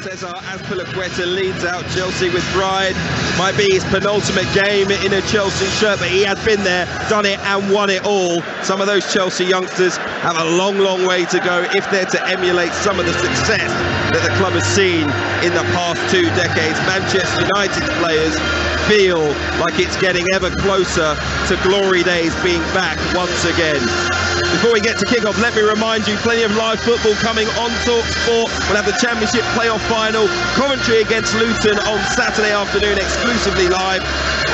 Cesar Azpilicueta leads out Chelsea with pride. Might be his penultimate game in a Chelsea shirt, but he has been there, done it and won it all. Some of those Chelsea youngsters have a long, long way to go if they're to emulate some of the success that the club has seen in the past 2 decades. Manchester United's players feel like it's getting ever closer to glory days being back once again. Before we get to kick-off, let me remind you, plenty of live football coming on Talksport. We'll have the Championship playoff final, Coventry against Luton on Saturday afternoon, exclusively live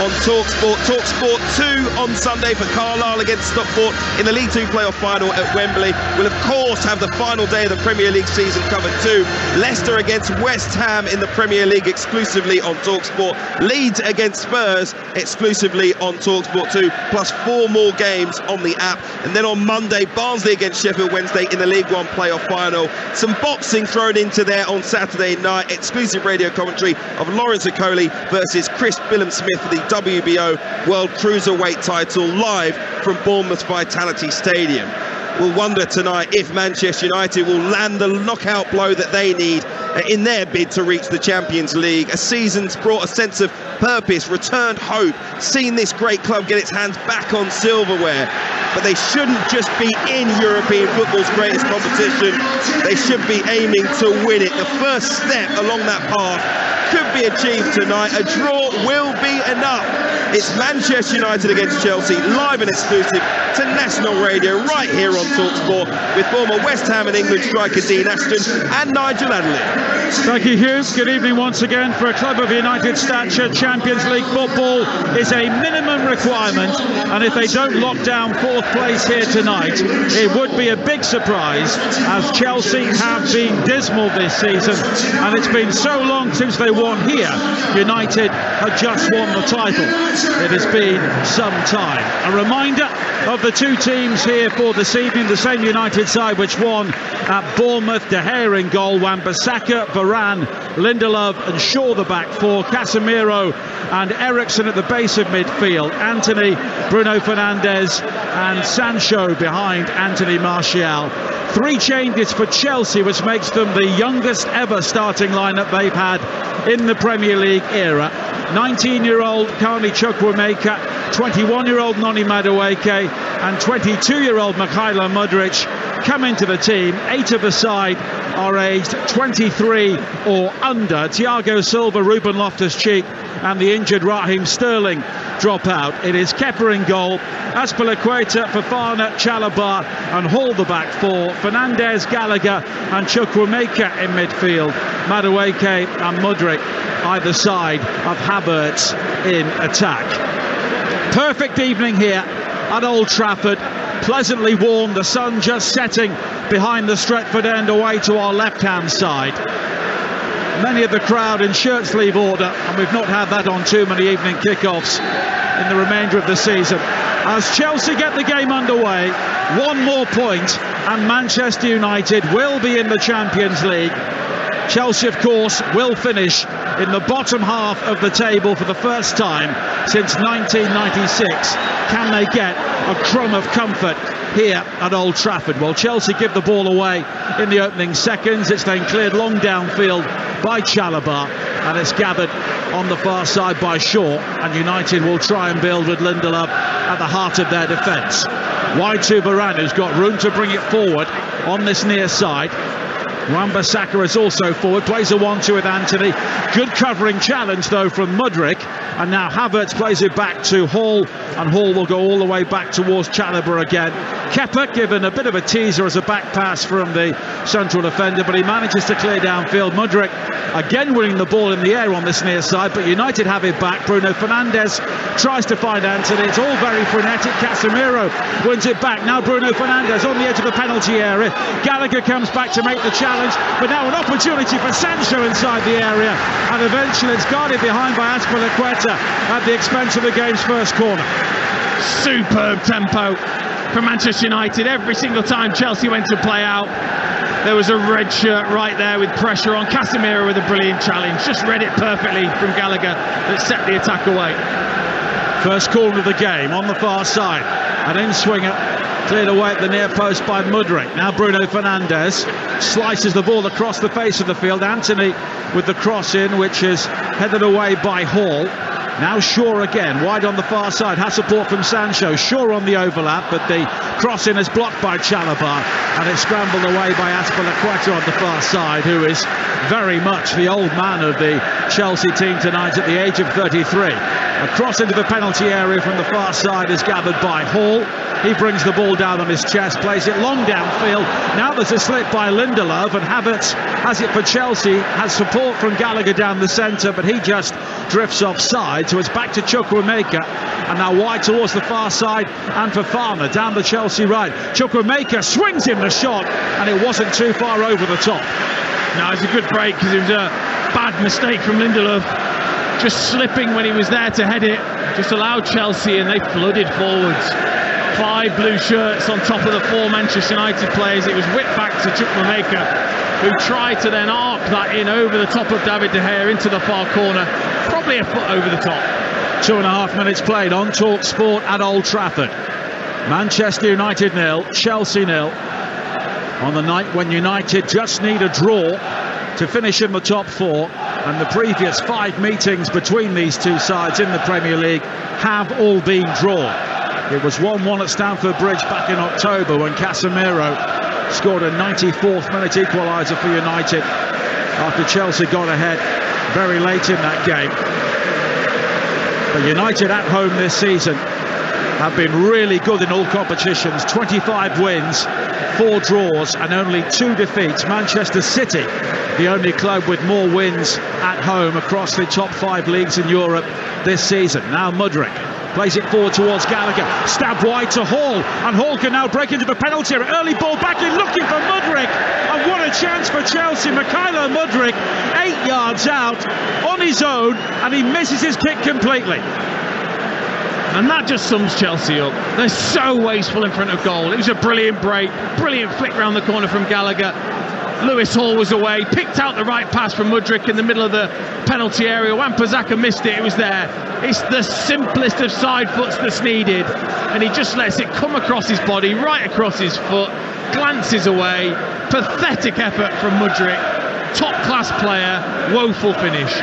on Talksport. Talksport 2 on Sunday for Carlisle against Stockport in the League 2 playoff final at Wembley. We'll of course have the final day of the Premier League season covered too. Leicester against West Ham in the Premier League exclusively on Talksport. Leeds against Spurs exclusively on Talksport 2, plus 4 more games on the app. And then on Monday, Barnsley against Sheffield Wednesday in the League 1 playoff final. Some boxing thrown into there on Saturday night. Exclusive radio commentary of Lawrence Okoli versus Chris Billam-Smith for the WBO World Cruiserweight title, live from Bournemouth's Vitality Stadium. We'll wonder tonight if Manchester United will land the knockout blow that they need in their bid to reach the Champions League. A season's brought a sense of purpose, returned hope, seen this great club get its hands back on silverware. But they shouldn't just be in European football's greatest competition, they should be aiming to win it. The first step along that path could be achieved tonight. A draw will be enough. It's Manchester United against Chelsea, live and exclusive to national radio right here on Talksport, with former West Ham and England striker Dean Ashton and Nigel Adderley. Thank you, Hugh. Good evening once again. For a club of United stature, Champions League football is a minimum requirement, and if they don't lock down 4th place here tonight, it would be a big surprise, as Chelsea have been dismal this season, and it's been so long since they won here. United have just won the title. It has been some time. A reminder of the 2 teams here for this evening. The same United side which won at Bournemouth. De Gea in goal, Wan-Bissaka, Varane, Lindelof and Shaw the back 4, Casemiro and Eriksen at the base of midfield, Antony, Bruno Fernandes and Sancho behind Anthony Martial. 3 changes for Chelsea, which makes them the youngest ever starting lineup they've had in the Premier League era. 19-year-old Carney Chukwuemeka, 21-year-old Noni Madueke and 22-year-old Mikhailo Mudryk come into the team. 8 of the side are aged 23 or under. Thiago Silva, Ruben Loftus-Cheek and the injured Raheem Sterling drop out. It is Kepa in goal, Azpilicueta, Fofana, Chalobah and Hall the back 4, Fernandes, Gallagher and Chukwuemeka in midfield, Madueke and Mudryk either side of Havertz in attack. Perfect evening here at Old Trafford, pleasantly warm, the sun just setting behind the Stretford end away to our left-hand side. Many of the crowd in shirt sleeve order, and we've not had that on too many evening kickoffs in the remainder of the season. As Chelsea get the game underway, 1 more point and Manchester United will be in the Champions League. Chelsea, of course, will finish in the bottom half of the table for the first time since 1996. Can they get a crumb of comfort here at Old Trafford? Well, Chelsea give the ball away in the opening seconds. It's then cleared long downfield by Chalobah, and it's gathered on the far side by Shaw, and United will try and build with Lindelof at the heart of their defence. Wide to Varane, who's got room to bring it forward on this near side. Wan-Bissaka is also forward, plays a 1-2 with Antony. Good covering challenge though from Mudryk, and now Havertz plays it back to Hall, and Hall will go all the way back towards Chalobah again. Kepa given a bit of a teaser as a back pass from the central defender, but he manages to clear downfield. Mudryk again winning the ball in the air on this near side, but United have it back. Bruno Fernandes tries to find Antony. It's all very frenetic. Casemiro wins it back. Now Bruno Fernandes on the edge of the penalty area. Gallagher comes back to make the challenge, but now an opportunity for Sancho inside the area, and eventually it's guarded behind by Azpilicueta at the expense of the game's first corner. Superb tempo from Manchester United. Every single time Chelsea went to play out, there was a red shirt right there with pressure on. Casemiro with a brilliant challenge, just read it perfectly from Gallagher that set the attack away. First corner of the game on the far side. An in-swinger cleared away at the near post by Mudryk. Now Bruno Fernandes slices the ball across the face of the field. Anthony with the cross in, which is headed away by Hall. Now Shaw again, wide on the far side, has support from Sancho. Shaw on the overlap, but the cross-in is blocked by Chalobah, and it's scrambled away by Azpilicueta on the far side, who is very much the old man of the Chelsea team tonight at the age of 33. A cross into the penalty area from the far side is gathered by Hall. He brings the ball down on his chest, plays it long downfield. Now there's a slip by Lindelof, and Havertz has it for Chelsea, has support from Gallagher down the centre, but he just drifts offside. So it's back to Chukwuemeka, and now wide towards the far side and Fofana down the Chelsea right. Chukwuemeka swings him the shot, and it wasn't too far over the top. No, it's a good break, because it was a bad mistake from Lindelof, just slipping when he was there to head it. Just allowed Chelsea, and they flooded forwards. 5 blue shirts on top of the 4 Manchester United players. It was whipped back to Chukwuemeka, who tried to then arc that in over the top of David De Gea into the far corner, probably a foot over the top. 2.5 minutes played on Talksport at Old Trafford. Manchester United 0, Chelsea 0. On the night when United just need a draw to finish in the top 4, and the previous 5 meetings between these two sides in the Premier League have all been drawn. It was 1-1 at Stamford Bridge back in October when Casemiro scored a 94th minute equaliser for United after Chelsea got ahead very late in that game. But United at home this season have been really good in all competitions. 25 wins, 4 draws and only 2 defeats. Manchester City, the only club with more wins at home across the top 5 leagues in Europe this season. Now Mudryk plays it forward towards Gallagher, stabbed wide to Hall, and Hall can now break into the penalty area. Early ball back in, looking for Mudryk, and what a chance for Chelsea. Mikhailo Mudryk 8 yards out on his own, and he misses his kick completely. And that just sums Chelsea up. They're so wasteful in front of goal. It was a brilliant break, brilliant flick round the corner from Gallagher. Lewis Hall was away, picked out the right pass from Mudryk in the middle of the penalty area. Wan-Bissaka missed it, it was there. It's the simplest of side foots that's needed, and he just lets it come across his body, right across his foot, glances away. Pathetic effort from Mudryk. Top class player, woeful finish.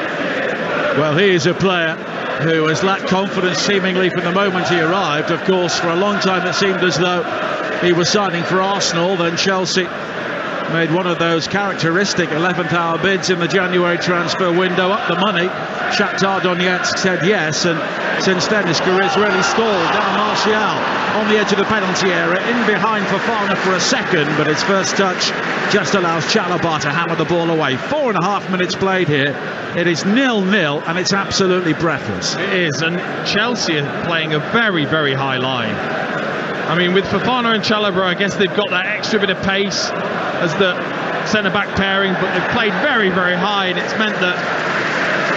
Well, he is a player who has lacked confidence seemingly from the moment he arrived. Of course, for a long time it seemed as though he was signing for Arsenal. Then Chelsea made one of those characteristic 11th hour bids in the January transfer window, up the money. Shakhtar Donetsk said yes, and since then his career's really stalled. Now Martial on the edge of the penalty area, in behind Fofana for a second, but his first touch just allows Chalobah to hammer the ball away. 4.5 minutes played here. It is 0-0, and it's absolutely breathless. It is, and Chelsea are playing a very, very high line. I mean, with Fofana and Chalobah, I guess they've got that extra bit of pace as the centre-back pairing, but they've played very, very high, and it's meant that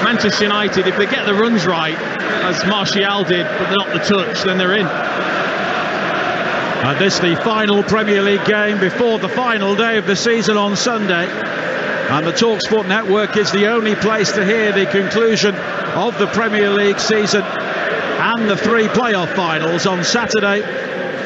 Manchester United, if they get the runs right, as Martial did, but not the touch, then they're in. And this the final Premier League game before the final day of the season on Sunday. And the Talksport network is the only place to hear the conclusion of the Premier League season and the 3 playoff finals on Saturday.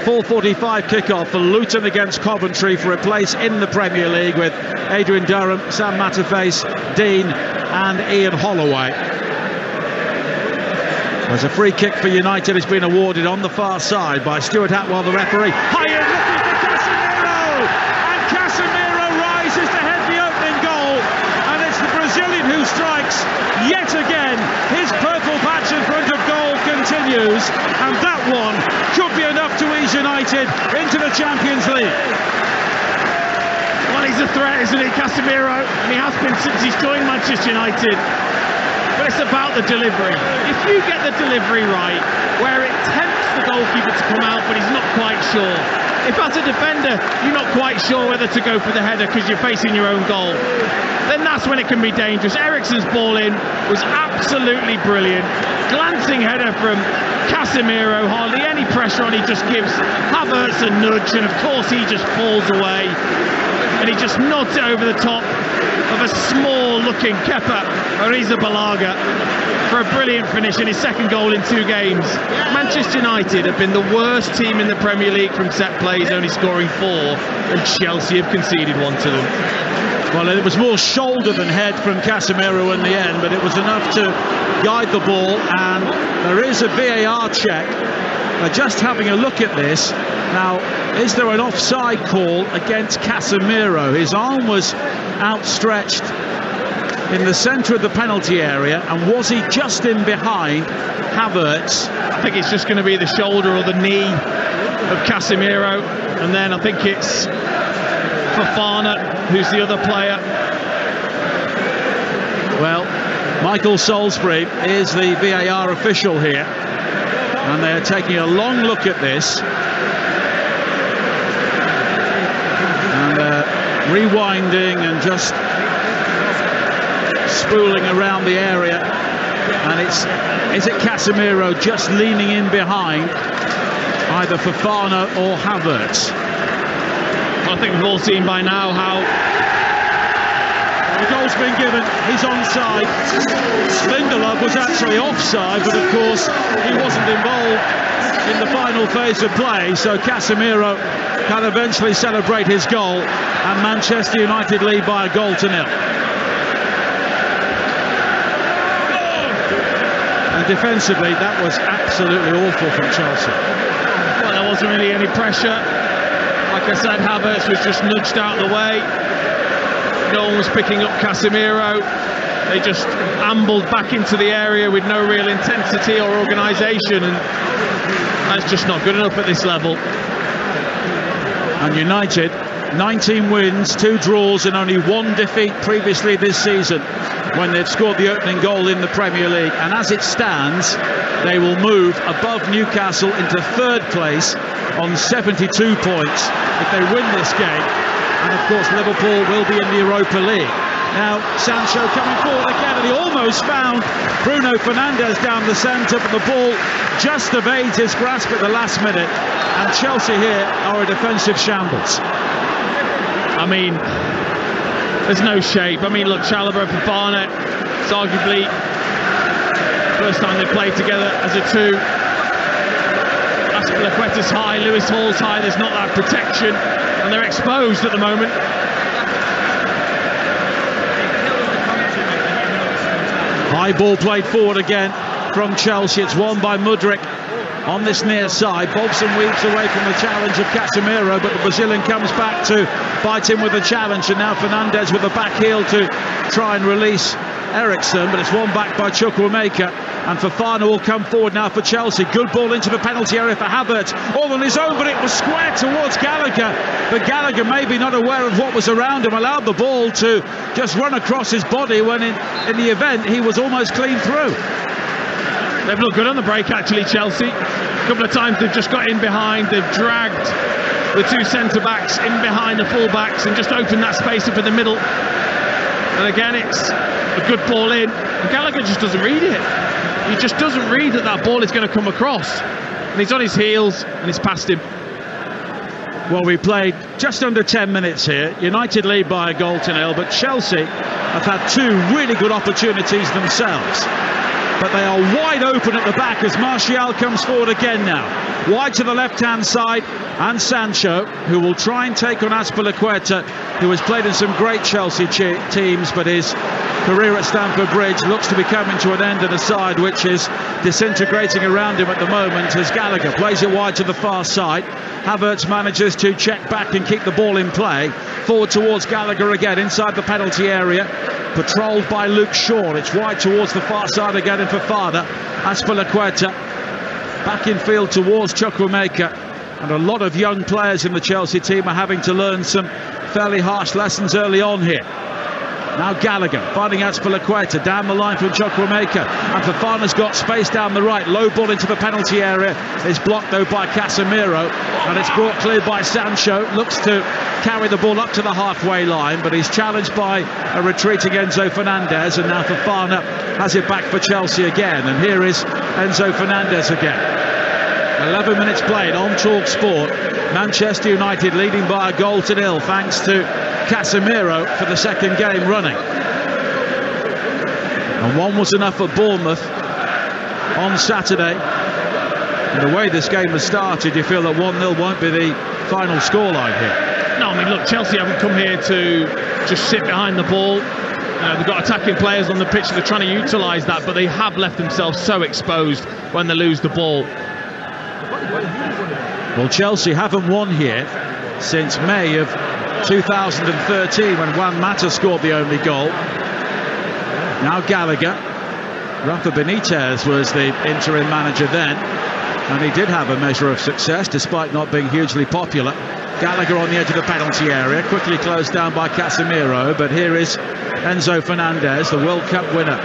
4:45 kickoff for Luton against Coventry for a place in the Premier League with Adrian Durham, Sam Matterface, Dean and Ian Holloway. There's a free kick for United. It's been awarded on the far side by Stuart Hatwell, the referee. Higher looking for Casemiro, and Casemiro rises to head the opening goal, and it's the Brazilian who strikes yet again. His purple patch in front of goal continues, and that one could be enough to ease United into the Champions League. Well, he's a threat, isn't he, Casemiro? And he has been since he's joined Manchester United. But it's about the delivery. If you get the delivery right, where it tempts the goalkeeper to come out, but he's not quite sure. If as a defender, you're not quite sure whether to go for the header because you're facing your own goal, then that's when it can be dangerous. Eriksen's ball in was absolutely brilliant. Glancing header from Casemiro, hardly any pressure on, he just gives Havertz a nudge, and of course he just falls away. And he just nods it over the top. of a small-looking Kepa Arrizabalaga for a brilliant finish in his second goal in 2 games. Manchester United have been the worst team in the Premier League from set plays, only scoring 4, and Chelsea have conceded 1 to them. Well, it was more shoulder than head from Casemiro in the end, but it was enough to guide the ball, and there is a VAR check. They're just having a look at this. Now, is there an offside call against Casemiro? His arm was outstretched in the centre of the penalty area, and was he just in behind Havertz? I think it's just going to be the shoulder or the knee of Casemiro, and then I think it's Fofana who's the other player. Well, Michael Salisbury is the VAR official here, and they're taking a long look at this and rewinding and just spooling around the area. And is it Casemiro just leaning in behind either Fofana or Havertz? I think we've all seen by now how the goal's been given. He's onside. Lindelof was actually offside, but of course he wasn't involved in the final phase of play, so Casemiro can eventually celebrate his goal, and Manchester United lead by a goal to 0. And defensively, that was absolutely awful from Chelsea. Well, there wasn't really any pressure. Like I said, Havertz was just nudged out of the way. No one was picking up Casemiro. They just ambled back into the area with no real intensity or organisation, and that's just not good enough at this level. And United, 19 wins, 2 draws and only 1 defeat previously this season, when they've scored the opening goal in the Premier League. And as it stands, they will move above Newcastle into 3rd place on 72 points if they win this game. And of course Liverpool will be in the Europa League. Now Sancho coming forward again, and he almost found Bruno Fernandes down the centre, but the ball just evades his grasp at the last minute, and Chelsea here are a defensive shambles. I mean, there's no shape. I mean, look, Chalobah and Fofana, it's arguably first time they played together as a 2. Aspilicueta's high, Lewis Hall's high, there's not that protection, and they're exposed at the moment. High ball played forward again from Chelsea. It's won by Mudryk on this near side. Bobson weaves away from the challenge of Casemiro, but the Brazilian comes back to fight in with the challenge, and now Fernandes with the back heel to try and release Eriksen, but it's won back by Chukwuemeka, and Fofana will come forward now for Chelsea. Good ball into the penalty area for Havertz, all on his own, but it was square towards Gallagher, but Gallagher, maybe not aware of what was around him, allowed the ball to just run across his body, when in the event he was almost clean through. They've looked good on the break, actually, Chelsea. A couple of times they've just got in behind, they've dragged the 2 centre-backs in behind the full-backs and just opened that space up in the middle. And again, it's a good ball in, and Gallagher just doesn't read it. He just doesn't read that ball is going to come across, and he's on his heels and it's past him. Well, we played just under 10 minutes here. United lead by a goal to 0, but Chelsea have had 2 really good opportunities themselves, but they are wide open at the back as Martial comes forward again now. Wide to the left-hand side, and Sancho, who will try and take on Aspilicueta, who has played in some great Chelsea teams, but his career at Stamford Bridge looks to be coming to an end, in a side which is disintegrating around him at the moment, as Gallagher plays it wide to the far side. Havertz manages to check back and keep the ball in play. Forward towards Gallagher again, inside the penalty area, patrolled by Luke Shaw. It's wide towards the far side again, and Fofana. Aspilicueta back in field towards Chukwuemeka, and a lot of young players in the Chelsea team are having to learn some fairly harsh lessons early on here. Now Gallagher finding Aspilicueta down the line from Chukwuemeka, and Fofana's got space down the right. Low ball into the penalty area is blocked though by Casemiro, and it's brought clear by Sancho. Looks to carry the ball up to the halfway line, but he's challenged by a retreating Enzo Fernandez, and now Fofana has it back for Chelsea again, and here is Enzo Fernandez again. 11 minutes played on Talksport. Manchester United leading by a goal to 0 thanks to Casemiro for the second game running. And one was enough for Bournemouth on Saturday. And the way this game has started, you feel that 1-0 won't be the final scoreline here. No, I mean, look, Chelsea haven't come here to just sit behind the ball. They've got attacking players on the pitch, they're trying to utilise that, but they have left themselves so exposed when they lose the ball. Well, Chelsea haven't won here since May of 2013 when Juan Mata scored the only goal. Now Gallagher. Rafa Benitez was the interim manager then, and he did have a measure of success despite not being hugely popular. Gallagher on the edge of the penalty area, quickly closed down by Casemiro, but here is Enzo Fernandez, the World Cup winner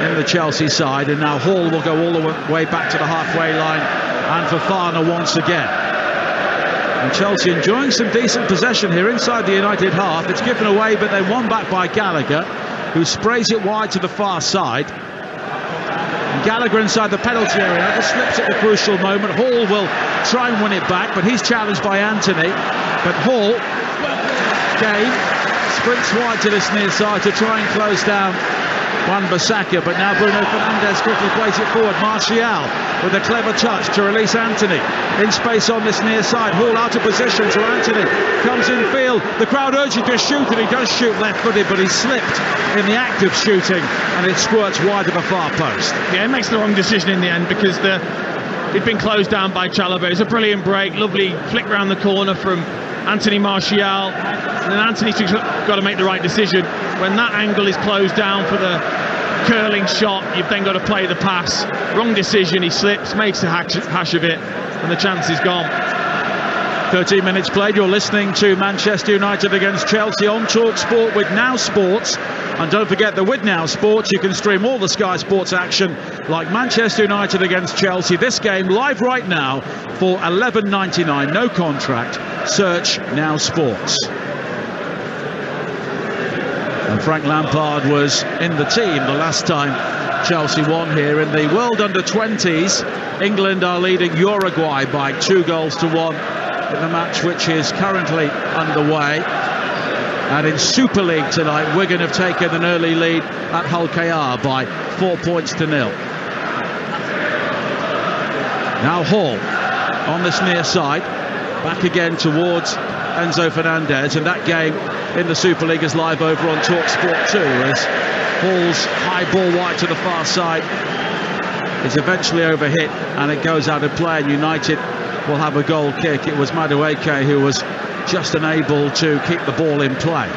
in the Chelsea side, and now Hall will go all the way back to the halfway line, and Fofana once again. And Chelsea enjoying some decent possession here inside the United half. It's given away, but then won back by Gallagher, who sprays it wide to the far side. And Gallagher inside the penalty area, never slips at the crucial moment. Hall will try and win it back, but he's challenged by Anthony. But Hall, again, sprints wide to this near side to try and close down Wan-Bissaka, but now Bruno Fernandes quickly plays it forward. Martial with a clever touch to release Anthony. In space on this near side. Hall out of position to Anthony. Comes in field. The crowd urge him to shoot, and he does shoot left-footed, but he slipped in the act of shooting, and it squirts wide of a far post. Yeah, he makes the wrong decision in the end because he'd been closed down by Chalobah. It's a brilliant break. Lovely flick round the corner from Anthony Martial, and then Anthony's got to make the right decision. When that angle is closed down for the curling shot, you've then got to play the pass. Wrong decision, he slips, makes a hash of it, and the chance is gone. 13 minutes played. You're listening to Manchester United against Chelsea on Talksport with Now Sports. And don't forget that with Now Sports you can stream all the Sky Sports action like Manchester United against Chelsea. This game live right now for $11.99, no contract. Search Now Sports. And Frank Lampard was in the team the last time Chelsea won here in the World Under-20s. England are leading Uruguay by 2-1 in the match which is currently underway. And in Super League tonight, Wigan have taken an early lead at Hull KR by 4 points to 0. Now Hall on this near side, back again towards Enzo Fernandez, and that game in the Super League is live over on Talksport 2 as Hall's high ball wide to the far side is eventually overhit and it goes out of play, and United will have a goal kick. It was Madueke who was just unable to keep the ball in play.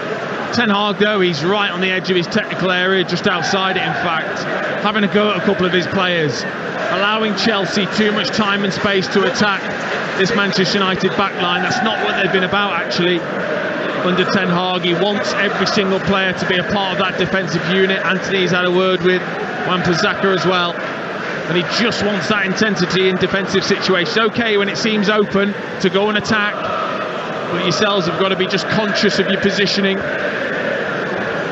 Ten Hag, though, he's right on the edge of his technical area, just outside it in fact, having a go at a couple of his players, allowing Chelsea too much time and space to attack this Manchester United backline. That's not what they've been about actually under Ten Hag. He wants every single player to be a part of that defensive unit. Anthony's had a word with Wan-Bissaka as well, and he just wants that intensity in defensive situations. Okay when it seems open to go and attack, but yourselves have got to be just conscious of your positioning.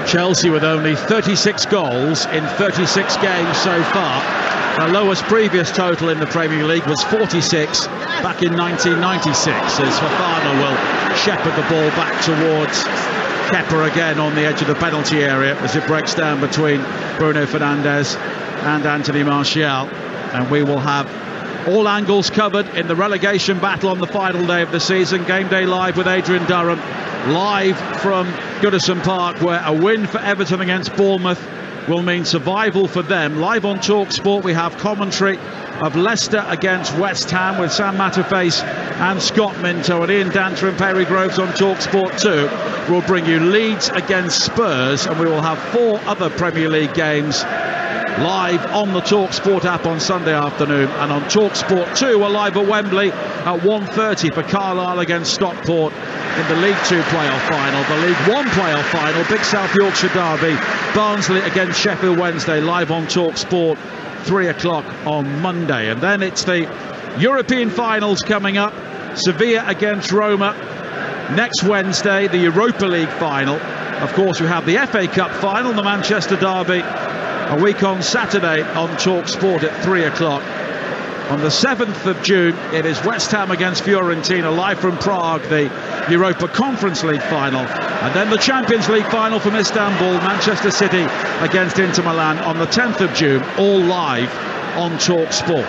Chelsea with only 36 goals in 36 games so far. The lowest previous total in the Premier League was 46 back in 1996 as Fofana will shepherd the ball back towards Kepa again on the edge of the penalty area as it breaks down between Bruno Fernandes and Anthony Martial. And we will have all angles covered in the relegation battle on the final day of the season. Game Day Live with Adrian Durham, live from Goodison Park, where a win for Everton against Bournemouth will mean survival for them. Live on Talksport we have commentary of Leicester against West Ham with Sam Matterface and Scott Minto, and Ian Danter and Perry Groves on Talksport 2. We'll bring you Leeds against Spurs, and we will have 4 other Premier League games live on the Talksport app on Sunday afternoon, and on Talksport 2 we're live at Wembley at 1:30 for Carlisle against Stockport in the League 2 playoff final. The League 1 playoff final, big South Yorkshire derby, Barnsley against Sheffield Wednesday, live on Talksport 3 o'clock on Monday. And then it's the European finals coming up, Sevilla against Roma next Wednesday, the Europa League final. Of course we have the FA Cup final, the Manchester derby, a week on Saturday on Talksport at 3 o'clock On the 7th of June, it is West Ham against Fiorentina, live from Prague, the Europa Conference League final. And then the Champions League final from Istanbul, Manchester City against Inter Milan on the 10th of June, all live on Talksport.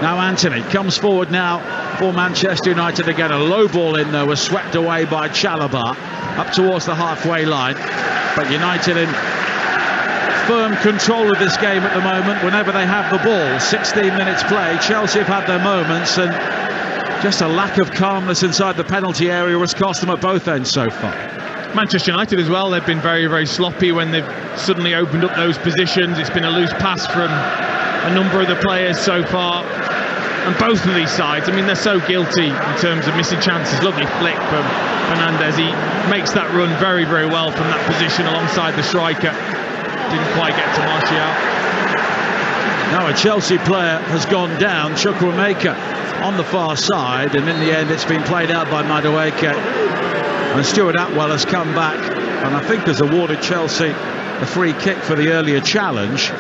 Now Anthony comes forward now for Manchester United again. A low ball in there was swept away by Chalobah up towards the halfway line. But United in firm control of this game at the moment whenever they have the ball. 16 minutes play. Chelsea have had their moments, and just a lack of calmness inside the penalty area has cost them at both ends so far. Manchester United as well, they've been very, very sloppy when they've suddenly opened up those positions. It's been a loose pass from a number of the players so far. And both of these sides, I mean, they're so guilty in terms of missing chances. Lovely flick from Fernandes. He makes that run very, very well from that position alongside the striker. Didn't quite get to Martial. Now a Chelsea player has gone down, Chukwuemeka, on the far side, and in the end it's been played out by Madueke. And Stuart Atwell has come back and I think has awarded Chelsea a free kick for the earlier challenge.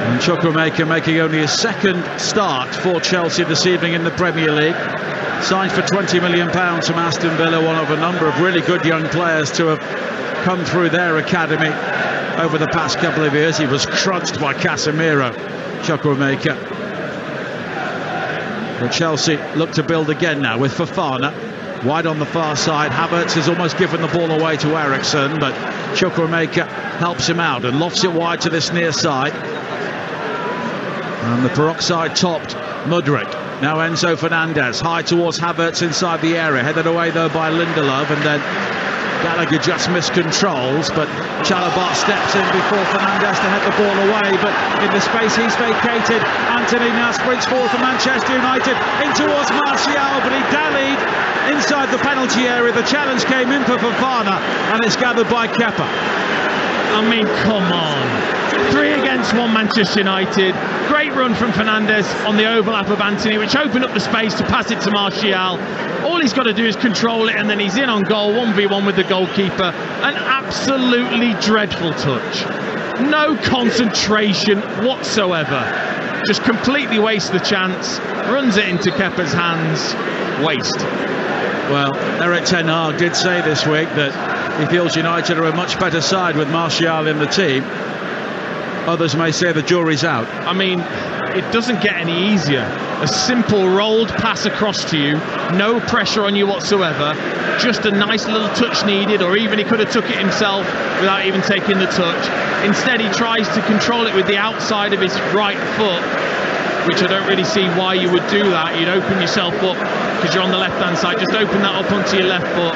And Chukwuemeka making only his second start for Chelsea this evening in the Premier League. Signed for £20 million from Aston Villa, one of a number of really good young players to have come through their academy over the past couple of years. He was crunched by Casemiro, Chukwuemeka. But Chelsea look to build again now with Fofana wide on the far side. Havertz has almost given the ball away to Eriksen, but Chukwuemeka helps him out and lofts it wide to this near side. And the peroxide topped Mudryk. Now Enzo Fernandez high towards Havertz inside the area, headed away though by Lindelof, and then Gallagher just miscontrols, but Chalobah steps in before Fernandez to head the ball away, but in the space he's vacated, Anthony now sprints forward for Manchester United in towards Martial, but he dallied inside the penalty area. The challenge came in for Fofana and it's gathered by Kepa. I mean, come on. 3 against 1 Manchester United. Great run from Fernandes on the overlap of Anthony, which opened up the space to pass it to Martial. All he's got to do is control it and then he's in on goal, 1v1 with the goalkeeper. An absolutely dreadful touch. No concentration whatsoever. Just completely wastes the chance. Runs it into Kepa's hands. Waste. Well, Erik ten Hag did say this week that he feels United are a much better side with Martial in the team. Others may say the jury's out. I mean, it doesn't get any easier. A simple rolled pass across to you, no pressure on you whatsoever, just a nice little touch needed, or even he could have took it himself without even taking the touch. Instead he tries to control it with the outside of his right foot, which I don't really see why you would do that. You'd open yourself up because you're on the left hand side, just open that up onto your left foot.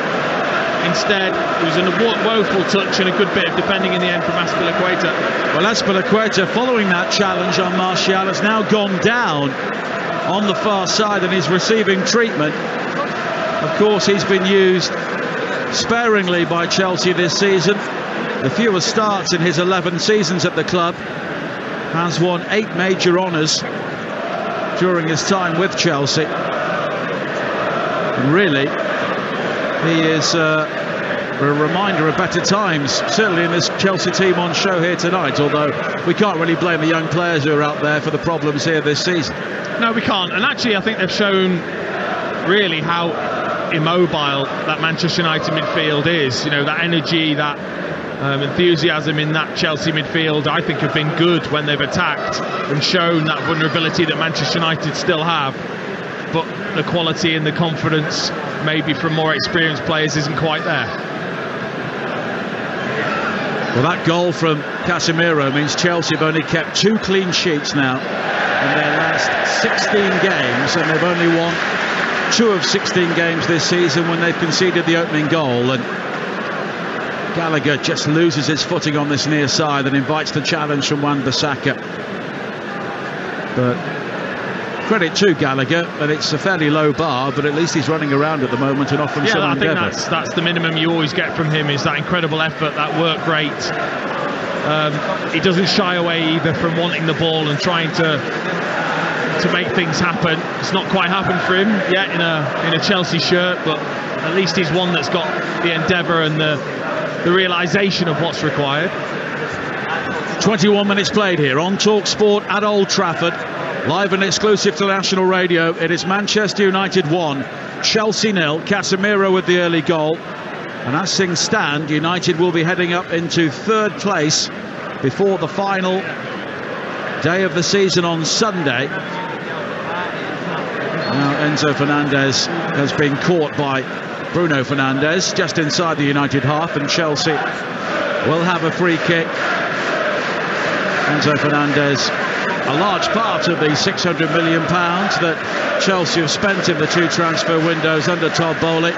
Instead, it was a woeful touch and a good bit of defending in the end from Azpilicueta. Well, Azpilicueta, following that challenge on Martial, has now gone down on the far side and is receiving treatment. Of course, he's been used sparingly by Chelsea this season. The fewest starts in his 11 seasons at the club. Has won 8 major honours during his time with Chelsea. And really, he is a reminder of better times, certainly in this Chelsea team on show here tonight, although we can't really blame the young players who are out there for the problems here this season. No, we can't. And actually, I think they've shown really how immobile that Manchester United midfield is. You know, that energy, that enthusiasm in that Chelsea midfield, I think have been good when they've attacked and shown that vulnerability that Manchester United still have. But the quality and the confidence, maybe from more experienced players, isn't quite there. Well, that goal from Casemiro means Chelsea have only kept 2 clean sheets now in their last 16 games, and they've only won 2 of 16 games this season when they've conceded the opening goal. And Gallagher just loses his footing on this near side and invites the challenge from Wan-Bissaka. But credit to Gallagher, and it's a fairly low bar, but at least he's running around at the moment and offering some endeavour. I think that's the minimum you always get from him, is that incredible effort, that work rate. He doesn't shy away either from wanting the ball and trying to make things happen. It's not quite happened for him yet in a Chelsea shirt, but at least he's one that's got the endeavour and the realisation of what's required. 21 minutes played here on Talksport at Old Trafford, live and exclusive to National Radio. It is Manchester United 1, Chelsea 0. Casemiro with the early goal, and as things stand, United will be heading up into third place before the final day of the season on Sunday. Now Enzo Fernandez has been caught by Bruno Fernandes just inside the United half, and Chelsea will have a free kick. Enzo Fernandez, a large part of the £600 million that Chelsea have spent in the two transfer windows under Todd Bowley.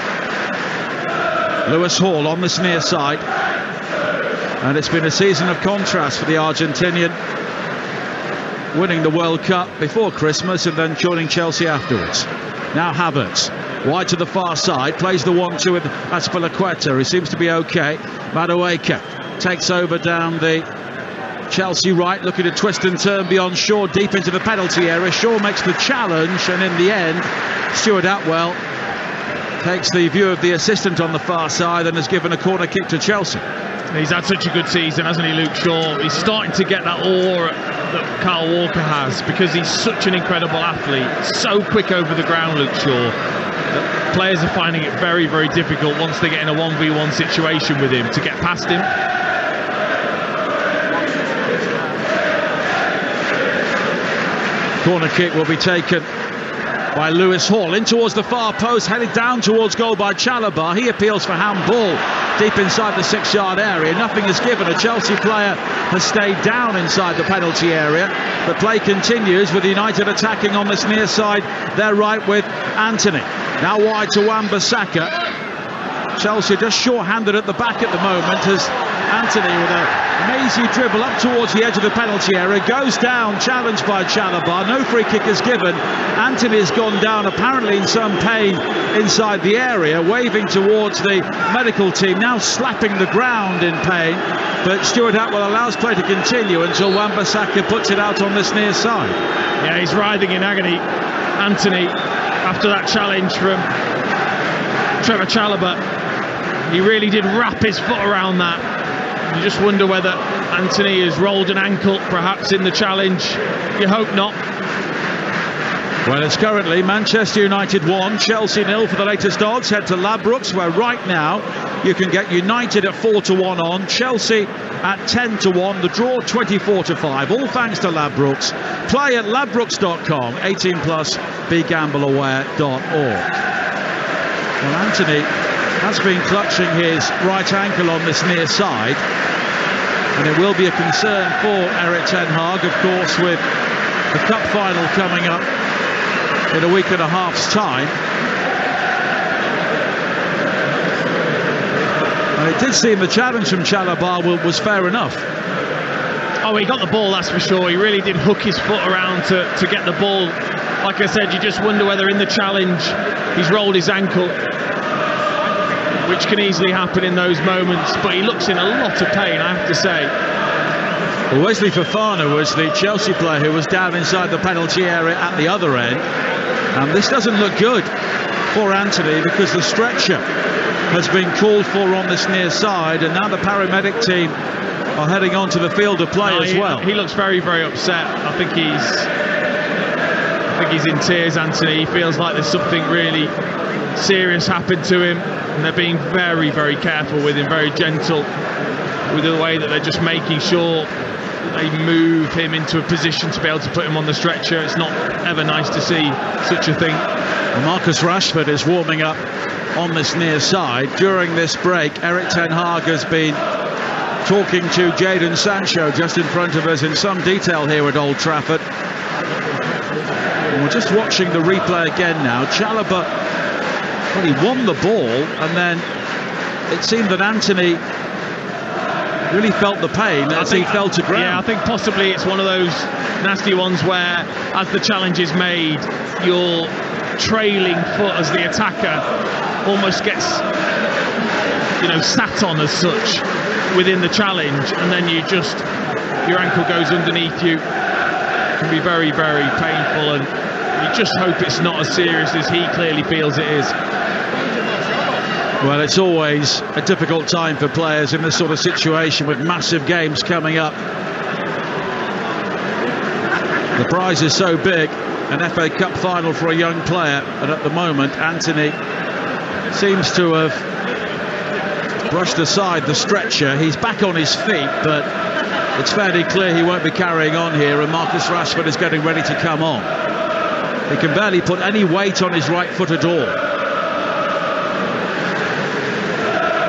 Lewis Hall on this near side, and it's been a season of contrast for the Argentinian, winning the World Cup before Christmas and then joining Chelsea afterwards. Now Havertz wide to the far side, plays the 1-2 with Azpilicueta, who seems to be okay. Madueke takes over down the Chelsea right, looking to twist and turn beyond Shaw, deep into the penalty area. Shaw makes the challenge, and in the end, Stuart Atwell takes the view of the assistant on the far side and has given a corner kick to Chelsea. He's had such a good season, hasn't he, Luke Shaw? He's starting to get that aura that Kyle Walker has, because he's such an incredible athlete, so quick over the ground, Luke Shaw, that players are finding it very, very difficult once they get in a 1v1 situation with him to get past him. Corner kick will be taken by Lewis Hall in towards the far post, headed down towards goal by Chalobah. He appeals for handball deep inside the 6-yard area. Nothing is given. A Chelsea player has stayed down inside the penalty area. The play continues with United attacking on this near side. They're right with Anthony. Now wide to Wan-Bissaka. Chelsea just short-handed at the back at the moment as Anthony, with a mazy dribble up towards the edge of the penalty area, goes down, challenged by Chalobah. No free kick is given. Anthony has gone down, apparently in some pain inside the area, waving towards the medical team, now slapping the ground in pain. But Stuart Atwell allows play to continue until Wan-Bissaka puts it out on this near side. Yeah, he's writhing in agony, Anthony, after that challenge from Trevor Chalobah. He really did wrap his foot around that. You just wonder whether Anthony has rolled an ankle, perhaps, in the challenge. You hope not. Well, it's currently Manchester United 1, Chelsea 0 for the latest odds. Head to Ladbrokes, where right now you can get United at 4-1 on, Chelsea at 10-1, the draw 24-5. All thanks to Ladbrokes. Play at ladbrokes.com, 18+, begambleaware.org. Well, Anthony has been clutching his right ankle on this near side, and it will be a concern for Erik ten Hag, of course, with the cup final coming up in a week and a half's time. And it did seem the challenge from Chalobah was fair enough. Oh, he got the ball, that's for sure. He really did hook his foot around to get the ball. Like I said, you just wonder whether in the challenge he's rolled his ankle, which can easily happen in those moments, but he looks in a lot of pain, I have to say. Well, Wesley Fofana was the Chelsea player who was down inside the penalty area at the other end, and this doesn't look good for Anthony, because the stretcher has been called for on this near side, and now the paramedic team are heading on to the field of play as well. He looks very, very upset. I think he's in tears, Anthony. He feels like there's something really serious happened to him, and they're being very, very careful with him, very gentle with the way that they're just making sure they move him into a position to be able to put him on the stretcher. It's not ever nice to see such a thing. And Marcus Rashford is warming up on this near side. During this break, Erik ten Hag has been talking to Jadon Sancho just in front of us in some detail here at Old Trafford. And we're just watching the replay again now. Chalobah, well, he won the ball, and then it seemed that Anthony really felt the pain as he fell to ground. Yeah, I think possibly it's one of those nasty ones where, as the challenge is made, your trailing foot as the attacker almost gets, sat on as such within the challenge, and then your ankle goes underneath you. It can be very, very painful, and you just hope it's not as serious as he clearly feels it is. Well, it's always a difficult time for players in this sort of situation with massive games coming up The prize is so big, an FA Cup final for a young player, and at the moment Anthony seems to have brushed aside the stretcher. He's back on his feet, but it's fairly clear he won't be carrying on here, and Marcus Rashford is getting ready to come on. He can barely put any weight on his right foot at all.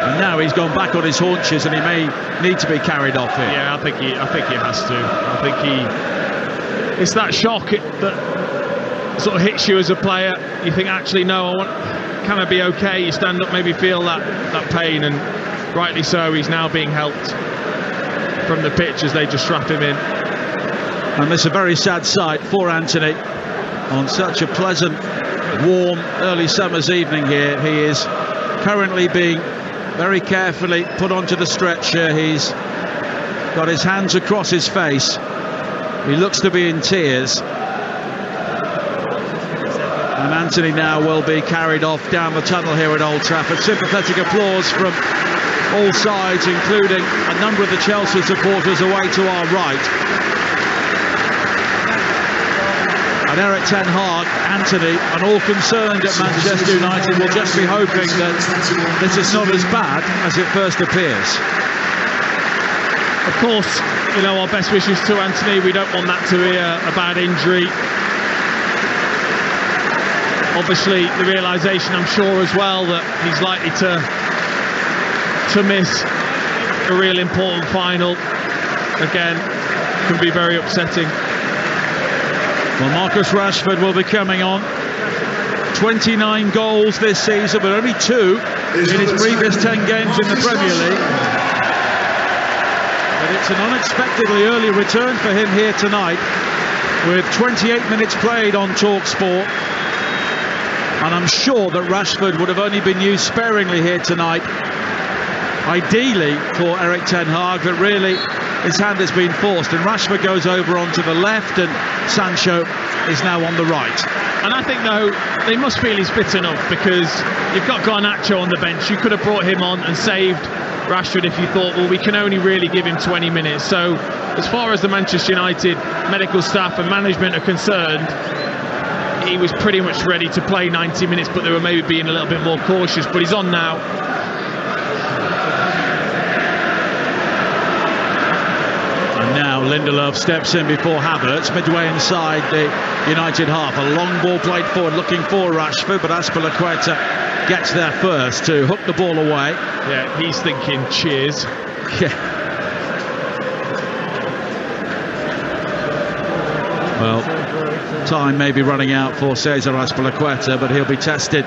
And now he's gone back on his haunches, and he may need to be carried off here. Yeah, I think he has to. I think it's that shock that sort of hits you as a player. You think, actually, no, can I be okay? You stand up, maybe feel that pain, and rightly so, he's now being helped from the pitch as they just strap him in. And it's a very sad sight for Anthony on such a pleasant, warm, early summer's evening here. He is currently being very carefully put onto the stretcher. He's got his hands across his face. He looks to be in tears. And Anthony now will be carried off down the tunnel here at Old Trafford. Sympathetic applause from all sides, including a number of the Chelsea supporters away to our right. And Eric Ten Hag, Anthony, and all concerned at Manchester United will just be hoping that this is not as bad as it first appears. Of course, you know, our best wishes to Anthony. We don't want that to be a bad injury. Obviously, the realisation, I'm sure, as well, that he's likely to miss a real important final, again, can be very upsetting. Well, Marcus Rashford will be coming on. 29 goals this season, but only 2 in his previous 10 games in the Premier League. But it's an unexpectedly early return for him here tonight, with 28 minutes played on Talksport. And I'm sure that Rashford would have only been used sparingly here tonight, ideally for Eric Ten Hag, but really his hand has been forced, and Rashford goes over onto the left, and Sancho is now on the right. And I think, though, they must feel he's fit enough, because you've got Garnacho on the bench. You could have brought him on and saved Rashford if you thought, well, we can only really give him 20 minutes. So as far as the Manchester United medical staff and management are concerned, he was pretty much ready to play 90 minutes, but they were maybe being a little bit more cautious. But he's on now. And now Lindelof steps in before Havertz, midway inside the United half. A long ball played forward, looking for Rashford, but Azpilicueta gets there first to hook the ball away. Yeah, he's thinking, cheers. Yeah. Well, time may be running out for Cesar Azpilicueta, but he'll be tested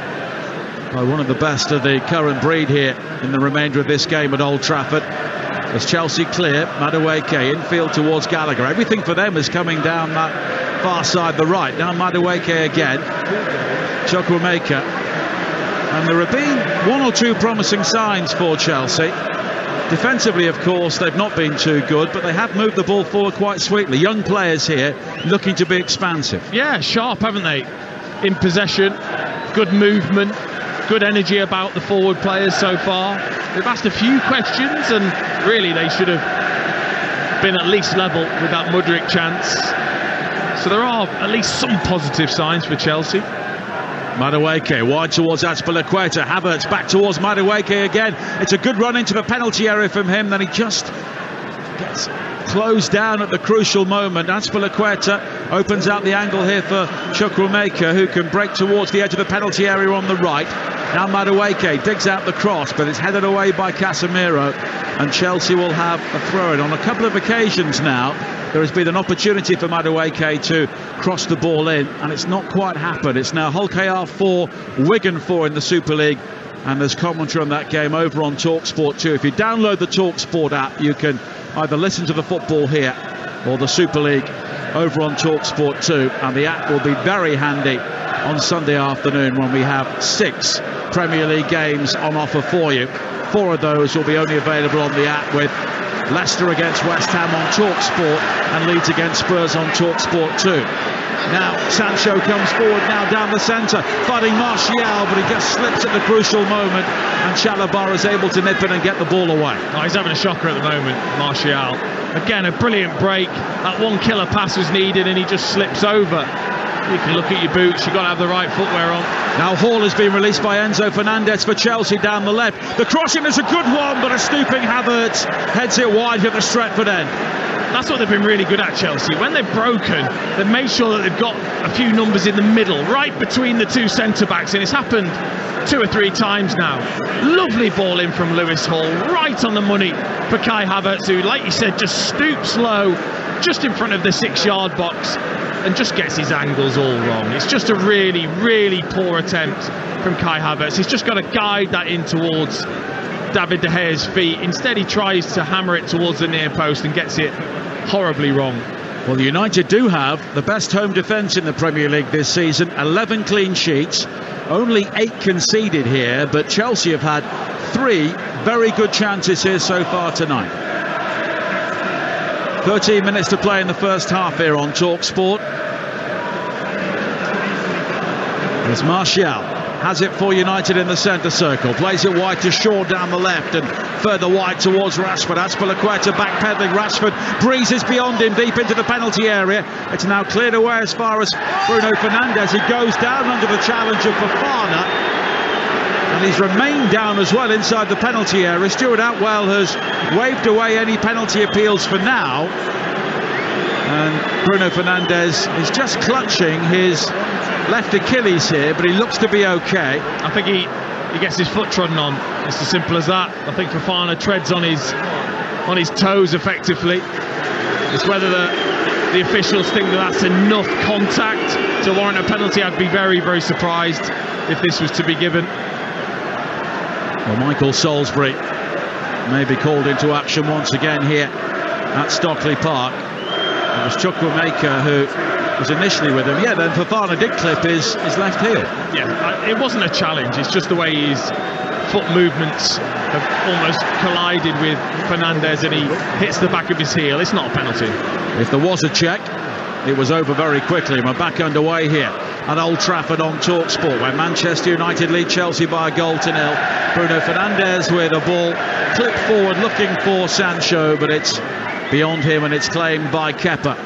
by one of the best of the current breed here in the remainder of this game at Old Trafford. As Chelsea clear, Madueke infield towards Gallagher. Everything for them is coming down that far side, the right. Now Madueke again. Chukwuemeka. And there have been 1 or 2 promising signs for Chelsea. Defensively, of course, they've not been too good, but they have moved the ball forward quite sweetly. Young players here looking to be expansive. Yeah, sharp, haven't they? In possession, good movement, good energy about the forward players so far. They've asked a few questions, and really they should have been at least level with that Mudryk chance. So there are at least some positive signs for Chelsea. Madueke wide towards Azpilicueta. Havertz back towards Madueke again. It's a good run into the penalty area from him, then he just gets closed down at the crucial moment. Azpilicueta opens out the angle here for Chukwuemeka, who can break towards the edge of the penalty area on the right. Now Madueke digs out the cross, but it's headed away by Casemiro, and Chelsea will have a throw-in. On a couple of occasions now, there has been an opportunity for Madueke to cross the ball in, and it's not quite happened. It's now Hull KR 4, Wigan 4 in the Super League, and there's commentary on that game over on Talksport too. If you download the Talksport app, you can either listen to the football here or the Super League over on Talksport too, and the app will be very handy on Sunday afternoon when we have 6 Premier League games on offer for you. 4 of those will be only available on the app, with Leicester against West Ham on Talksport and Leeds against Spurs on Talksport too. Now Sancho comes forward now down the centre, fighting Martial, but he just slips at the crucial moment, and Chalobah is able to nip in and get the ball away. Oh, he's having a shocker at the moment, Martial. Again, a brilliant break. That one killer pass was needed and he just slips over. You can look at your boots, you've got to have the right footwear on. Now Hall has been released by Enzo Fernandez for Chelsea down the left. The crossing is a good one, but a stooping Havertz heads it wide at the Stretford end. That's what they've been really good at, Chelsea. When they've broken, they've made sure that they've got a few numbers in the middle, right between the two centre-backs, and it's happened 2 or 3 times now. Lovely ball in from Lewis Hall, right on the money for Kai Havertz, who, like you said, just stoops low, just in front of the 6-yard box, and just gets his angles all wrong. It's just a really, really poor attempt from Kai Havertz. He's just got to guide that in towards David De Gea's feet. Instead, he tries to hammer it towards the near post and gets it horribly wrong. Well, United do have the best home defence in the Premier League this season. 11 clean sheets, only 8 conceded here, but Chelsea have had 3 very good chances here so far tonight. 13 minutes to play in the first half here on Talksport. There's Martial. Has it for United in the centre circle. Plays it wide to Shaw down the left and further wide towards Rashford. Azpilicueta backpedaling. Rashford breezes beyond him deep into the penalty area. It's now cleared away as far as Bruno Fernandes. He goes down under the challenge of Fofana. And he's remained down as well inside the penalty area. Stuart Atwell has waved away any penalty appeals for now. And Bruno Fernandes is just clutching his left Achilles here, but he looks to be okay. I think he gets his foot trodden on. It's as simple as that. I think Fofana treads on his toes effectively. It's whether the officials think that that's enough contact to warrant a penalty. I'd be very, very surprised if this was to be given. Well, Michael Salisbury may be called into action once again here at Stockley Park. It was Chukwuemeka who was initially with him. Yeah, then Fofana did clip his left heel. Yeah, it wasn't a challenge. It's just the way his foot movements have almost collided with Fernandes and he hits the back of his heel. It's not a penalty. If there was a check, it was over very quickly. We're back underway here at Old Trafford on Talksport, where Manchester United lead Chelsea by a goal to 0. Bruno Fernandes with a ball clipped forward looking for Sancho, but it's beyond him and it's claimed by Kepa.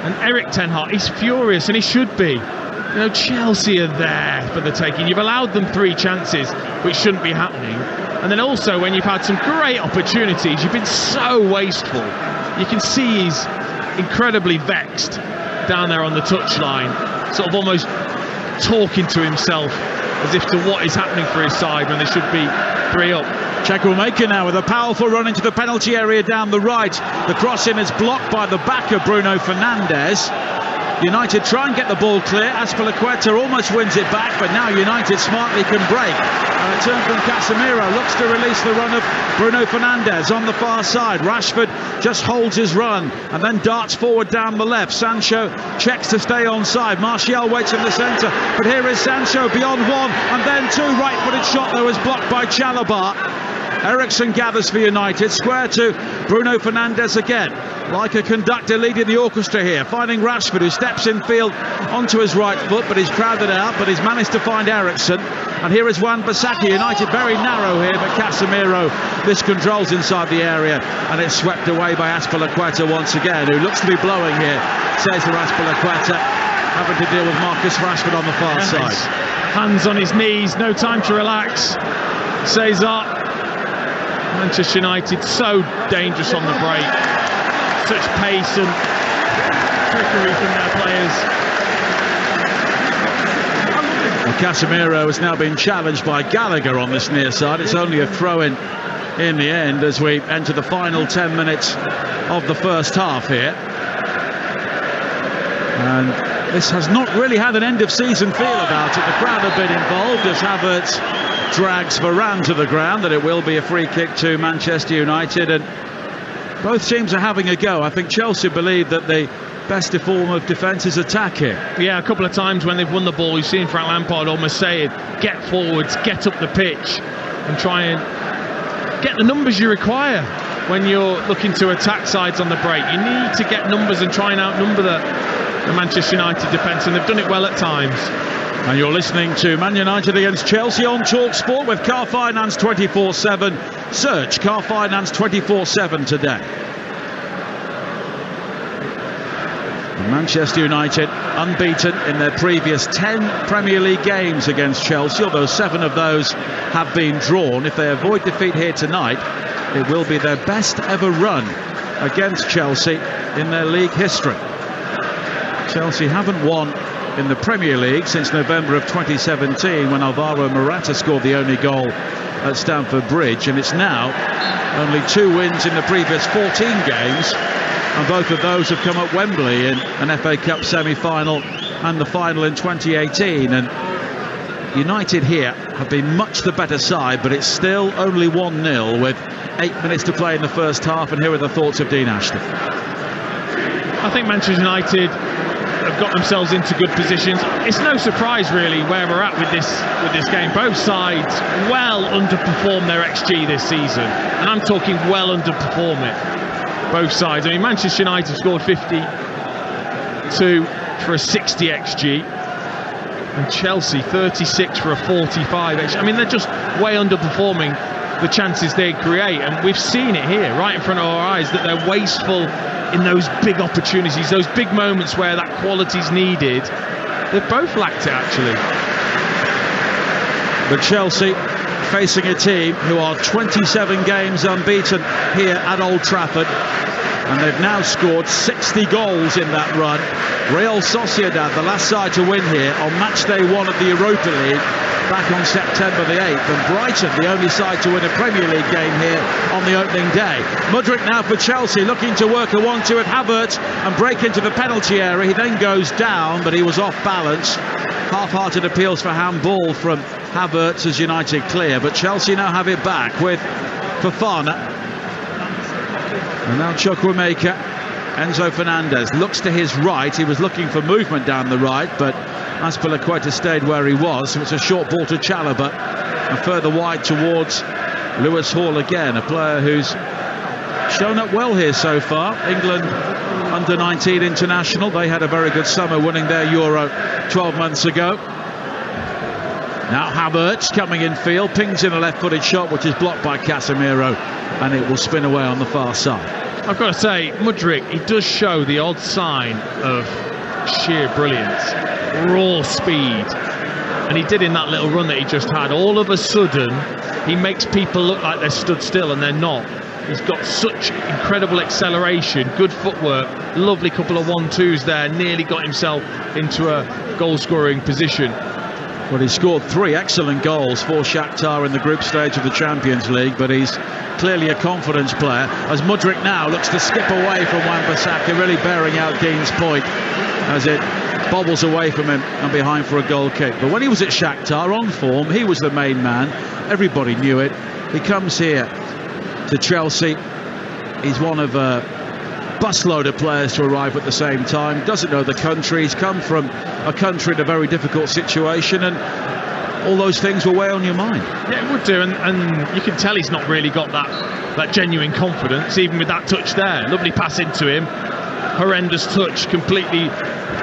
And Erik ten Hag, he's furious, and he should be. You know, Chelsea are there for the taking. You've allowed them 3 chances, which shouldn't be happening. And then also, when you've had some great opportunities, you've been so wasteful. You can see he's incredibly vexed down there on the touchline, sort of almost talking to himself as if to what is happening for his side when there should be 3 up. Chukwuemeka now with a powerful run into the penalty area down the right. The crossing is blocked by the back of Bruno Fernandes. United try and get the ball clear. Azpilicueta almost wins it back, but now United smartly can break. And a turn from Casemiro looks to release the run of Bruno Fernandes on the far side. Rashford just holds his run and then darts forward down the left. Sancho checks to stay onside. Martial waits in the centre, but here is Sancho beyond 1 and then 2. Right-footed shot though is blocked by Chalobah. Eriksen gathers for United, square to Bruno Fernandes again, like a conductor leading the orchestra here, finding Rashford, who steps in field onto his right foot, but he's crowded out, but he's managed to find Eriksen. And here is Wan-Bissaka. United very narrow here, but Casemiro this controls inside the area, and it's swept away by Azpilicueta once again, who looks to be blowing here. Cesar Azpilicueta having to deal with Marcus Rashford on the far side. Hands on his knees, no time to relax. Cesar. Manchester United so dangerous on the break, such pace and trickery from their players. Well, Casemiro has now been challenged by Gallagher on this near side. It's only a throw-in in the end as we enter the final 10 minutes of the first half here. And this has not really had an end-of-season feel about it. The crowd have been involved as Havertz drags Varane to the ground, and it will be a free kick to Manchester United. And both teams are having a go. I think Chelsea believe that the best form of defence is attack here. Yeah, a couple of times when they've won the ball, you've seen Frank Lampard almost saying, get forwards, get up the pitch and try and get the numbers you require when you're looking to attack sides on the break. You need to get numbers and try and outnumber the Manchester United defence, and they've done it well at times. And you're listening to Man United against Chelsea on Talksport with Car Finance 24/7. Search Car Finance 24/7 today. Manchester United unbeaten in their previous 10 Premier League games against Chelsea, although 7 of those have been drawn. If they avoid defeat here tonight, it will be their best ever run against Chelsea in their league history. Chelsea haven't won in the Premier League since November of 2017, when Alvaro Morata scored the only goal at Stamford Bridge, and it's now only 2 wins in the previous 14 games, and both of those have come at Wembley in an FA Cup semi-final and the final in 2018. And United here have been much the better side, but it's still only 1-0 with 8 minutes to play in the first half. And here are the thoughts of Dean Ashton. I think Manchester United have got themselves into good positions. It's no surprise really where we're at with this game. Both sides well underperformed their XG this season, and I'm talking well underperform it. Both sides. I mean, Manchester United scored 52 for a 60 XG, and Chelsea 36 for a 45 XG. I mean, they're just way underperforming the chances they create, and we've seen it here right in front of our eyes that they're wasteful in those big opportunities, those big moments where that quality's needed. They've both lacked it, actually. But Chelsea facing a team who are 27 games unbeaten here at Old Trafford, and they've now scored 60 goals in that run. Real Sociedad, the last side to win here on match day 1 of the Europa League back on September the 8th, and Brighton, the only side to win a Premier League game here on the opening day. Mudryk now for Chelsea, looking to work a 1-2 at Havertz and break into the penalty area. He then goes down, but he was off balance. Half-hearted appeals for handball from Havertz as United clear, but Chelsea now have it back with Fofana. And now Chukwuemeka. Enzo Fernandez looks to his right. He was looking for movement down the right, but Azpilicueta stayed where he was. So it's a short ball to Chalobah, and further wide towards Lewis Hall again, a player who's shown up well here so far. England under-19 international. They had a very good summer, winning their Euro 12 months ago. Now Havertz coming in field, pings in a left-footed shot, which is blocked by Casemiro, and it will spin away on the far side. I've got to say, Mudryk, he does show the odd sign of sheer brilliance, raw speed, and he did in that little run that he just had. All of a sudden, he makes people look like they're stood still, and they're not. He's got such incredible acceleration, good footwork, lovely couple of 1-2s there, nearly got himself into a goal-scoring position. Well, he scored 3 excellent goals for Shakhtar in the group stage of the Champions League, but he's clearly a confidence player, as Mudryk now looks to skip away from Wan-Bissaka, really bearing out Keane's point as it bobbles away from him and behind for a goal kick. But when he was at Shakhtar on form, he was the main man. Everybody knew it. He comes here to Chelsea. He's one of a busload of players to arrive at the same time. Doesn't know the country. He's come from a country in a very difficult situation, and all those things will weigh on your mind. Yeah, it would do, and you can tell he's not really got that genuine confidence, even with that touch there. Lovely pass into him, horrendous touch, completely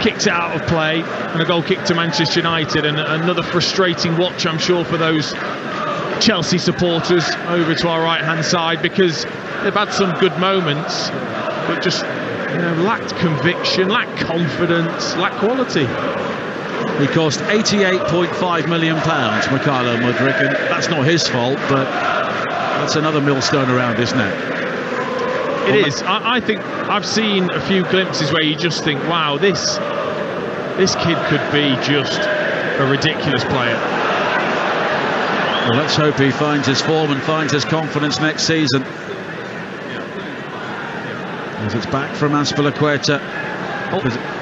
kicks it out of play, and a goal kick to Manchester United, and another frustrating watch, I'm sure, for those Chelsea supporters over to our right-hand side, because they've had some good moments, but just lacked conviction, lacked confidence, lacked quality. He cost £88.5 million, Mykhailo Mudryk, and that's not his fault, but that's another millstone around, isn't it? It is. I think I've seen a few glimpses where you just think, wow, this kid could be just a ridiculous player. Well, let's hope he finds his form and finds his confidence next season. As it's back from Azpilicueta.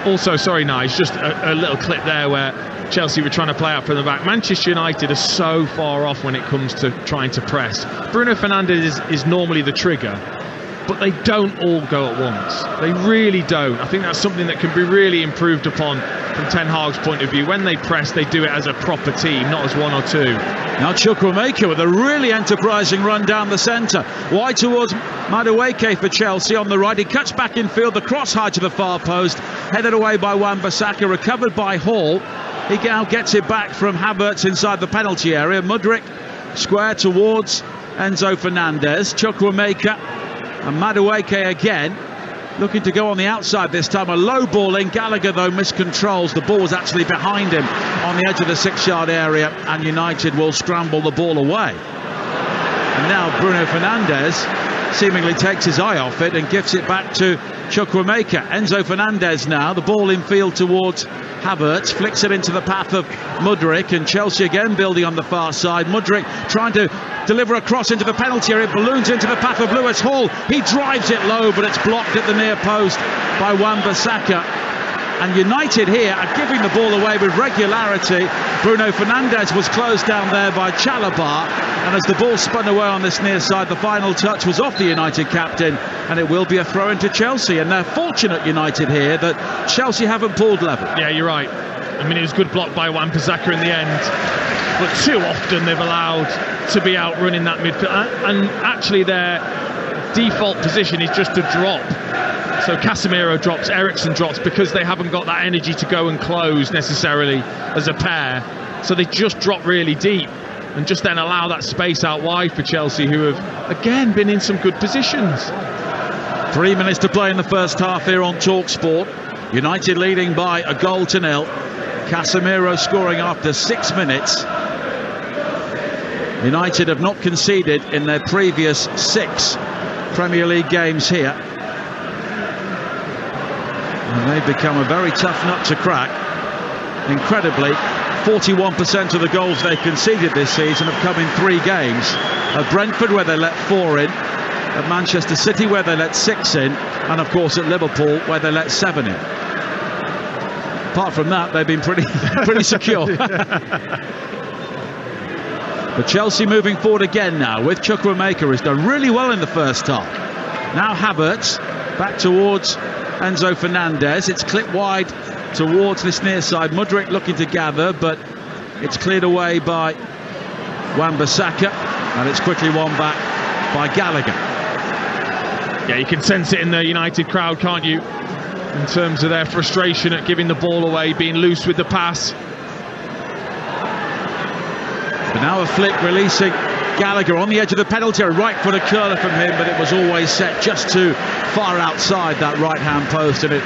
Also, sorry, Nige, just a little clip there where Chelsea were trying to play out from the back. Manchester United are so far off when it comes to trying to press. Bruno Fernandes is normally the trigger, but they don't all go at once. They really don't. I think that's something that can be really improved upon from Ten Hag's point of view. When they press, they do it as a proper team, not as one or two. Now Chukwuemeka with a really enterprising run down the centre. Wide towards Madueke for Chelsea on the right. He cuts back in field, the cross high to the far post. Headed away by Wan-Bissaka, recovered by Hall. He now gets it back from Havertz inside the penalty area. Mudryk square towards Enzo Fernandez. Chukwuemeka and Madueke again. looking to go on the outside this time. A low ball in. Gallagher, though, miscontrols. The ball was actually behind him on the edge of the 6-yard area, and United will scramble the ball away. And now Bruno Fernandes seemingly takes his eye off it and gives it back to Chukwuemeka. Enzo Fernandez now, the ball in field towards Havertz, flicks it into the path of Mudryk, and Chelsea again building on the far side. Mudryk trying to deliver a cross into the penalty area, balloons into the path of Lewis Hall. He drives it low, but it's blocked at the near post by Wan-Bissaka. And United here are giving the ball away with regularity. Bruno Fernandes was closed down there by Chalobah, and as the ball spun away on this near side, the final touch was off the United captain, and it will be a throw into Chelsea. And they're fortunate, United, here, that Chelsea haven't pulled level. Yeah, you're right. I mean, it was good block by Wan-Bissaka in the end, but too often they've allowed to be outrunning that midfield, and actually their default position is just to drop. So Casemiro drops, Eriksen drops, because they haven't got that energy to go and close necessarily as a pair. So they just drop really deep and just then allow that space out wide for Chelsea, who have again been in some good positions. 3 minutes to play in the first half here on Talksport. United leading by 1-0. Casemiro scoring after 6 minutes. United have not conceded in their previous 6 Premier League games here. And they've become a very tough nut to crack. Incredibly, 41% of the goals they've conceded this season have come in 3 games. At Brentford, where they let 4 in. At Manchester City, where they let 6 in. And of course at Liverpool, where they let 7 in. Apart from that, they've been pretty secure. But Chelsea moving forward again now with Chukwuemeka, has done really well in the first half. Now Havertz back towards Enzo Fernandez. It's clipped wide towards this near side. Mudryk looking to gather, but it's cleared away by Wan-Bissaka, and it's quickly won back by Gallagher. Yeah, you can sense it in the United crowd, can't you? In terms of their frustration at giving the ball away, being loose with the pass. But now a flick releasing Gallagher on the edge of the penalty area. Right foot curler from him, but it was always set just too far outside that right-hand post, and it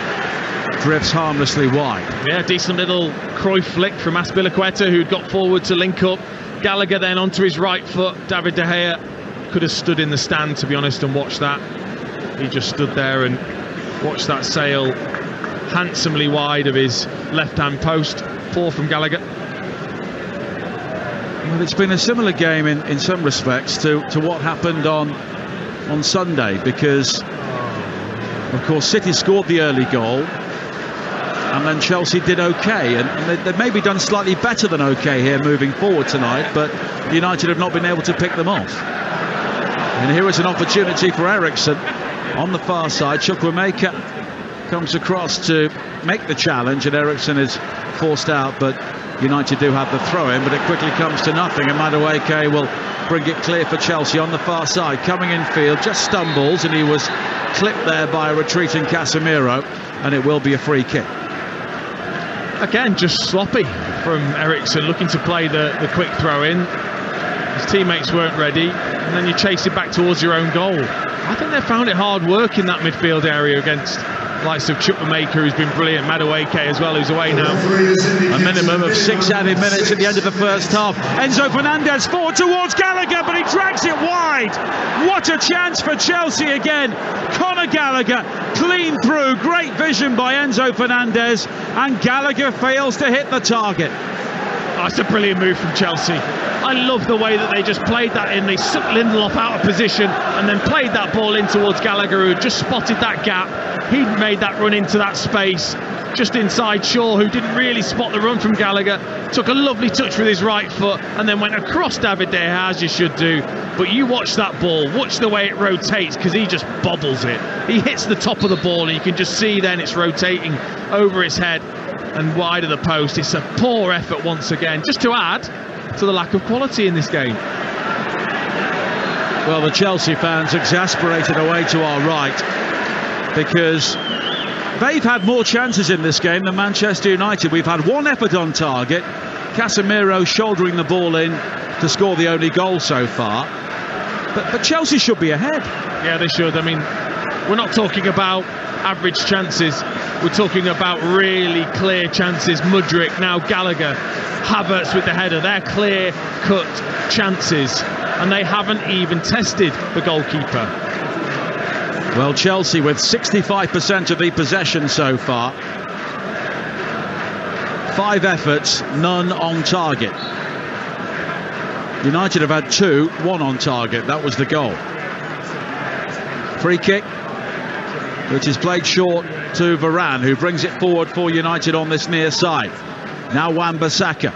drifts harmlessly wide. Yeah, decent little Cruyff flick from Azpilicueta, who'd got forward to link up. Gallagher then onto his right foot. David De Gea could have stood in the stand, to be honest, and watched that. He just stood there and watched that sail handsomely wide of his left-hand post. Poor from Gallagher. Well, it's been a similar game in some respects to what happened on Sunday, because of course City scored the early goal and then Chelsea did okay, and they've maybe done slightly better than okay here moving forward tonight, but United have not been able to pick them off. And here is an opportunity for Eriksen on the far side. Chukwuemeka comes across to make the challenge, and Eriksen is forced out, but United do have the throw-in, but it quickly comes to nothing, and Madueke will bring it clear for Chelsea on the far side. Coming in field, just stumbles, and he was clipped there by a retreating Casemiro, and it will be a free kick. Again, just sloppy from Eriksen, looking to play the quick throw-in. His teammates weren't ready, and then you chase it back towards your own goal. I think they found it hard work in that midfield area against likes of Chukwuemeka, who's been brilliant, Madueke as well, who's away now. A minimum of 6 added minutes at the end of the first half. Enzo Fernandez forward towards Gallagher, but he drags it wide. What a chance for Chelsea again. Conor Gallagher clean through, great vision by Enzo Fernandez, and Gallagher fails to hit the target. Oh, it's a brilliant move from Chelsea. I love the way that they just played that in. They sucked Lindelof out of position and then played that ball in towards Gallagher, who had just spotted that gap. He made that run into that space just inside Shaw, who didn't really spot the run from Gallagher. Took a lovely touch with his right foot and then went across David De Gea, as you should do. But you watch that ball, watch the way it rotates, because he just bobbles it. He hits the top of the ball and you can just see then it's rotating over his head and wide of the post. It's a poor effort once again, just to add to the lack of quality in this game. Well, the Chelsea fans exasperated away to our right, because they've had more chances in this game than Manchester United. We've had 1 effort on target, Casemiro shouldering the ball in to score the only goal so far, but Chelsea should be ahead. Yeah, they should. I mean, We're not talking about average chances. We're talking about really clear chances. Mudryk, now Gallagher, Havertz with the header. They're clear-cut chances, and they haven't even tested the goalkeeper. Well, Chelsea with 65% of the possession so far. 5 efforts, none on target. United have had 2, 1 on target. That was the goal. Free kick, which is played short to Varane, who brings it forward for United on this near side. Now Wan-Bissaka.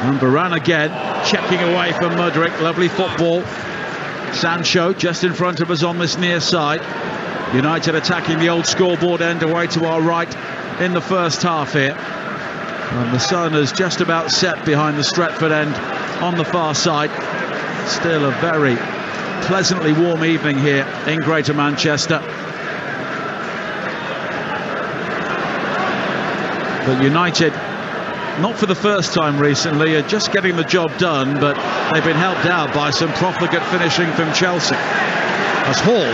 And Varane again, checking away from Mudryk. Lovely football. Sancho just in front of us on this near side. United attacking the old scoreboard end away to our right in the first half here. And the sun has just about set behind the Stretford end on the far side. Still a very pleasantly warm evening here in Greater Manchester. But United, not for the first time recently, are just getting the job done, but they've been helped out by some profligate finishing from Chelsea. As Hall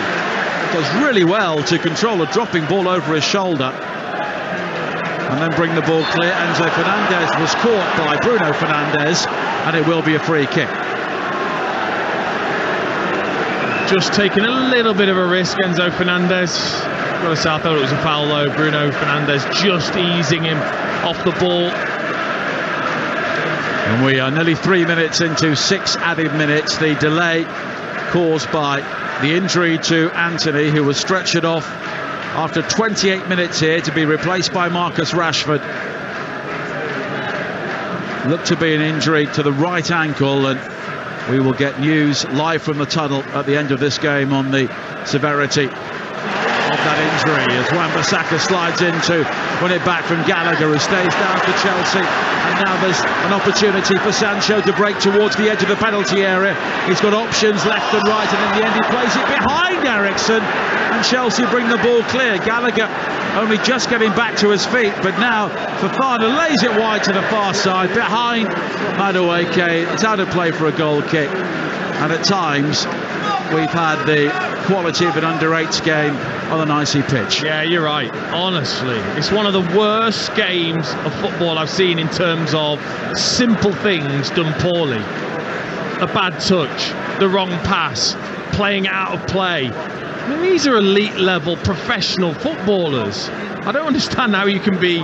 does really well to control a dropping ball over his shoulder and then bring the ball clear. Enzo Fernandez was caught by Bruno Fernandes, and it will be a free kick. Just taking a little bit of a risk, Enzo Fernandez. Got to say, I thought it was a foul though. Bruno Fernandes just easing him off the ball. And we are nearly 3 minutes into 6 added minutes. The delay caused by the injury to Anthony, who was stretchered off after 28 minutes here to be replaced by Marcus Rashford. Looked to be an injury to the right ankle, and we will get news live from the tunnel at the end of this game on the severity of that injury, as Wan-Bissaka slides in to win it back from Gallagher, who stays down for Chelsea. And now there's an opportunity for Sancho to break towards the edge of the penalty area. He's got options left and right, and in the end he plays it behind Eriksen, and Chelsea bring the ball clear. Gallagher only just getting back to his feet, but now Fofana lays it wide to the far side behind Madueke. It's out of play for a goal kick, and at times we've had the quality of an under-8s game on an icy pitch. Yeah, you're right. Honestly, it's one of the worst games of football I've seen in terms of simple things done poorly. A bad touch, the wrong pass, playing out of play. I mean, these are elite level professional footballers. I don't understand how you can be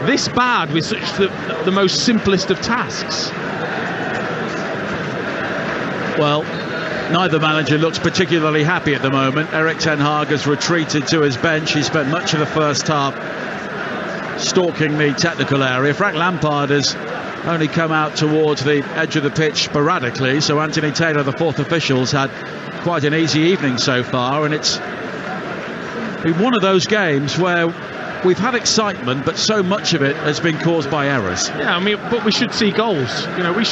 this bad with such the most simplest of tasks. Well, neither manager looks particularly happy at the moment. Erik ten Hag has retreated to his bench. He spent much of the first half stalking the technical area. Frank Lampard has only come out towards the edge of the pitch sporadically, so Anthony Taylor, the fourth official, has had quite an easy evening so far, and it's been one of those games where we've had excitement, but so much of it has been caused by errors. Yeah, I mean, but we should see goals. You know, we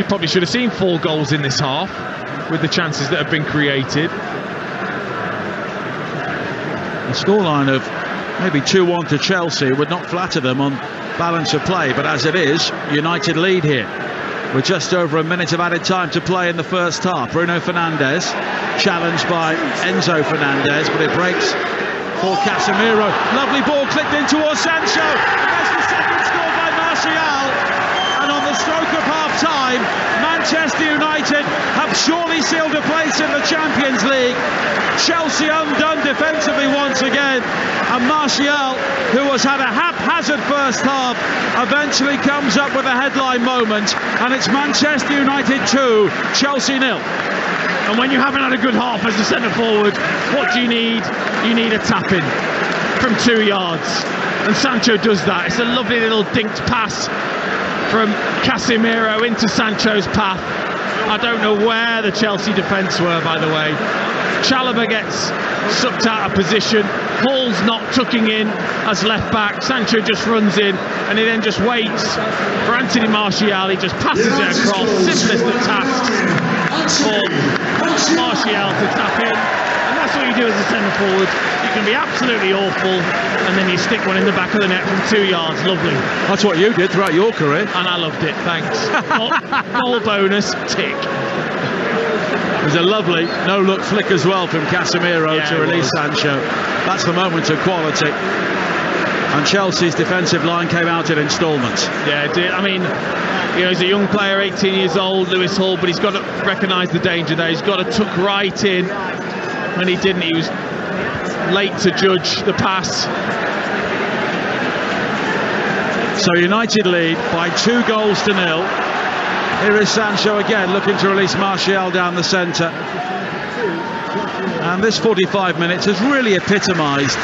probably should have seen 4 goals in this half with the chances that have been created. A scoreline of maybe 2-1 to Chelsea would not flatter them on balance of play, but as it is, United lead here with just over a minute of added time to play in the first half. Bruno Fernandes challenged by Enzo Fernandez, but it breaks for Casemiro. Lovely ball clipped in towards Sancho. There's the second score by Martial, and on the stroke of half-time, Manchester United have surely sealed a place in the Champions League. Chelsea undone defensively once again, and Martial, who has had a haphazard first half, eventually comes up with a headline moment, and it's Manchester United 2, Chelsea 0. And when you haven't had a good half as a centre forward, what do you need? You need a tap-in from 2 yards, and Sancho does that. It's a lovely little dinked pass from Casemiro into Sancho's path. I don't know where the Chelsea defence were, by the way. Chalobah gets sucked out of position. Hall's not tucking in as left back. Sancho just runs in, and he then just waits for Anthony Martial. He just passes it across. Simplest of tasks for Martial to tap in. And that's what you do as a centre forward. You can be absolutely awful, and then you stick one in the back of the net from 2 yards. Lovely. That's what you did throughout your career. And I loved it, thanks. Goal bonus, tick. There's There's a lovely no-look flick as well from Casemiro to release Sancho. That's the moment of quality. And Chelsea's defensive line came out in instalments. Yeah, it did. I mean, you know, he's a young player, 18 years old, Lewis Hall, but he's got to recognise the danger there. He's got to tuck right in. When he didn't, he was late to judge the pass. So United lead by 2-0. Here is Sancho again, looking to release Martial down the centre. And this 45 minutes has really epitomised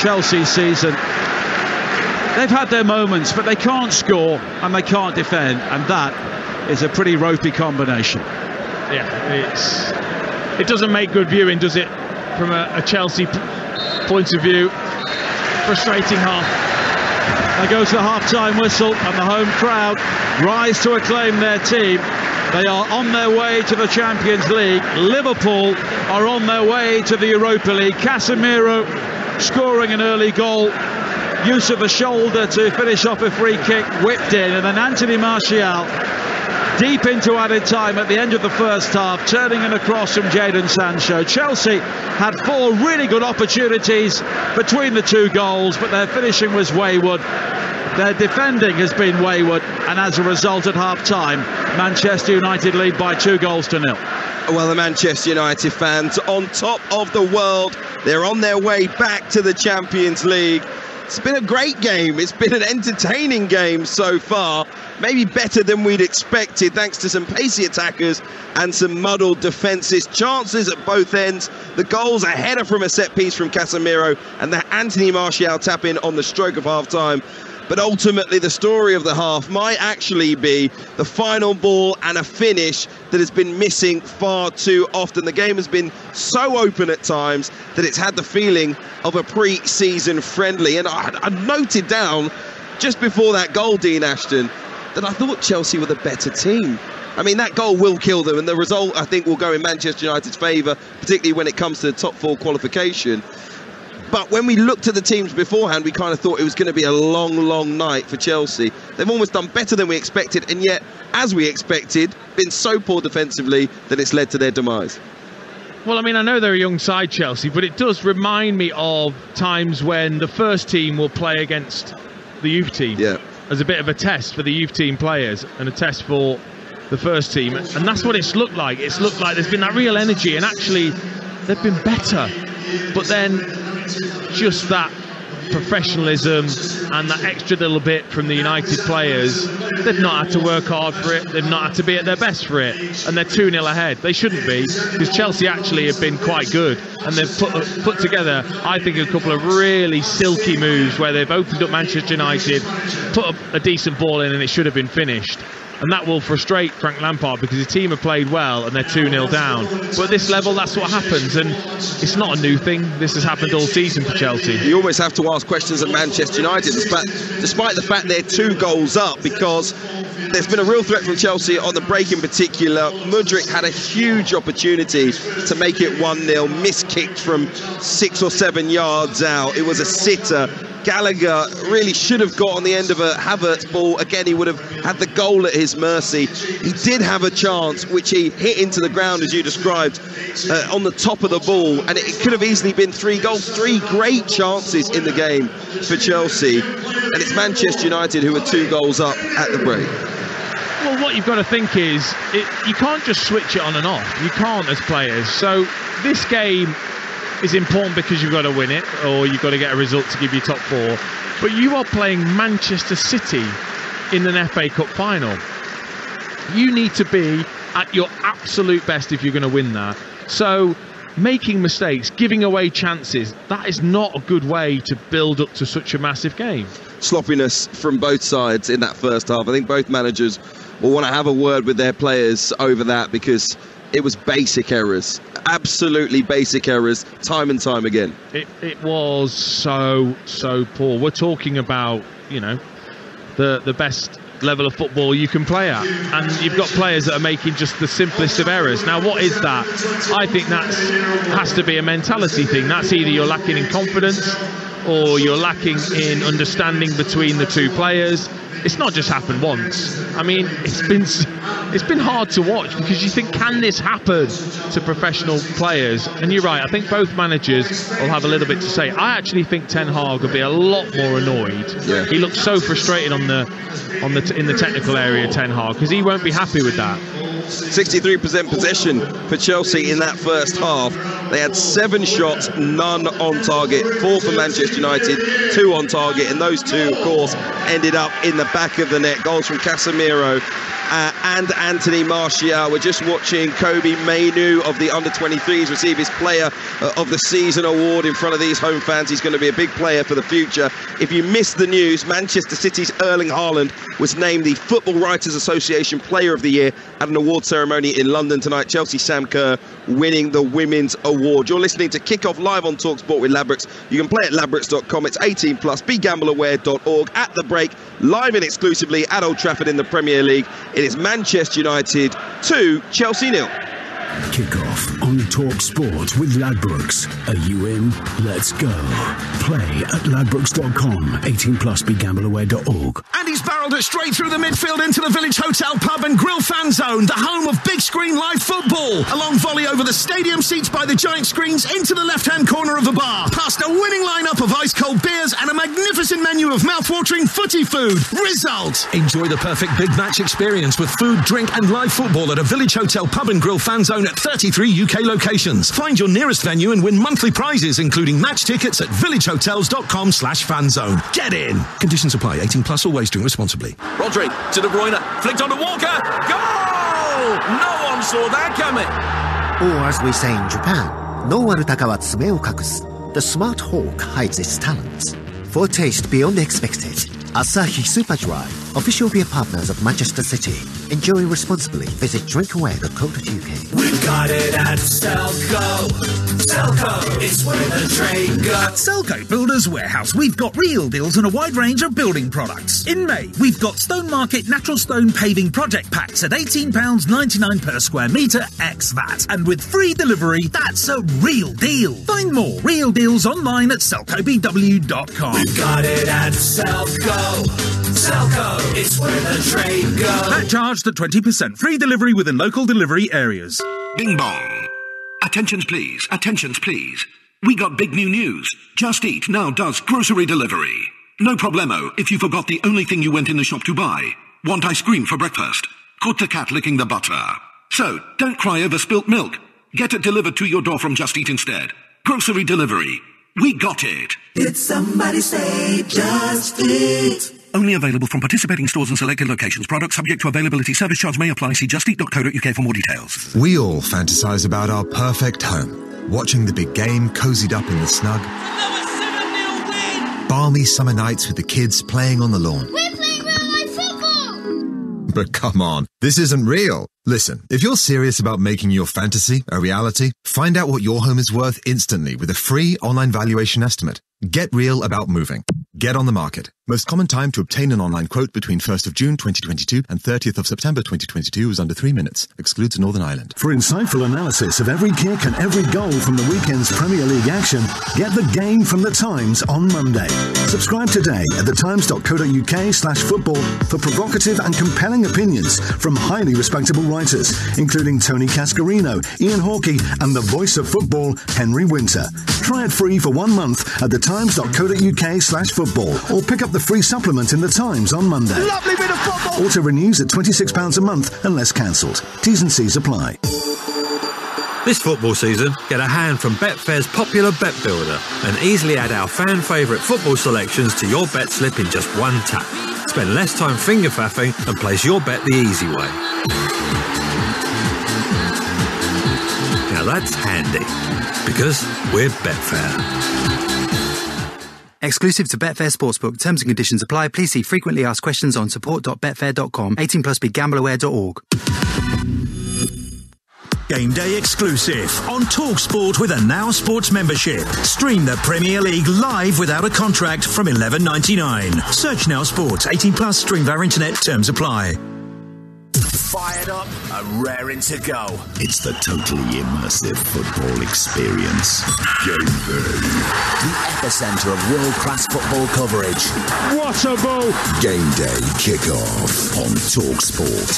Chelsea's season. They've had their moments, but they can't score and they can't defend, and that is a pretty ropey combination. Yeah, it doesn't make good viewing, does it, from a Chelsea point of view? Frustrating half. There goes the half-time whistle, and the home crowd rise to acclaim their team. They are on their way to the Champions League. Liverpool are on their way to the Europa League. Casemiro scoring an early goal. Use of the shoulder to finish off a free kick, whipped in, and then Anthony Martial deep into added time at the end of the first half, turning in a cross from Jadon Sancho. Chelsea had 4 really good opportunities between the 2 goals, but their finishing was wayward. Their defending has been wayward, and as a result, at half-time, Manchester United lead by 2-0. Well, the Manchester United fans on top of the world. They're on their way back to the Champions League. It's been a great game. It's been an entertaining game so far. Maybe better than we'd expected, thanks to some pacey attackers and some muddled defences. Chances at both ends. The goals, a header from a set piece from Casemiro, and the Anthony Martial tap in on the stroke of half-time. But ultimately, the story of the half might actually be the final ball and a finish that has been missing far too often. The game has been so open at times that it's had the feeling of a pre-season friendly. And I noted down just before that goal, Dean Ashton, that I thought Chelsea were the better team. I mean, that goal will kill them, and the result, I think, will go in Manchester United's favour, particularly when it comes to the top 4 qualification. But when we looked at the teams beforehand, we kind of thought it was going to be a long, long night for Chelsea. They've almost done better than we expected, and yet, as we expected, been so poor defensively that it's led to their demise. Well, I mean, I know they're a young side, Chelsea, but it does remind me of times when the first team will play against the youth team as a bit of a test for the youth team players and a test for the first team. And that's what it's looked like. It's looked like there's been that real energy, and actually, they've been better. But then just that professionalism and that extra little bit from the United players, they've not had to work hard for it, they've not had to be at their best for it, and they're 2-0 ahead. They shouldn't be, because Chelsea actually have been quite good, and they've put together, I think, a couple of really silky moves where they've opened up Manchester United, put a decent ball in, and it should have been finished. And that will frustrate Frank Lampard, because his team have played well and they're 2-0 down. But at this level, that's what happens, and it's not a new thing. This has happened all season for Chelsea. You almost have to ask questions of Manchester United, despite the fact they're 2 goals up, because there's been a real threat from Chelsea on the break in particular. Mudryk had a huge opportunity to make it 1-0, miskicked from 6 or 7 yards out. It was a sitter. Gallagher really should have got on the end of a Havertz ball. Again, he would have had the goal at his mercy. He did have a chance, which he hit into the ground, as you described, on the top of the ball, and it could have easily been 3 goals. 3 great chances in the game for Chelsea, and it's Manchester United who are 2 goals up at the break. Well, what you've got to think is, you can't just switch it on and off. You can't as players. So this game is important because you've got to win it, or you've got to get a result to give you top 4. But you are playing Manchester City in an FA Cup final. You need to be at your absolute best if you're going to win that. So making mistakes, giving away chances, that is not a good way to build up to such a massive game. Sloppiness from both sides in that first half. I think both managers will want to have a word with their players over that, because it was basic errors, absolutely basic errors, time and time again. It was so poor. We're talking about, you know, the best level of football you can play at, and you've got players that are making just the simplest of errors. Now, what is that? I think that has to be a mentality thing. That's either you're lacking in confidence, or you're lacking in understanding between the two players. It's not just happened once. I mean, it's been hard to watch, because you think, can this happen to professional players? And you're right, I think both managers will have a little bit to say. I actually think Ten Hag will be a lot more annoyed. Yeah. He looks so frustrated in the technical area, Ten Hag, because he won't be happy with that. 63% possession for Chelsea in that first half. They had 7 shots, none on target. 4 for Manchester United, 2 on target, and those 2, of course, ended up in the back of the net. Goals from Casemiro and Anthony Martial. We're just watching Kobe Mainu of the under-23s receive his Player of the Season award in front of these home fans. He's going to be a big player for the future. If you missed the news, Manchester City's Erling Haaland was named the Football Writers Association Player of the Year at an award ceremony in London tonight. Chelsea's Sam Kerr winning the Women's Award. You're listening to Kickoff live on Talksport with Ladbrokes. You can play at ladbrokes.com. It's 18+. BeGambleAware.org. At the break, live and exclusively at Old Trafford in the Premier League. It is Manchester United 2, Chelsea 0. Kickoff on Talksport with Ladbrokes. Are you in? Let's go. Play at ladbrokes.com. 18+. BeGambleAware.org. And he's barrelled it straight through the midfield into the Village Hotel Pub and Grill fan zone, the home of big screen live football. A long volley over the stadium seats by the giant screens into the left-hand corner of the bar, past a winning lineup of ice-cold beers and a magnificent menu of mouth-watering footy food. Result: enjoy the perfect big match experience with food, drink and live football at a Village Hotel Pub and Grill fan zone at 33 UK locations. Find your nearest venue and win monthly prizes, including match tickets at villagehotels.com/fanzone. Get in. Conditions apply. 18+. Always drink responsibly. Rodri to De Bruyne, flicked onto Walker. Goal! No one saw that coming. Or as we say in Japan, no warutaka wa tsume o kakusu. The smart hawk hides its talents. For a taste beyond expected, Asahi Super Dry, official beer partners of Manchester City. Enjoy responsibly. Visit drinkaware.co.uk. We've got it at Selco. Selco, it's where the trade goes. At Selco Builders Warehouse, we've got real deals on a wide range of building products. In May, we've got Stone Market Natural Stone Paving Project Packs at £18.99 per square metre ex VAT. And with free delivery, that's a real deal. Find more real deals online at selcobw.com. We've got it at Selco. Selco, it's where the trade goes. That charged at 20%. Free delivery within local delivery areas. Bing bong. Attentions please, attentions please. We got big new news. Just Eat now does grocery delivery. No problemo if you forgot the only thing you went in the shop to buy. Want ice cream for breakfast? Caught the cat licking the butter. So, don't cry over spilt milk. Get it delivered to your door from Just Eat instead. Grocery delivery. We got it. Did somebody say Just Eat? Only available from participating stores and selected locations. Products subject to availability. Service charge may apply. See justeat.co.uk for more details. We all fantasize about our perfect home. Watching the big game, cozied up in the snug. Another 7-0 win! Balmy summer nights with the kids playing on the lawn. We're playing real-life football! But come on, this isn't real. Listen, if you're serious about making your fantasy a reality, find out what your home is worth instantly with a free online valuation estimate. Get real about moving. Get on the market. Most common time to obtain an online quote between 1st of June 2022 and 30th of September 2022 is under 3 minutes. Excludes Northern Ireland. For insightful analysis of every kick and every goal from the weekend's Premier League action, get The Game from The Times on Monday. Subscribe today at thetimes.co.uk/football for provocative and compelling opinions from highly respectable writers, including Tony Cascarino, Ian Hawkey, and the voice of football, Henry Winter. Try it free for 1 month at thetimes.co.uk/football or pick up the free supplement in The Times on Monday. Lovely bit of football! Auto renews at £26 a month unless cancelled. T's and C's apply. This football season, get a hand from Betfair's popular Bet Builder and easily add our fan favourite football selections to your bet slip in just one tap. Spend less time finger faffing and place your bet the easy way. Now that's handy, because we're Betfair. Exclusive to Betfair Sportsbook. Terms and conditions apply. Please see frequently asked questions on support.betfair.com. 18+. BeGambleAware.org. Game day exclusive on Talksport with a Now Sports membership. Stream the Premier League live without a contract from $11.99. Search Now Sports. 18+. Stream via internet. Terms apply. fired up and raring to go. It's the totally immersive football experience. Game Day. The epicenter of world-class football coverage. What a ball! Game Day kickoff on Talksport.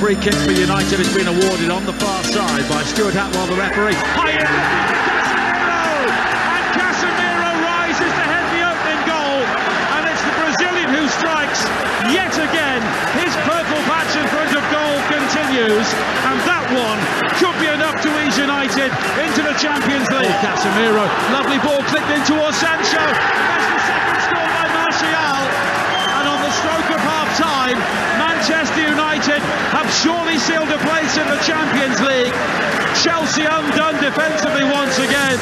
Free kick for United has been awarded on the far side by Stuart Hatwell, the referee. High in Casemiro! And Casemiro rises to head the opening goal. And it's the Brazilian who strikes yet again. His purple patch in front of goal continues. And that one could be enough to ease United into the Champions League. Casemiro, lovely ball clipped in towards Sancho. That's the second score by Martial. And on the stroke of half-time, Manchester United have surely sealed a place in the Champions League. Chelsea undone defensively once again.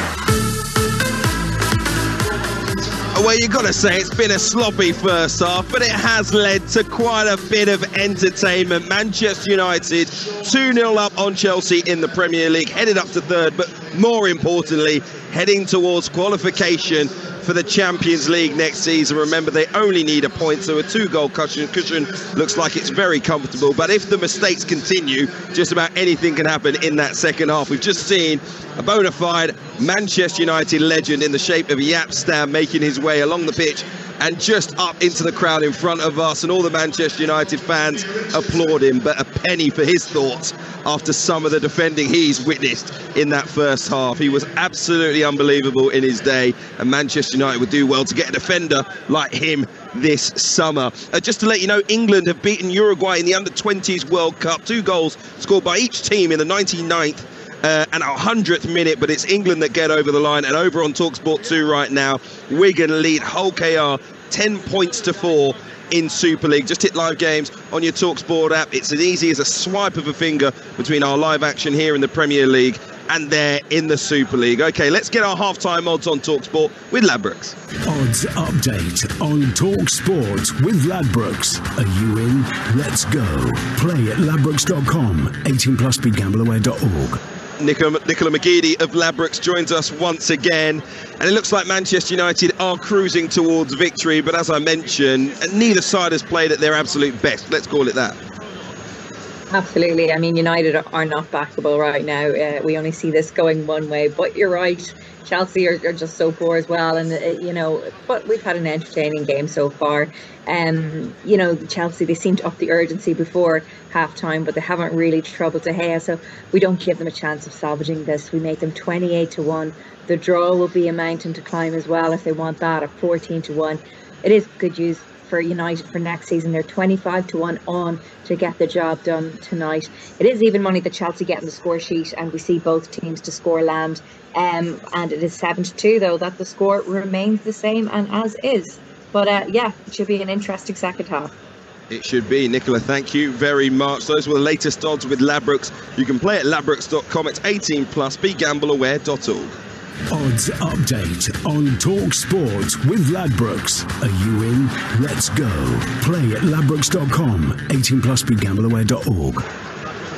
Well, you've got to say it's been a sloppy first half, but it has led to quite a bit of entertainment. Manchester United 2-0 up on Chelsea in the Premier League, headed up to third, but more importantly, heading towards qualification for the Champions League next season. Remember, they only need a point, so a 2-goal cushion looks like it's very comfortable. But if the mistakes continue, just about anything can happen in that second half. We've just seen a bona fide Manchester United legend in the shape of Jaap Stam making his way along the pitch and just up into the crowd in front of us, and all the Manchester United fans applaud him. But a penny for his thoughts after some of the defending he's witnessed in that first half. He was absolutely unbelievable in his day, and Manchester United would do well to get a defender like him this summer. Just to let you know, England have beaten Uruguay in the Under-20s World Cup. 2 goals scored by each team in the 99th and 100th minute, but it's England that get over the line. And over on Talksport 2 right now, Wigan lead Hull KR 10 points to 4 in Super League. Just hit live games on your Talksport app. It's as easy as a swipe of a finger between our live action here in the Premier League and there in the Super League. Okay, let's get our half-time odds on Talksport with Ladbrokes. Odds update on Talksport with Ladbrokes. Are you in? Let's go. Play at ladbrokes.com. 18+ begambleaware.org. Nicola McGeady of Ladbrokes joins us once again, and it looks like Manchester United are cruising towards victory, but as I mentioned, neither side has played at their absolute best. Let's call it that. Absolutely. I mean, United are not backable right now. We only see this going one way, but you're right. Chelsea are just so poor as well, and but we've had an entertaining game so far. Chelsea, they seem to up the urgency before half-time, but they haven't really troubled De Gea, so we don't give them a chance of salvaging this. We make them 28-1. The draw will be a mountain to climb as well if they want that, at 14-1. It is good news for United for next season. They're 25-1 on to get the job done tonight. It is even money that Chelsea get in the score sheet, and we see both teams to score land. And it is 7-2 though, that the score remains the same and as is. But it should be an interesting second half. It should be. Nicola, thank you very much. Those were the latest odds with Ladbrokes. You can play at ladbrokes.com. It's 18+. begambleaware.org. Odds update on Talksport with Ladbrokes. Are you in? Let's go. Play at ladbrokes.com. 18+ begambleaware.org.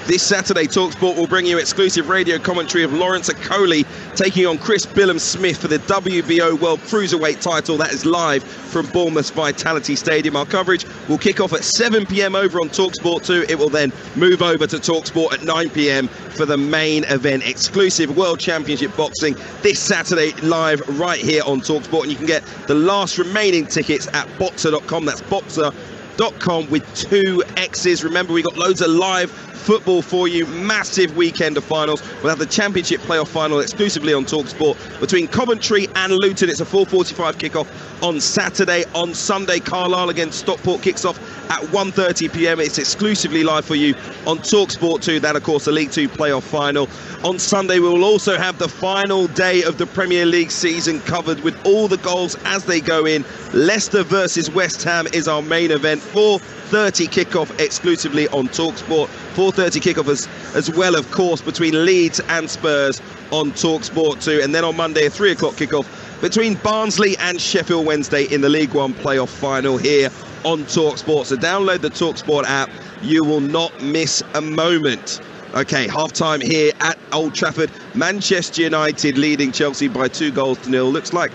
This Saturday, Talksport will bring you exclusive radio commentary of Lawrence Akoli taking on Chris Billam-Smith for the WBO World Cruiserweight title. That is live from Bournemouth's Vitality Stadium. Our coverage will kick off at 7 p.m. over on Talksport 2. It will then move over to Talksport at 9 p.m. for the main event. Exclusive World Championship Boxing this Saturday live right here on Talksport. And you can get the last remaining tickets at boxer.com. That's boxer.com with 2 X's. Remember, we got loads of live football for you. Massive weekend of finals. We'll have the Championship playoff final exclusively on Talksport between Coventry and Luton. It's a 4:45 kickoff on Saturday. On Sunday, Carlisle against Stockport kicks off at 1:30 p.m. It's exclusively live for you on Talksport 2. That, of course, the League 2 playoff final. On Sunday, we will also have the final day of the Premier League season covered with all the goals as they go in. Leicester versus West Ham is our main event. 4:30 kickoff exclusively on Talksport. 4:30 kickoff as well, of course, between Leeds and Spurs on Talksport 2. And then on Monday, a 3 o'clock kickoff between Barnsley and Sheffield Wednesday in the League 1 playoff final here on Talksport. So download the Talksport app. You will not miss a moment. Okay, half-time here at Old Trafford. Manchester United leading Chelsea by 2-0. Looks like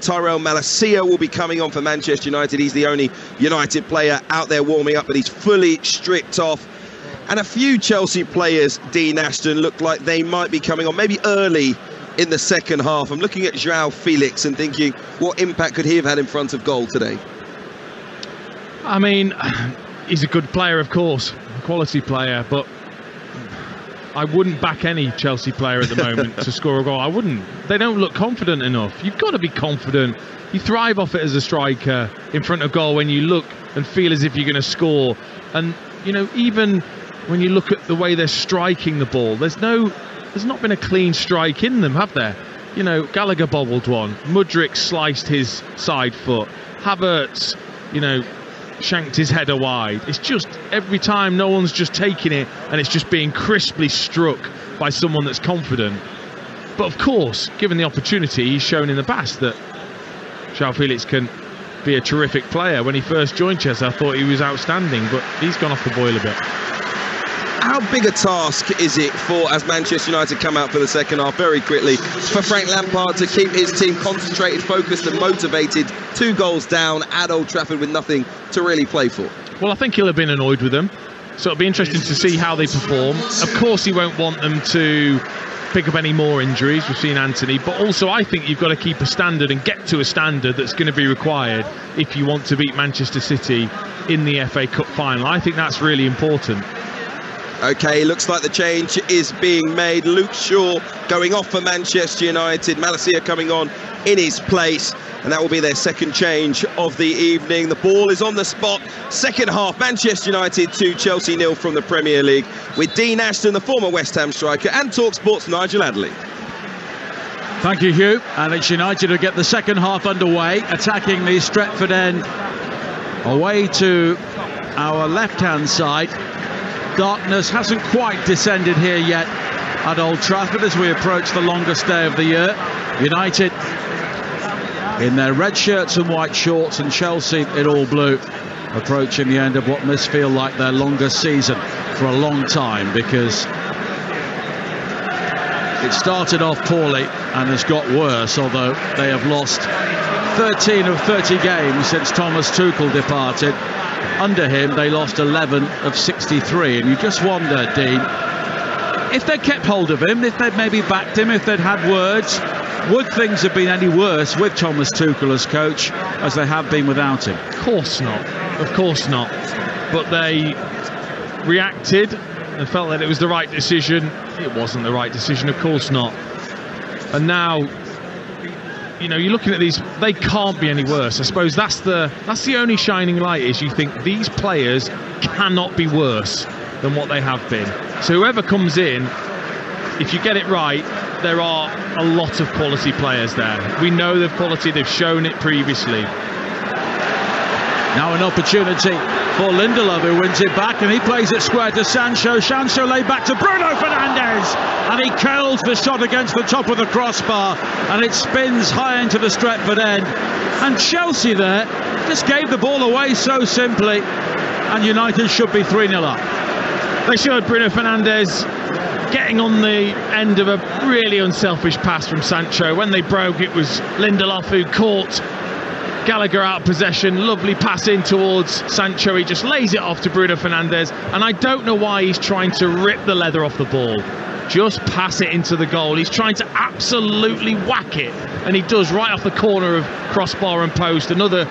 Tyrell Malacia will be coming on for Manchester United. He's the only United player out there warming up, but he's fully stripped off. And a few Chelsea players, Dean Ashton, look like they might be coming on, maybe early in the second half. I'm looking at Joao Felix and thinking, what impact could he have had in front of goal today? I mean, he's a good player, of course, a quality player, but I wouldn't back any Chelsea player at the moment to score a goal. I wouldn't. They don't look confident enough. You've got to be confident. You thrive off it as a striker in front of goal when you look and feel as if you're going to score. And, you know, even when you look at the way they're striking the ball, there's not been a clean strike in them, have there? You know, Gallagher bobbled one. Mudryk sliced his side foot. Havertz, you know, shanked his header wide. It's just every time no one's just taking it and it's just being crisply struck by someone that's confident. But of course, given the opportunity, he's shown in the past that Joao Felix can be a terrific player. When he first joined Chelsea, I thought he was outstanding, but he's gone off the boil a bit. How big a task is it for, as Manchester United come out for the second half very quickly, for Frank Lampard to keep his team concentrated, focused and motivated, 2 goals down at Old Trafford with nothing to really play for? Well, I think he'll have been annoyed with them, so it'll be interesting to see how they perform. Of course, he won't want them to pick up any more injuries. We've seen Anthony, but also I think you've got to keep a standard and get to a standard that's going to be required if you want to beat Manchester City in the FA Cup final. I think that's really important. Okay, looks like the change is being made. Luke Shaw going off for Manchester United. Malacia coming on in his place. And that will be their second change of the evening. The ball is on the spot. Second half, Manchester United 2, Chelsea 0 from the Premier League. With Dean Ashton, the former West Ham striker, and Talksport's Nigel Adderley. Thank you, Hugh. And it's United who get the second half underway, attacking the Stretford end. Away to our left-hand side. Darkness hasn't quite descended here yet at Old Trafford as we approach the longest day of the year. United in their red shirts and white shorts, and Chelsea in all blue, approaching the end of what must feel like their longest season for a long time, because it started off poorly and has got worse, although they have lost 13 of 30 games since Thomas Tuchel departed. Under him, they lost 11 of 63, and you just wonder, Dean, if they'd kept hold of him, if they'd maybe backed him, if they'd had words, would things have been any worse with Thomas Tuchel as coach as they have been without him? Of course not. Of course not. But they reacted and felt that it was the right decision. It wasn't the right decision, of course not. And now, you know, you're looking at these, they can't be any worse. I suppose that's the only shining light, is you think these players cannot be worse than what they have been. So whoever comes in, if you get it right, there are a lot of quality players there. We know they've quality, they've shown it previously. Now an opportunity for Lindelof, who wins it back, and he plays it square to Sancho. Sancho laid back to Bruno Fernandes, and he curls the shot against the top of the crossbar, and it spins high into the Stretford end. And Chelsea there just gave the ball away so simply, and United should be 3-0 up. They showed Bruno Fernandes getting on the end of a really unselfish pass from Sancho. When they broke, it was Lindelof who caught Gallagher out of possession. Lovely pass in towards Sancho. He just lays it off to Bruno Fernandes, and I don't know why he's trying to rip the leather off the ball. Just pass it into the goal. He's trying to absolutely whack it, and he does, right off the corner of crossbar and post. Another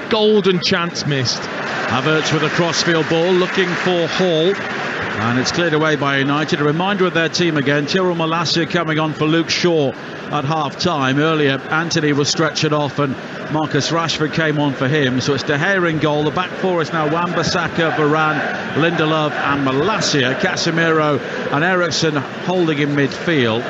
golden chance missed. Havertz with a crossfield ball, looking for Hall, and it's cleared away by United. A reminder of their team again. Tyrell Malacia coming on for Luke Shaw at half-time. Earlier, Anthony was stretched off and Marcus Rashford came on for him. So it's De Gea in goal. The back four is now Wan-Bissaka, Varane, Lindelof and Malacia. Casemiro and Eriksen holding in midfield.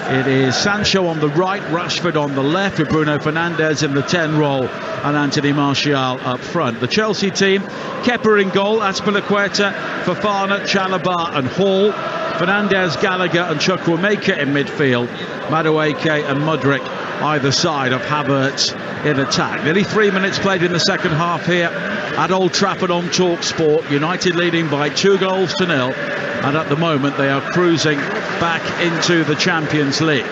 It is Sancho on the right, Rashford on the left, with Bruno Fernandes in the 10 role and Anthony Martial up front. The Chelsea team, Kepa in goal, Azpilicueta, Fofana, Chalobah and Hall. Fernandes, Gallagher and Chukwuemeka in midfield. Madueke and Mudryk either side of Havertz in attack. Nearly 3 minutes played in the second half here at Old Trafford on Talksport. United leading by 2-0, and at the moment they are cruising back into the Champions League.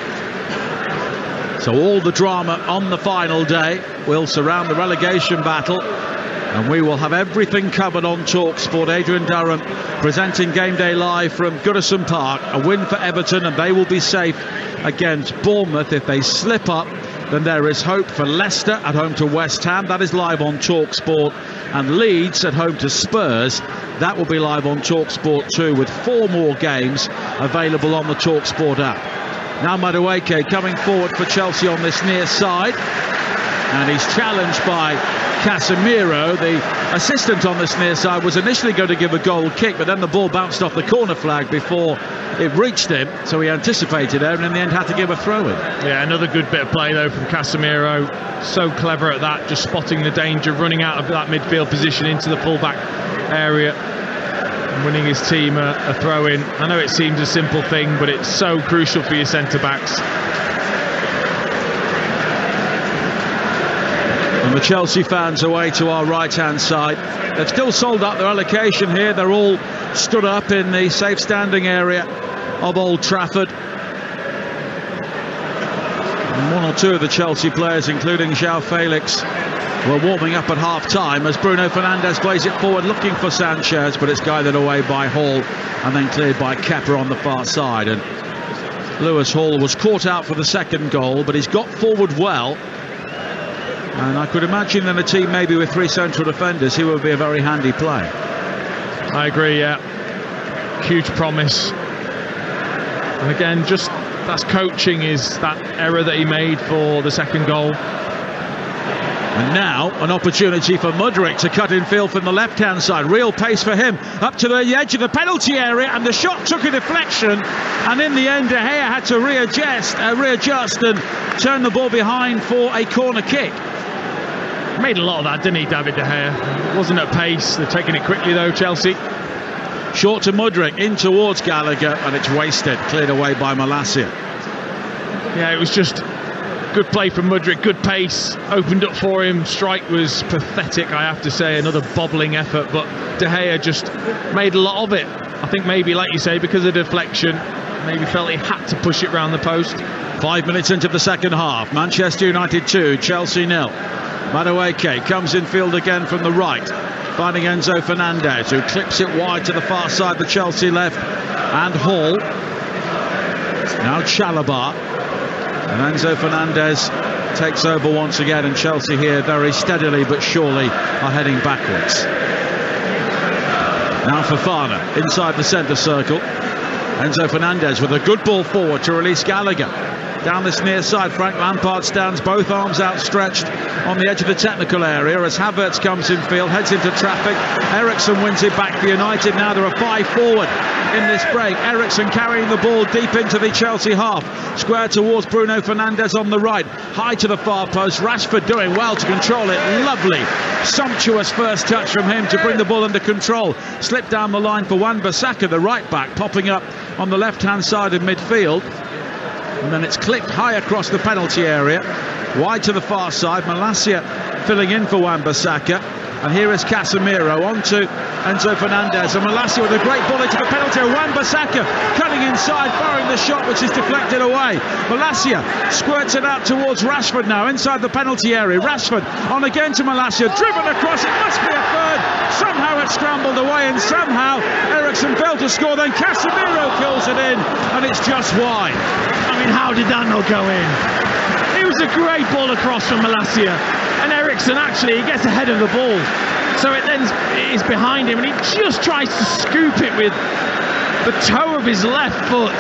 So all the drama on the final day will surround the relegation battle, and we will have everything covered on Talksport. Adrian Durham presenting Game Day Live from Goodison Park. A win for Everton and they will be safe against Bournemouth. If they slip up, then there is hope for Leicester at home to West Ham. That is live on Talksport. And Leeds at home to Spurs. That will be live on Talksport too, with 4 more games available on the Talksport app. Now Madueke coming forward for Chelsea on this near side, and he's challenged by Casemiro. The assistant on this near side was initially going to give a goal kick, but then the ball bounced off the corner flag before it reached him, so he anticipated it and in the end had to give a throw in. Yeah, another good bit of play though from Casemiro. So clever at that, just spotting the danger, running out of that midfield position into the fullback area, winning his team a throw in. I know it seems a simple thing, but it's so crucial for your centre backs. And the Chelsea fans away to our right hand side. They've still sold out their allocation here. They're all stood up in the safe standing area of Old Trafford. And 1 or 2 of the Chelsea players, including João Felix, were warming up at half-time as Bruno Fernandes plays it forward looking for Sanchez, but it's guided away by Hall and then cleared by Kepa on the far side. And Lewis Hall was caught out for the second goal, but he's got forward well, and I could imagine that a team maybe with 3 central defenders, he would be a very handy play. I agree, yeah. Huge promise. And again, just that's coaching, is that error that he made for the second goal. And now an opportunity for Mudryk to cut in field from the left-hand side. Real pace for him up to the edge of the penalty area, and the shot took a deflection, and in the end De Gea had to readjust and turn the ball behind for a corner kick. Made a lot of that, didn't he, David De Gea? Wasn't at pace. They're taking it quickly though, Chelsea. Short to Mudryk, in towards Gallagher, and it's wasted, cleared away by Malacia. Yeah, it was just good play from Mudryk, good pace, opened up for him. Strike was pathetic, I have to say, another bobbling effort, but De Gea just made a lot of it. I think maybe, like you say, because of deflection, maybe felt he had to push it round the post. 5 minutes into the second half, Manchester United 2, Chelsea 0. Madueke comes in field again from the right, finding Enzo Fernandez, who clips it wide to the far side, the Chelsea left, and Hall. Now Chalobah, and Enzo Fernandez takes over once again, and Chelsea here very steadily but surely are heading backwards. Now Fofana inside the centre circle. Enzo Fernandez with a good ball forward to release Gallagher. Down this near side, Frank Lampard stands, both arms outstretched on the edge of the technical area as Havertz comes in field, heads into traffic. Eriksen wins it back for United. Now there are 5 forward in this break. Eriksen carrying the ball deep into the Chelsea half. Square towards Bruno Fernandes on the right. High to the far post. Rashford doing well to control it. Lovely, sumptuous first touch from him to bring the ball under control. Slip down the line for Wan-Bissaka, the right back, popping up on the left-hand side of midfield. And then it's clipped high across the penalty area, wide to the far side. Malacia filling in for Wan-Bissaka, and here is Casemiro on to Enzo Fernandez, and Malacia with a great ball into the penalty area. Wan-Bissaka cutting inside, firing the shot which is deflected away. Malacia squirts it out towards Rashford now inside the penalty area. Rashford on again to Malacia, driven across, it must be a third. Somehow it's scrambled away, and somehow Eriksen failed to score. Then Casemiro kills it in, and it's just wide. I mean, how did that not go in? It was a great ball across from Malacia, and Eriksen actually, he gets ahead of the ball, so it then is behind him, and he just tries to scoop it with the toe of his left foot,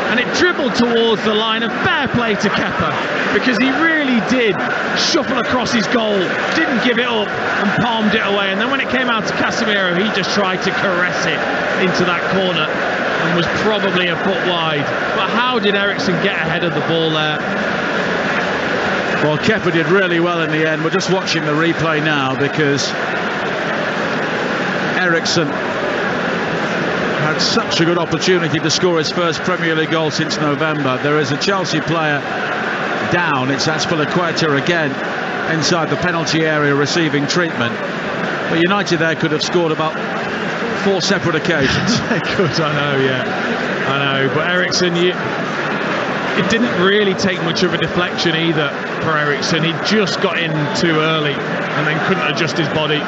and it dribbled towards the line. Of fair play to Kepa, because he really did shuffle across his goal, didn't give it up and palmed it away. And then when it came out to Casemiro, he just tried to caress it into that corner and was probably a foot wide. But how did Eriksen get ahead of the ball there? Well, Kepa did really well in the end. We're just watching the replay now because Eriksen had such a good opportunity to score his first Premier League goal since November. There is a Chelsea player down. It's Azpilicueta again inside the penalty area receiving treatment. But United there could have scored about 4 separate occasions. They could, I know, yeah. I know, but Eriksson, it didn't really take much of a deflection either for Eriksson. He just got in too early and then couldn't adjust his body.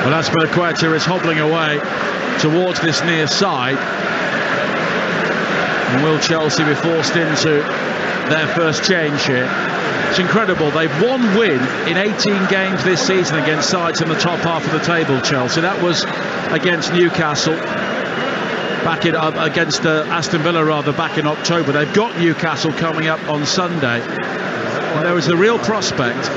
Well, Azpilicueta is hobbling away towards this near side. And will Chelsea be forced into their first change here? It's incredible. They've one win in 18 games this season against sides in the top half of the table, Chelsea. That was against Newcastle, against Aston Villa, rather, back in October. They've got Newcastle coming up on Sunday. And there is a real prospect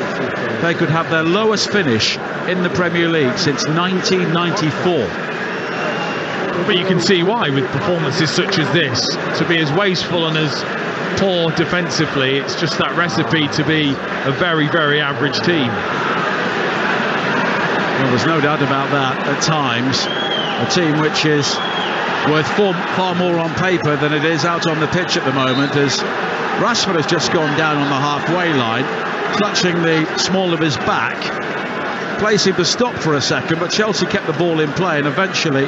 they could have their lowest finish in the Premier League since 1994. But you can see why, with performances such as this, to be as wasteful and as poor defensively. It's just that recipe to be a very, very average team. Well, there's no doubt about that at times. A team which is worth far more on paper than it is out on the pitch at the moment, as Rashford has just gone down on the halfway line, clutching the small of his back. Play seemed to stop for a second, but Chelsea kept the ball in play, and eventually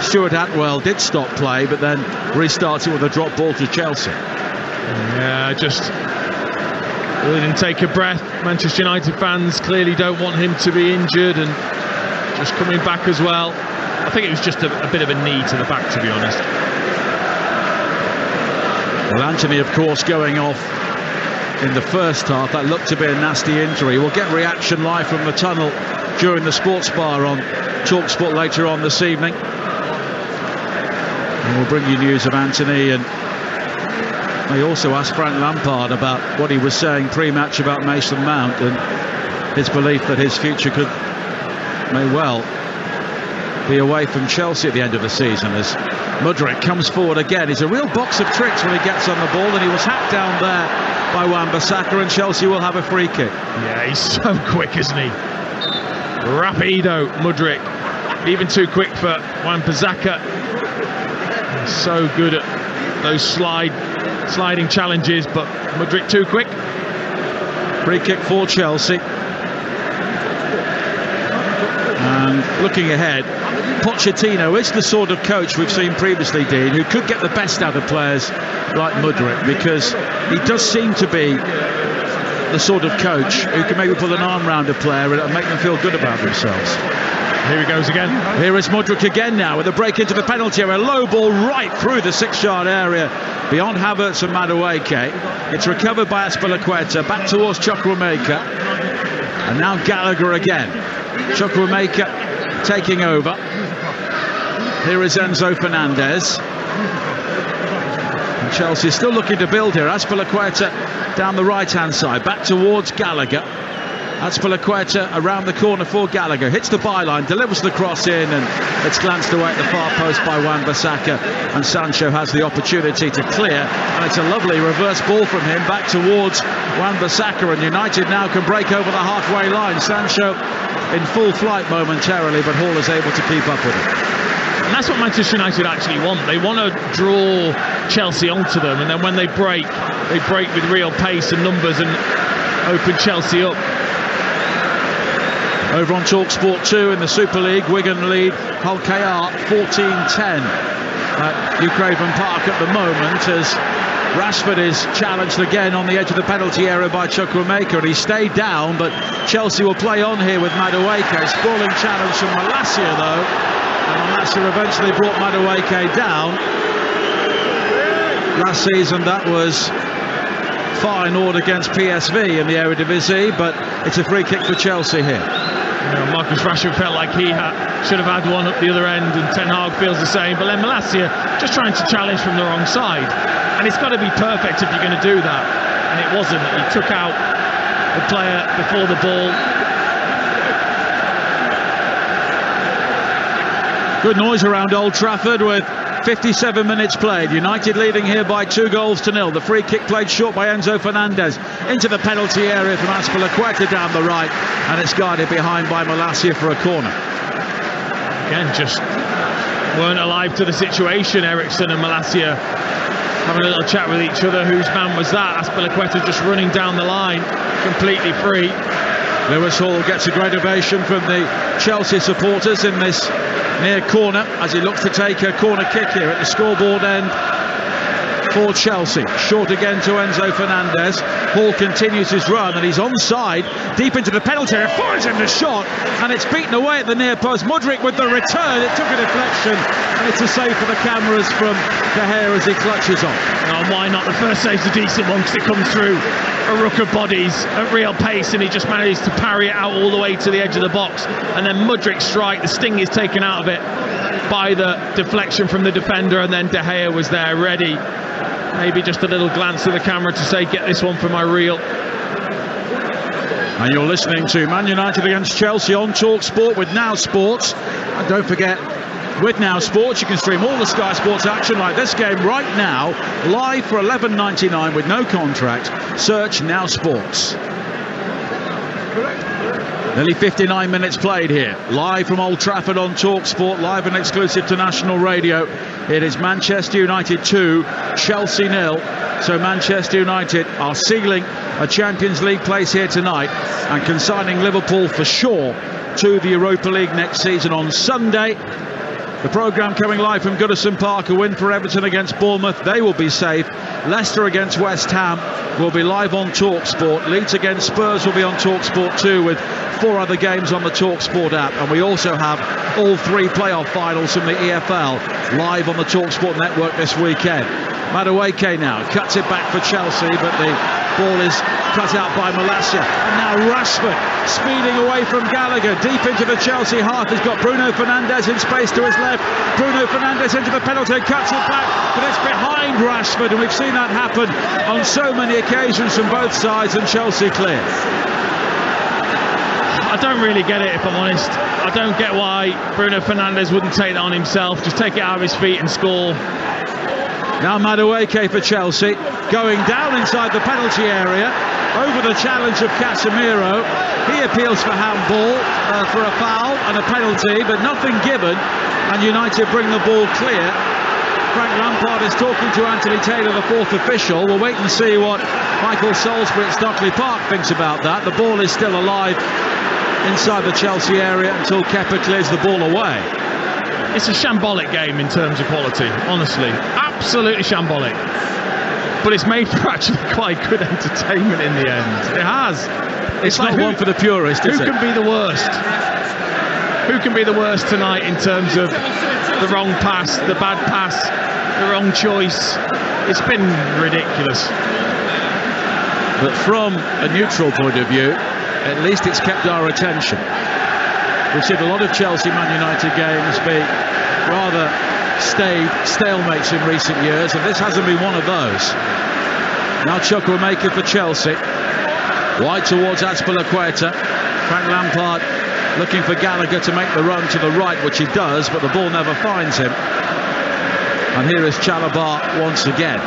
Stuart Atwell did stop play, but then restarted with a drop ball to Chelsea. Yeah, just really didn't take a breath. Manchester United fans clearly don't want him to be injured, and just coming back as well. I think it was just a bit of a knee to the back, to be honest. Well, Anthony, of course, going off in the first half. That looked to be a nasty injury. We'll get reaction live from the tunnel during the sports bar on Talksport later on this evening. And we'll bring you news of Anthony, and I also asked Frank Lampard about what he was saying pre-match about Mason Mount and his belief that his future may well be away from Chelsea at the end of the season, as Mudryk comes forward again. He's a real box of tricks when he gets on the ball, and he was hacked down there by Wan-Bissaka, and Chelsea will have a free kick. Yeah, he's so quick, isn't he? Rapido, Mudryk. Even too quick for Wan-Bissaka. He's so good at those sliding challenges, but Mudryk too quick. Free kick for Chelsea. And looking ahead, Pochettino is the sort of coach we've seen previously, Dean, who could get the best out of players like Mudryk, because he does seem to be the sort of coach who can maybe put an arm round a player and make them feel good about themselves. Here he goes again. Here is Mudryk again now with a break into the penalty area. Low ball right through the 6-yard area beyond Havertz and Madueke. It's recovered by Azpilicueta, back towards Chukwuemeka. And now Gallagher again. Chukwuemeka taking over. Here is Enzo Fernandez. And Chelsea still looking to build here. Azpilicueta down the right-hand side, back towards Gallagher. Azpilicueta around the corner for Gallagher, hits the byline, delivers the cross in, and it's glanced away at the far post by Wan-Bissaka, and Sancho has the opportunity to clear, and it's a lovely reverse ball from him back towards Wan-Bissaka, and United now can break over the halfway line. Sancho in full flight momentarily, but Hall is able to keep up with it. And that's what Manchester United actually want. They want to draw Chelsea onto them, and then when they break with real pace and numbers and open Chelsea up. Over on Talksport 2 in the Super League, Wigan lead Hull KR 14-10 at New Craven Park at the moment, as Rashford is challenged again on the edge of the penalty area by Chukwuemeka, and he stayed down, but Chelsea will play on here with Madueke. Sprawling challenge from Malacia though, and Malacia eventually brought Madueke down. Last season that was Feyenoord against PSV in the Eredivisie, but it's a free kick for Chelsea here. Marcus Rashford felt like he should have had one up the other end, and Ten Hag feels the same, but then Malacia just trying to challenge from the wrong side, and it's got to be perfect if you're going to do that, and it wasn't. He took out the player before the ball. Good noise around Old Trafford with 57 minutes played. United leading here by 2-0. The free kick played short by Enzo Fernandez into the penalty area from Azpilicueta down the right, and it's guarded behind by Malacia for a corner. Again, just weren't alive to the situation, Eriksson and Malacia. having a little chat with each other. Whose man was that? Azpilicueta just running down the line, completely free. Lewis Hall gets a great ovation from the Chelsea supporters in this near corner as he looks to take a corner kick here at the scoreboard end for Chelsea. Short again to Enzo Fernandez. Hall continues his run and he's onside, deep into the penalty area, fires in the shot, and it's beaten away at the near post. Mudryk with the return, it took a deflection, and it's a save for the cameras from De Gea as he clutches on. Oh, why not? The first save's a decent one because it comes through a ruck of bodies at real pace, and he just managed to parry it out all the way to the edge of the box. And then Mudryk's strike, the sting is taken out of it by the deflection from the defender, and then De Gea was there ready. Maybe just a little glance to the camera to say, get this one for my reel. And you're listening to Man United against Chelsea on Talksport with Now Sports. And don't forget, with Now Sports you can stream all the Sky Sports action like this game right now, live for $11.99 with no contract. Search Now Sports. Nearly 59 minutes played here, live from Old Trafford on Talksport, live and exclusive to national radio. It is Manchester United 2, Chelsea 0. So Manchester United are sealing a Champions League place here tonight and consigning Liverpool for sure to the Europa League next season on Sunday. The programme coming live from Goodison Park, a win for Everton against Bournemouth. They will be safe. Leicester against West Ham will be live on Talksport. Leeds against Spurs will be on Talksport too, with 4 other games on the Talksport app. And we also have all 3 playoff finals from the EFL live on the Talksport network this weekend. Madueke now cuts it back for Chelsea, but the ball is cut out by Malacia. And now Rashford speeding away from Gallagher, deep into the Chelsea half. He's got Bruno Fernandes in space to his left. Bruno Fernandes into the penalty, cuts it back, but it's behind Rashford, and we've seen that happen on so many occasions from both sides, and Chelsea clear. I don't really get it, if I'm honest. I don't get why Bruno Fernandes wouldn't take that on himself, just take it out of his feet and score. Now Madueke for Chelsea, going down inside the penalty area, over the challenge of Casemiro. He appeals for handball, for a foul and a penalty, but nothing given, and United bring the ball clear. Frank Lampard is talking to Anthony Taylor, the 4th official. We'll wait and see what Michael Salisbury at Stockley Park thinks about that. The ball is still alive inside the Chelsea area until Kepa clears the ball away. It's a shambolic game in terms of quality, honestly. Absolutely shambolic. But it's made for actually quite good entertainment in the end. It has. It's like not one for the purist, is it? Who can be the worst? Who can be the worst tonight in terms of the wrong pass, the bad pass, the wrong choice? It's been ridiculous. But from a neutral point of view, at least it's kept our attention. We've seen a lot of Chelsea-Man United games be rather stalemates in recent years, and this hasn't been one of those. Now Chukwuemeka for Chelsea, wide towards Azpilicueta. Frank Lampard looking for Gallagher to make the run to the right, which he does, but the ball never finds him. And here is Chalobah once again.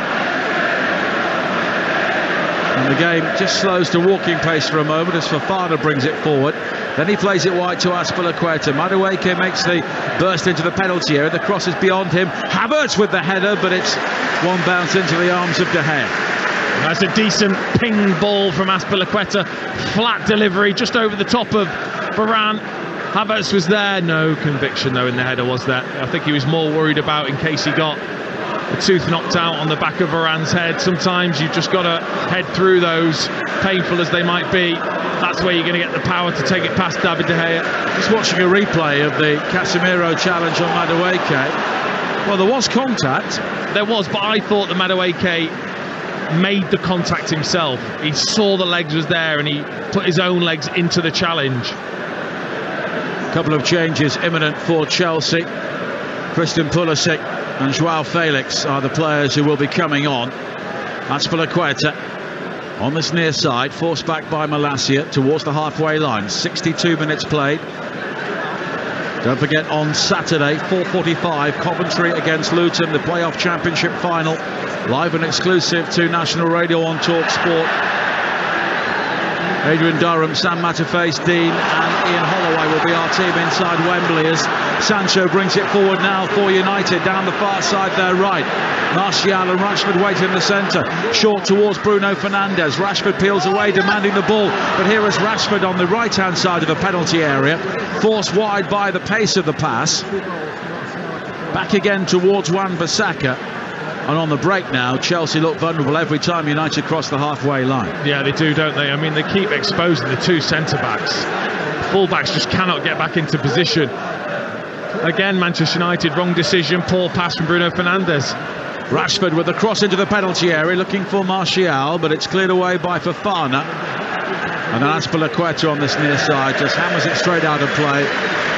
And the game just slows to walking pace for a moment as Fofana brings it forward. Then he plays it wide to Azpilicueta. Madueke makes the burst into the penalty area. The cross is beyond him. Havertz with the header, but it's one bounce into the arms of De Gea. That's a decent ping ball from Azpilicueta. Flat delivery just over the top of Varane. Havertz was there. No conviction though in the header, was there? I think he was more worried about in case he got a tooth knocked out on the back of Varane's head. Sometimes you've just got to head through those, painful as they might be. That's where you're going to get the power to take it past David De Gea. Just watching a replay of the Casemiro challenge on Madueke. Well, there was contact. There was, but I thought that Madueke made the contact himself. He saw the legs was there and he put his own legs into the challenge. A couple of changes imminent for Chelsea. Christian Pulisic and Joao Felix are the players who will be coming on. Azpilicueta on this near side, forced back by Malacia towards the halfway line. 62 minutes played. Don't forget, on Saturday, 4:45, Coventry against Luton, the playoff championship final. Live and exclusive to national radio on Talksport. Adrian Durham, Sam Matterface, Dean and Ian Holloway will be our team inside Wembley as Sancho brings it forward now for United, down the far side there right. Martial and Rashford wait in the centre, short towards Bruno Fernandes. Rashford peels away, demanding the ball, but here is Rashford on the right hand side of the penalty area, forced wide by the pace of the pass. Back again towards Wan-Bissaka. And on the break now, Chelsea look vulnerable every time United cross the halfway line. Yeah, they do, don't they? I mean, they keep exposing the two centre-backs. Full-backs just cannot get back into position. Again, Manchester United, wrong decision, poor pass from Bruno Fernandes. Rashford with the cross into the penalty area, looking for Martial, but it's cleared away by Fofana. And then Azpilicueta on this near side just hammers it straight out of play.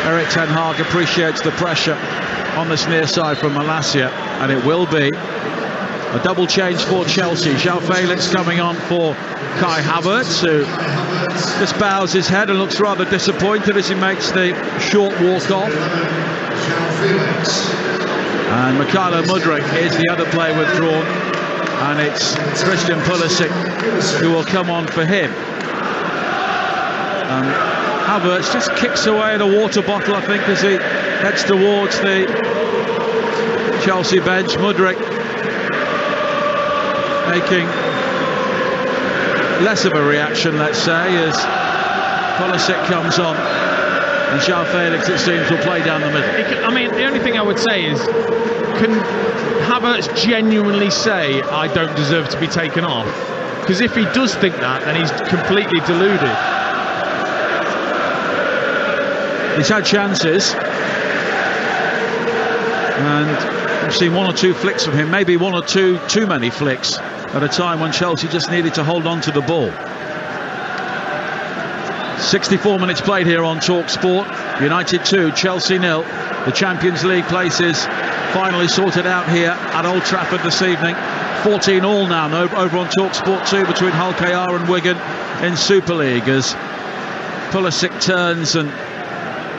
Erik ten Hag appreciates the pressure on this near side from Malacia, and it will be a double change for Chelsea. João Felix coming on for Kai Havertz, who just bows his head and looks rather disappointed as he makes the short walk off. And Mykhailo Mudryk is the other player withdrawn, and it's Christian Pulisic who will come on for him. Havertz just kicks away at a water bottle, I think, as he heads towards the Chelsea bench. Mudryk making less of a reaction, let's say, as Pulisic comes on, and João Felix, it seems, will play down the middle. I mean, the only thing I would say is, can Havertz genuinely say, I don't deserve to be taken off? Because if he does think that, then he's completely deluded. He's had chances, and we've seen one or two flicks from him, maybe one or two too many flicks at a time when Chelsea just needed to hold on to the ball. 64 minutes played here on Talksport. United 2, Chelsea 0. The Champions League places finally sorted out here at Old Trafford this evening. 14-all now over on Talksport 2 between Hull KR and Wigan in Super League, as Pulisic turns and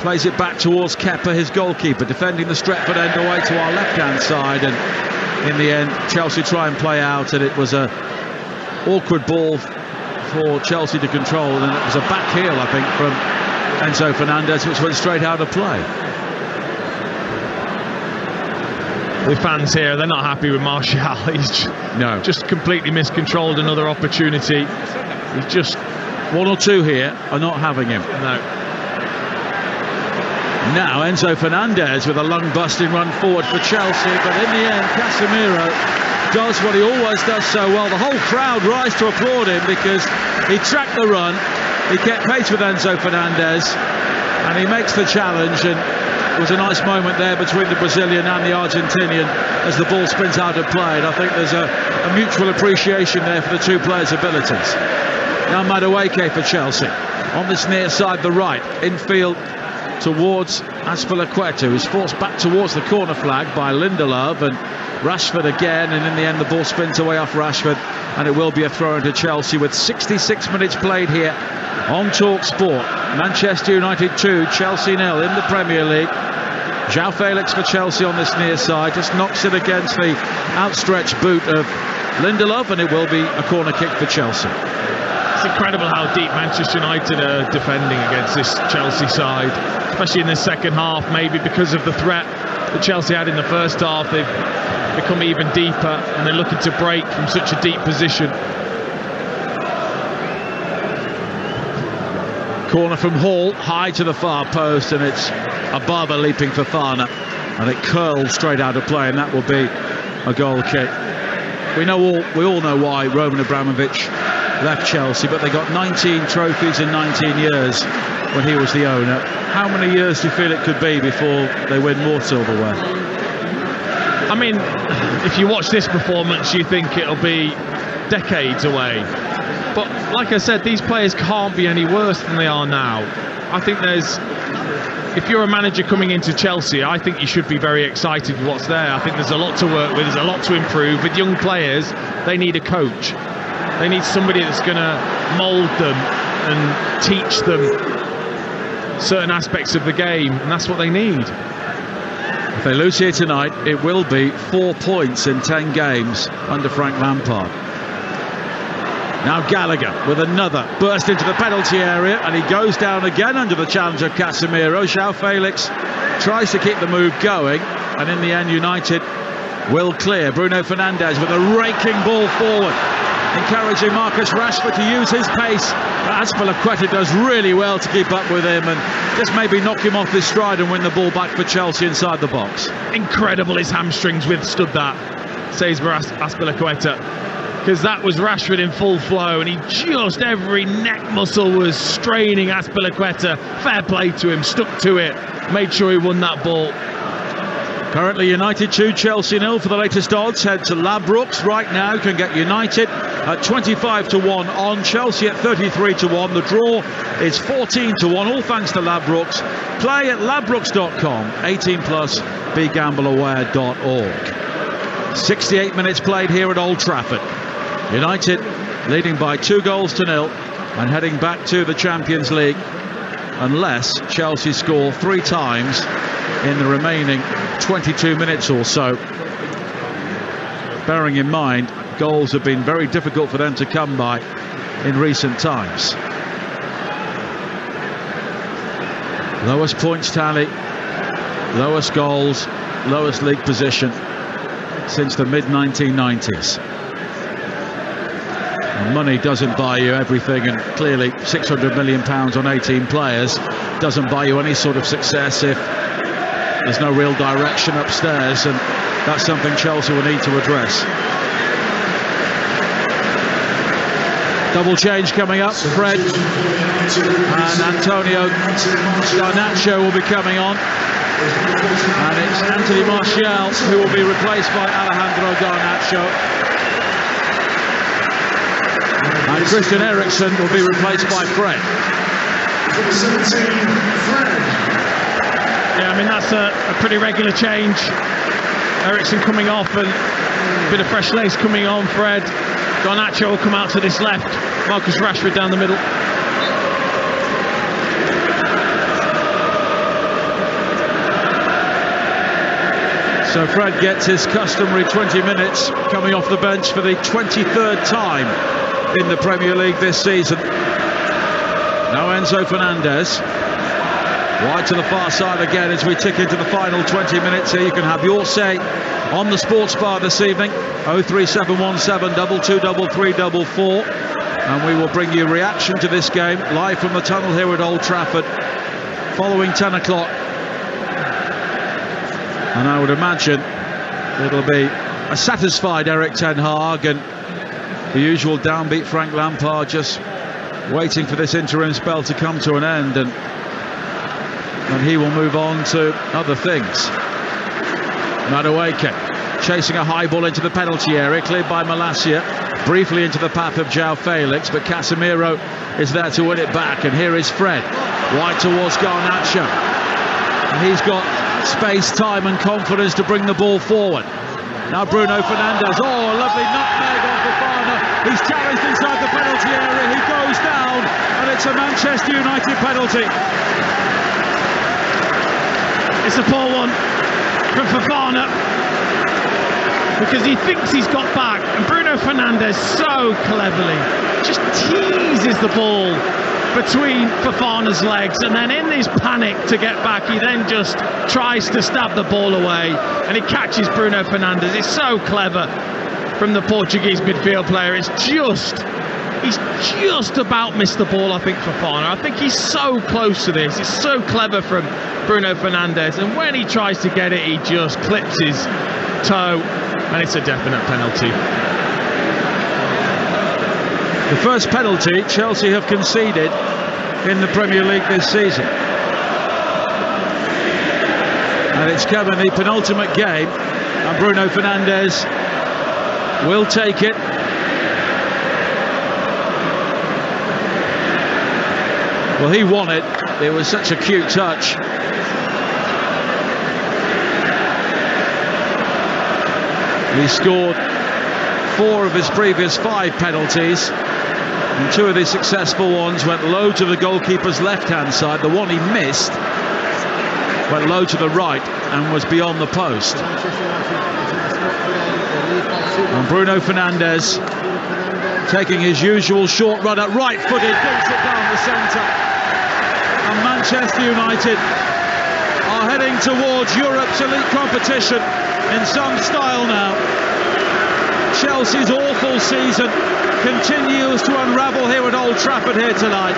plays it back towards Kepa, his goalkeeper, defending the Stretford end away to our left-hand side, and in the end Chelsea try and play out, and it was a awkward ball for Chelsea to control, and it was a back heel, I think, from Enzo Fernandez, which went straight out of play. The fans here, they're not happy with Martial. He's just completely miscontrolled another opportunity. He's just... one or two here are not having him. No. Now Enzo Fernandez with a lung-busting run forward for Chelsea, but in the end Casemiro does what he always does so well. The whole crowd rise to applaud him because he tracked the run, he kept pace with Enzo Fernandez, and he makes the challenge. And it was a nice moment there between the Brazilian and the Argentinian as the ball spins out of play, and I think there's a mutual appreciation there for the two players' abilities. Now Madueke for Chelsea on this near side, the right, infield towards Azpilicueta, who's forced back towards the corner flag by Lindelof, and Rashford again, and in the end the ball spins away off Rashford, and it will be a throw into Chelsea with 66 minutes played here on Talksport. Manchester United 2, Chelsea 0 in the Premier League. João Felix for Chelsea on this near side, just knocks it against the outstretched boot of Lindelof, and it will be a corner kick for Chelsea. It's incredible how deep Manchester United are defending against this Chelsea side, especially in the second half, maybe because of the threat that Chelsea had in the first half. They've become even deeper, and they're looking to break from such a deep position. Corner from Hall, high to the far post, and it's Ababa leaping for Fofana, and it curls straight out of play, and that will be a goal kick. We all know why Roman Abramovich left Chelsea, but they got 19 trophies in 19 years when he was the owner. How many years do you feel it could be before they win more silverware? I mean, if you watch this performance, you think it'll be decades away. But like I said, these players can't be any worse than they are now. I think if you're a manager coming into Chelsea, I think you should be very excited with what's there. I think there's a lot to work with, there's a lot to improve. With young players, they need a coach. They need somebody that's going to mould them and teach them certain aspects of the game, and that's what they need. If they lose here tonight, it will be 4 points in 10 games under Frank Lampard. Now Gallagher with another burst into the penalty area, and he goes down again under the challenge of Casemiro. João Felix tries to keep the move going, and in the end United will clear. Bruno Fernandes with a raking ball forward, encouraging Marcus Rashford to use his pace. Azpilicueta does really well to keep up with him and just maybe knock him off his stride and win the ball back for Chelsea inside the box. Incredible his hamstrings withstood that, says Azpilicueta, because that was Rashford in full flow, and he just, every neck muscle was straining Azpilicueta. Fair play to him, stuck to it, made sure he won that ball. Currently United 2, Chelsea 0 for the latest odds. Head to Ladbrokes right now. Can get United at 25 to 1 on, Chelsea at 33 to 1. The draw is 14 to 1, all thanks to Ladbrokes. Play at ladbrokes.com. 18 plus, begambleaware.org. 68 minutes played here at Old Trafford. United leading by 2-0 and heading back to the Champions League unless Chelsea score 3 times in the remaining 22 minutes or so. Bearing in mind, goals have been very difficult for them to come by in recent times. Lowest points tally, lowest goals, lowest league position since the mid-1990s. And money doesn't buy you everything, and clearly £600 million on 18 players doesn't buy you any sort of success if there's no real direction upstairs, and that's something Chelsea will need to address. Double change coming up. Fred and Antonio Garnacho will be coming on, and it's Anthony Martial who will be replaced by Alejandro Garnacho, and Christian Eriksen will be replaced by Fred. Yeah, I mean, that's a pretty regular change. Eriksen coming off and a bit of fresh legs coming on. Fred. Garnacho will come out to this left. Marcus Rashford down the middle. So Fred gets his customary 20 minutes coming off the bench for the 23rd time in the Premier League this season. Now Enzo Fernandez. Wide to the far side again as we tick into the final 20 minutes here. You can have your say on the Sports Bar this evening. 03717 223344. And we will bring you reaction to this game live from the tunnel here at Old Trafford following 10 o'clock. And I would imagine it'll be a satisfied Erik ten Hag and the usual downbeat Frank Lampard just waiting for this interim spell to come to an end, and he will move on to other things. Madueke chasing a high ball into the penalty area, cleared by Malacia, briefly into the path of João Felix, but Casemiro is there to win it back, and here is Fred, wide towards Garnacho. And he's got space, time and confidence to bring the ball forward. Now Bruno Fernandes, oh, a lovely nutmeg on Fofana. He's challenged inside the penalty area, he goes down, and it's a Manchester United penalty. It's a poor one from Fofana, because he thinks he's got back, and Bruno Fernandes so cleverly just teases the ball between Fofana's legs, and then in his panic to get back he then just tries to stab the ball away, and he catches Bruno Fernandes. It's so clever from the Portuguese midfield player. He's just about missed the ball, I think, Fofana. I think he's so close to this. It's so clever from Bruno Fernandes, and when he tries to get it he just clips his toe, and it's a definite penalty. The first penalty Chelsea have conceded in the Premier League this season. And it's come in the penultimate game, and Bruno Fernandes will take it. Well, he won it. It was such a cute touch. He scored 4 of his previous 5 penalties, and 2 of the successful ones went low to the goalkeeper's left-hand side. The one he missed went low to the right and was beyond the post. And Bruno Fernandes, taking his usual short run at right-footed, gets it down the centre. And Manchester United are ahead heading towards Europe's elite competition in some style now. Chelsea's awful season continues to unravel here at Old Trafford here tonight.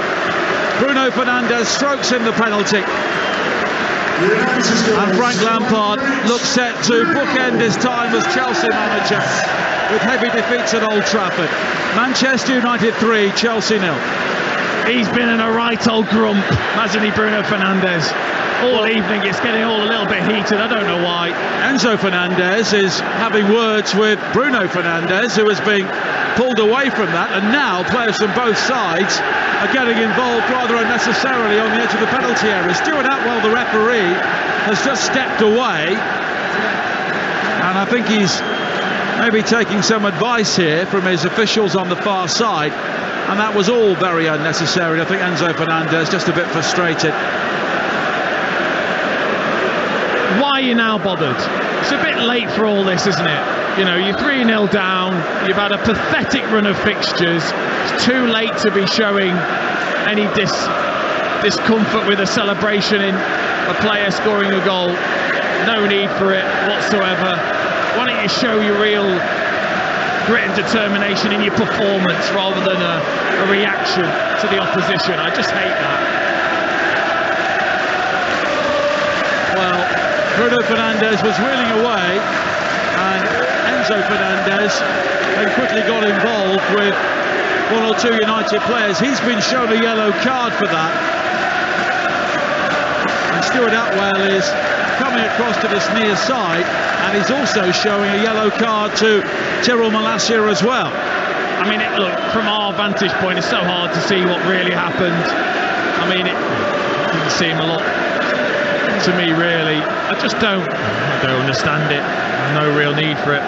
Bruno Fernandes strokes in the penalty. And Frank Lampard looks set to bookend his time as Chelsea manager with heavy defeats at Old Trafford. Manchester United 3, Chelsea 0. He's been in a right old grump, hasn't he, Bruno Fernandes? All evening, it's getting all a little bit heated. I don't know why. Enzo Fernandez is having words with Bruno Fernandes, who has been pulled away from that, and now players from both sides are getting involved rather unnecessarily on the edge of the penalty area. Stuart Atwell, the referee, has just stepped away, and I think he's maybe taking some advice here from his officials on the far side, and that was all very unnecessary. I think Enzo Fernandez just a bit frustrated. Why are you now bothered? It's a bit late for all this, isn't it? You know, you're 3-0 down, you've had a pathetic run of fixtures. It's too late to be showing any discomfort with a celebration in a player scoring a goal. No need for it whatsoever. Why don't you show your real grit and determination in your performance rather than a reaction to the opposition? I just hate that. Well, Bruno Fernandes was reeling away, and Enzo Fernandez then quickly got involved with one or two United players. He's been shown a yellow card for that, and Stuart Atwell is coming across to this near side, and he's also showing a yellow card to Tyrell Malacia as well. I mean, look, from our vantage point, it's so hard to see what really happened. I mean, it didn't seem a lot to me, really. I just don't understand it. No real need for it.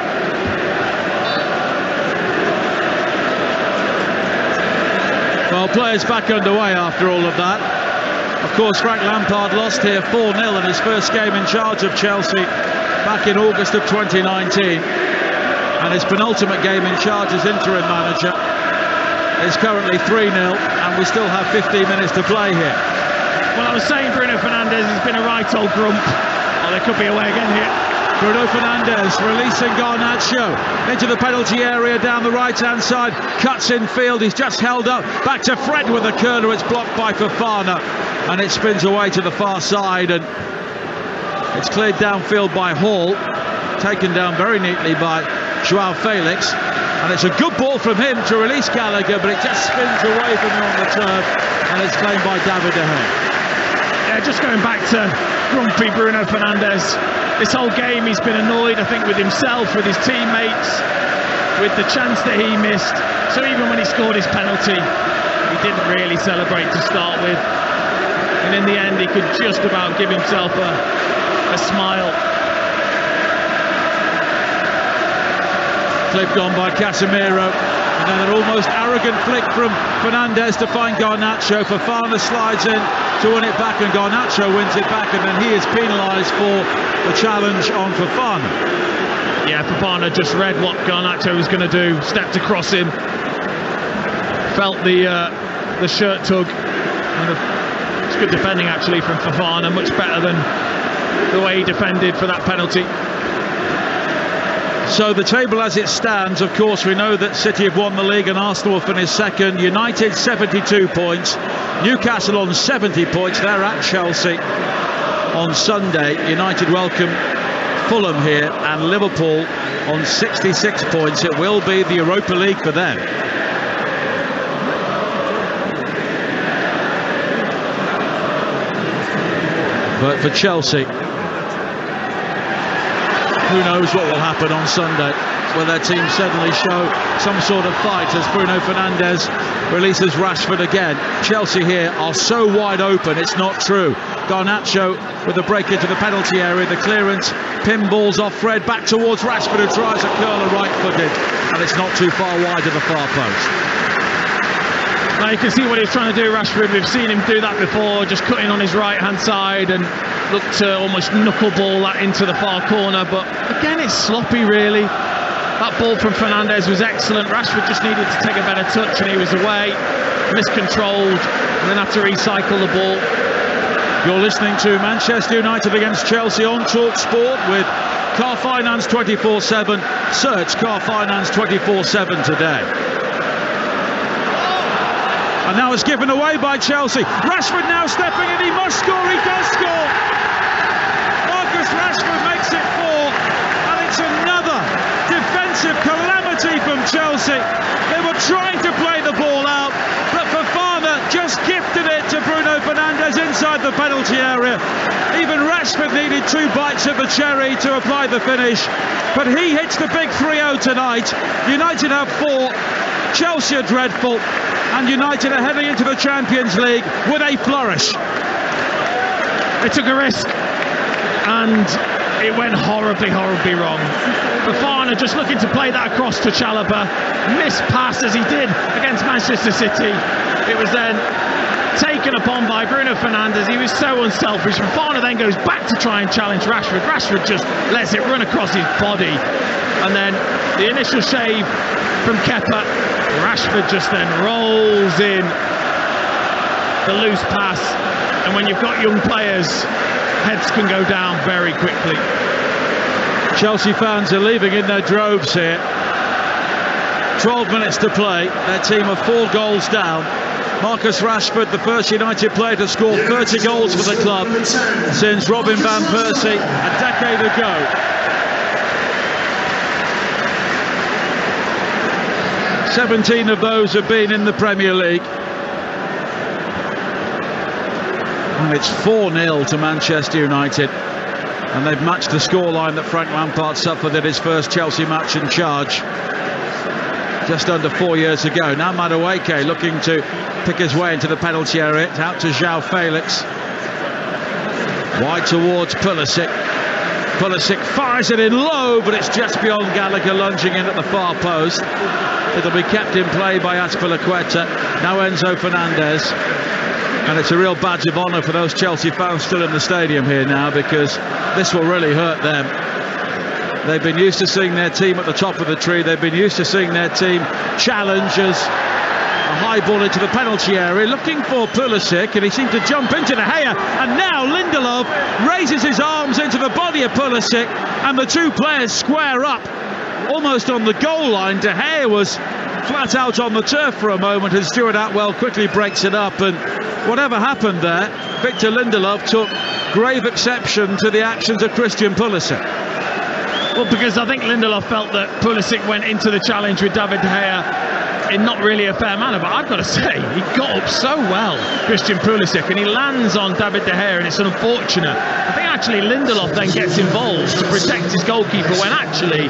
Well, players back underway after all of that. Of course, Frank Lampard lost here 4-0 in his first game in charge of Chelsea back in August of 2019. And his penultimate game in charge as interim manager is currently 3-0, and we still have 15 minutes to play here. Well, I was saying Bruno Fernandes has been a right old grump. Oh, they could be away again here. Bruno Fernandes releasing Garnacho into the penalty area down the right-hand side. Cuts in field. He's just held up. Back to Fred with a curler. It's blocked by Fofana, and it spins away to the far side, and it's cleared downfield by Hall. Taken down very neatly by Joao Felix. And it's a good ball from him to release Gallagher, but it just spins away from him on the turf, and it's claimed by David De Gea. Yeah, just going back to grumpy Bruno Fernandes. This whole game he's been annoyed, I think, with himself, with his teammates, with the chance that he missed. So even when he scored his penalty, he didn't really celebrate to start with. And in the end, he could just about give himself a smile. Clipped on by Casemiro, and then an almost arrogant flick from Fernandes to find Garnacho. Fofana slides in to win it back, and Garnacho wins it back, and then he is penalised for the challenge on Fofana. Yeah, Fofana just read what Garnacho was going to do, stepped across him, felt the shirt tug, and it's good defending actually from Fofana, much better than the way he defended for that penalty. So the table as it stands, of course, we know that City have won the league and Arsenal have finished second. United 72 points, Newcastle on 70 points. They're at Chelsea on Sunday. United welcome Fulham here, and Liverpool on 66 points. It will be the Europa League for them. But for Chelsea, who knows what will happen on Sunday? Will their team suddenly show some sort of fight as Bruno Fernandes releases Rashford again? Chelsea here are so wide open, it's not true. Garnacho with a break into the penalty area. The clearance pinballs off Fred back towards Rashford, who tries a curler right-footed, and it's not too far wide of the far post. Now you can see what he's trying to do, Rashford. We've seen him do that before, just cutting on his right-hand side and look to almost knuckleball that into the far corner. But again, it's sloppy, really. That ball from Fernandes was excellent. Rashford just needed to take a better touch, and he was away, miscontrolled, and then had to recycle the ball. You're listening to Manchester United against Chelsea on Talksport with Car Finance 24/7. Search Car Finance 24/7 today. And now it's given away by Chelsea. Rashford now stepping in. He must score. He does score. Marcus Rashford makes it 4. And it's another defensive calamity from Chelsea. They were trying to play the ball out, but Fofana just gifted it to Bruno Fernandes inside the penalty area. Even Rashford needed 2 bites of the cherry to apply the finish, but he hits the big 3-0 tonight. United have 4, Chelsea are dreadful, and United are heading into the Champions League with a flourish. They took a risk, and it went horribly wrong. Fofana just looking to play that across to Chalobah, missed pass as he did against Manchester City. It was then taken upon by Bruno Fernandes. He was so unselfish. Fofana then goes back to try and challenge Rashford. Rashford just lets it run across his body, and then the initial shave from Kepa. Rashford just then rolls in the loose pass, and when you've got young players, heads can go down very quickly. Chelsea fans are leaving in their droves here. 12 minutes to play. Their team are 4 goals down. Marcus Rashford, the first United player to score 30 goals for the club since Robin van Persie a decade ago. "17 of those have been in the Premier League. And it's 4-0 to Manchester United. And they've matched the scoreline that Frank Lampard suffered at his first Chelsea match in charge just under 4 years ago. Now Madueke looking to pick his way into the penalty area. It's out to João Felix. Wide towards Pulisic. Pulisic fires it in low, but it's just beyond Gallagher, lunging in at the far post. It'll be kept in play by Azpilicueta. Now Enzo Fernandez. And it's a real badge of honour for those Chelsea fans still in the stadium here now, because this will really hurt them. They've been used to seeing their team at the top of the tree. They've been used to seeing their team challenge as a high ball into the penalty area, looking for Pulisic, and he seemed to jump into De Gea. And now Lindelof raises his arms into the body of Pulisic, and the 2 players square up almost on the goal line. De Gea was flat out on the turf for a moment, and Stuart Atwell quickly breaks it up, and whatever happened there, Victor Lindelof took grave exception to the actions of Christian Pulisic. Well, because I think Lindelof felt that Pulisic went into the challenge with David De Gea in not really a fair manner, but I've got to say, he got up so well, Christian Pulisic, and he lands on David De Gea, and it's unfortunate. I think actually Lindelof then gets involved to protect his goalkeeper, when actually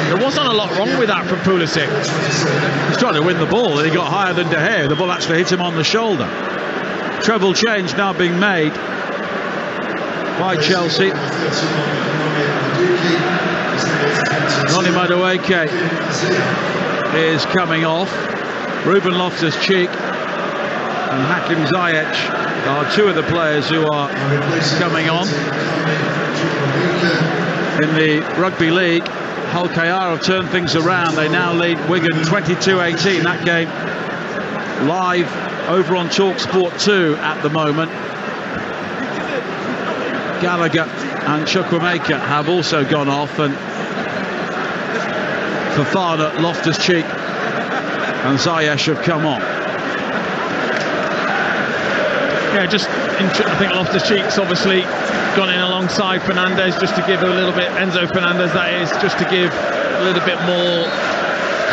there wasn't a lot wrong with that from Pulisic. He's trying to win the ball, and he got higher than De Gea. The ball actually hit him on the shoulder. Treble change now being made by Chelsea. Ronnie Madueke is coming off. Ruben Loftus-Cheek and Hakim Ziyech are 2 of the players who are coming on. In the Rugby League, Hull KR have turned things around. They now lead Wigan 22-18. That game live over on Talksport 2 at the moment. Gallagher and Chukwuemeka have also gone off, and Fofana, Loftus-Cheek and Ziyech have come on. Yeah, I think Loftus-Cheek's obviously gone in alongside Fernandes, just to give a little bit, Enzo Fernandez that is, just to give a little bit more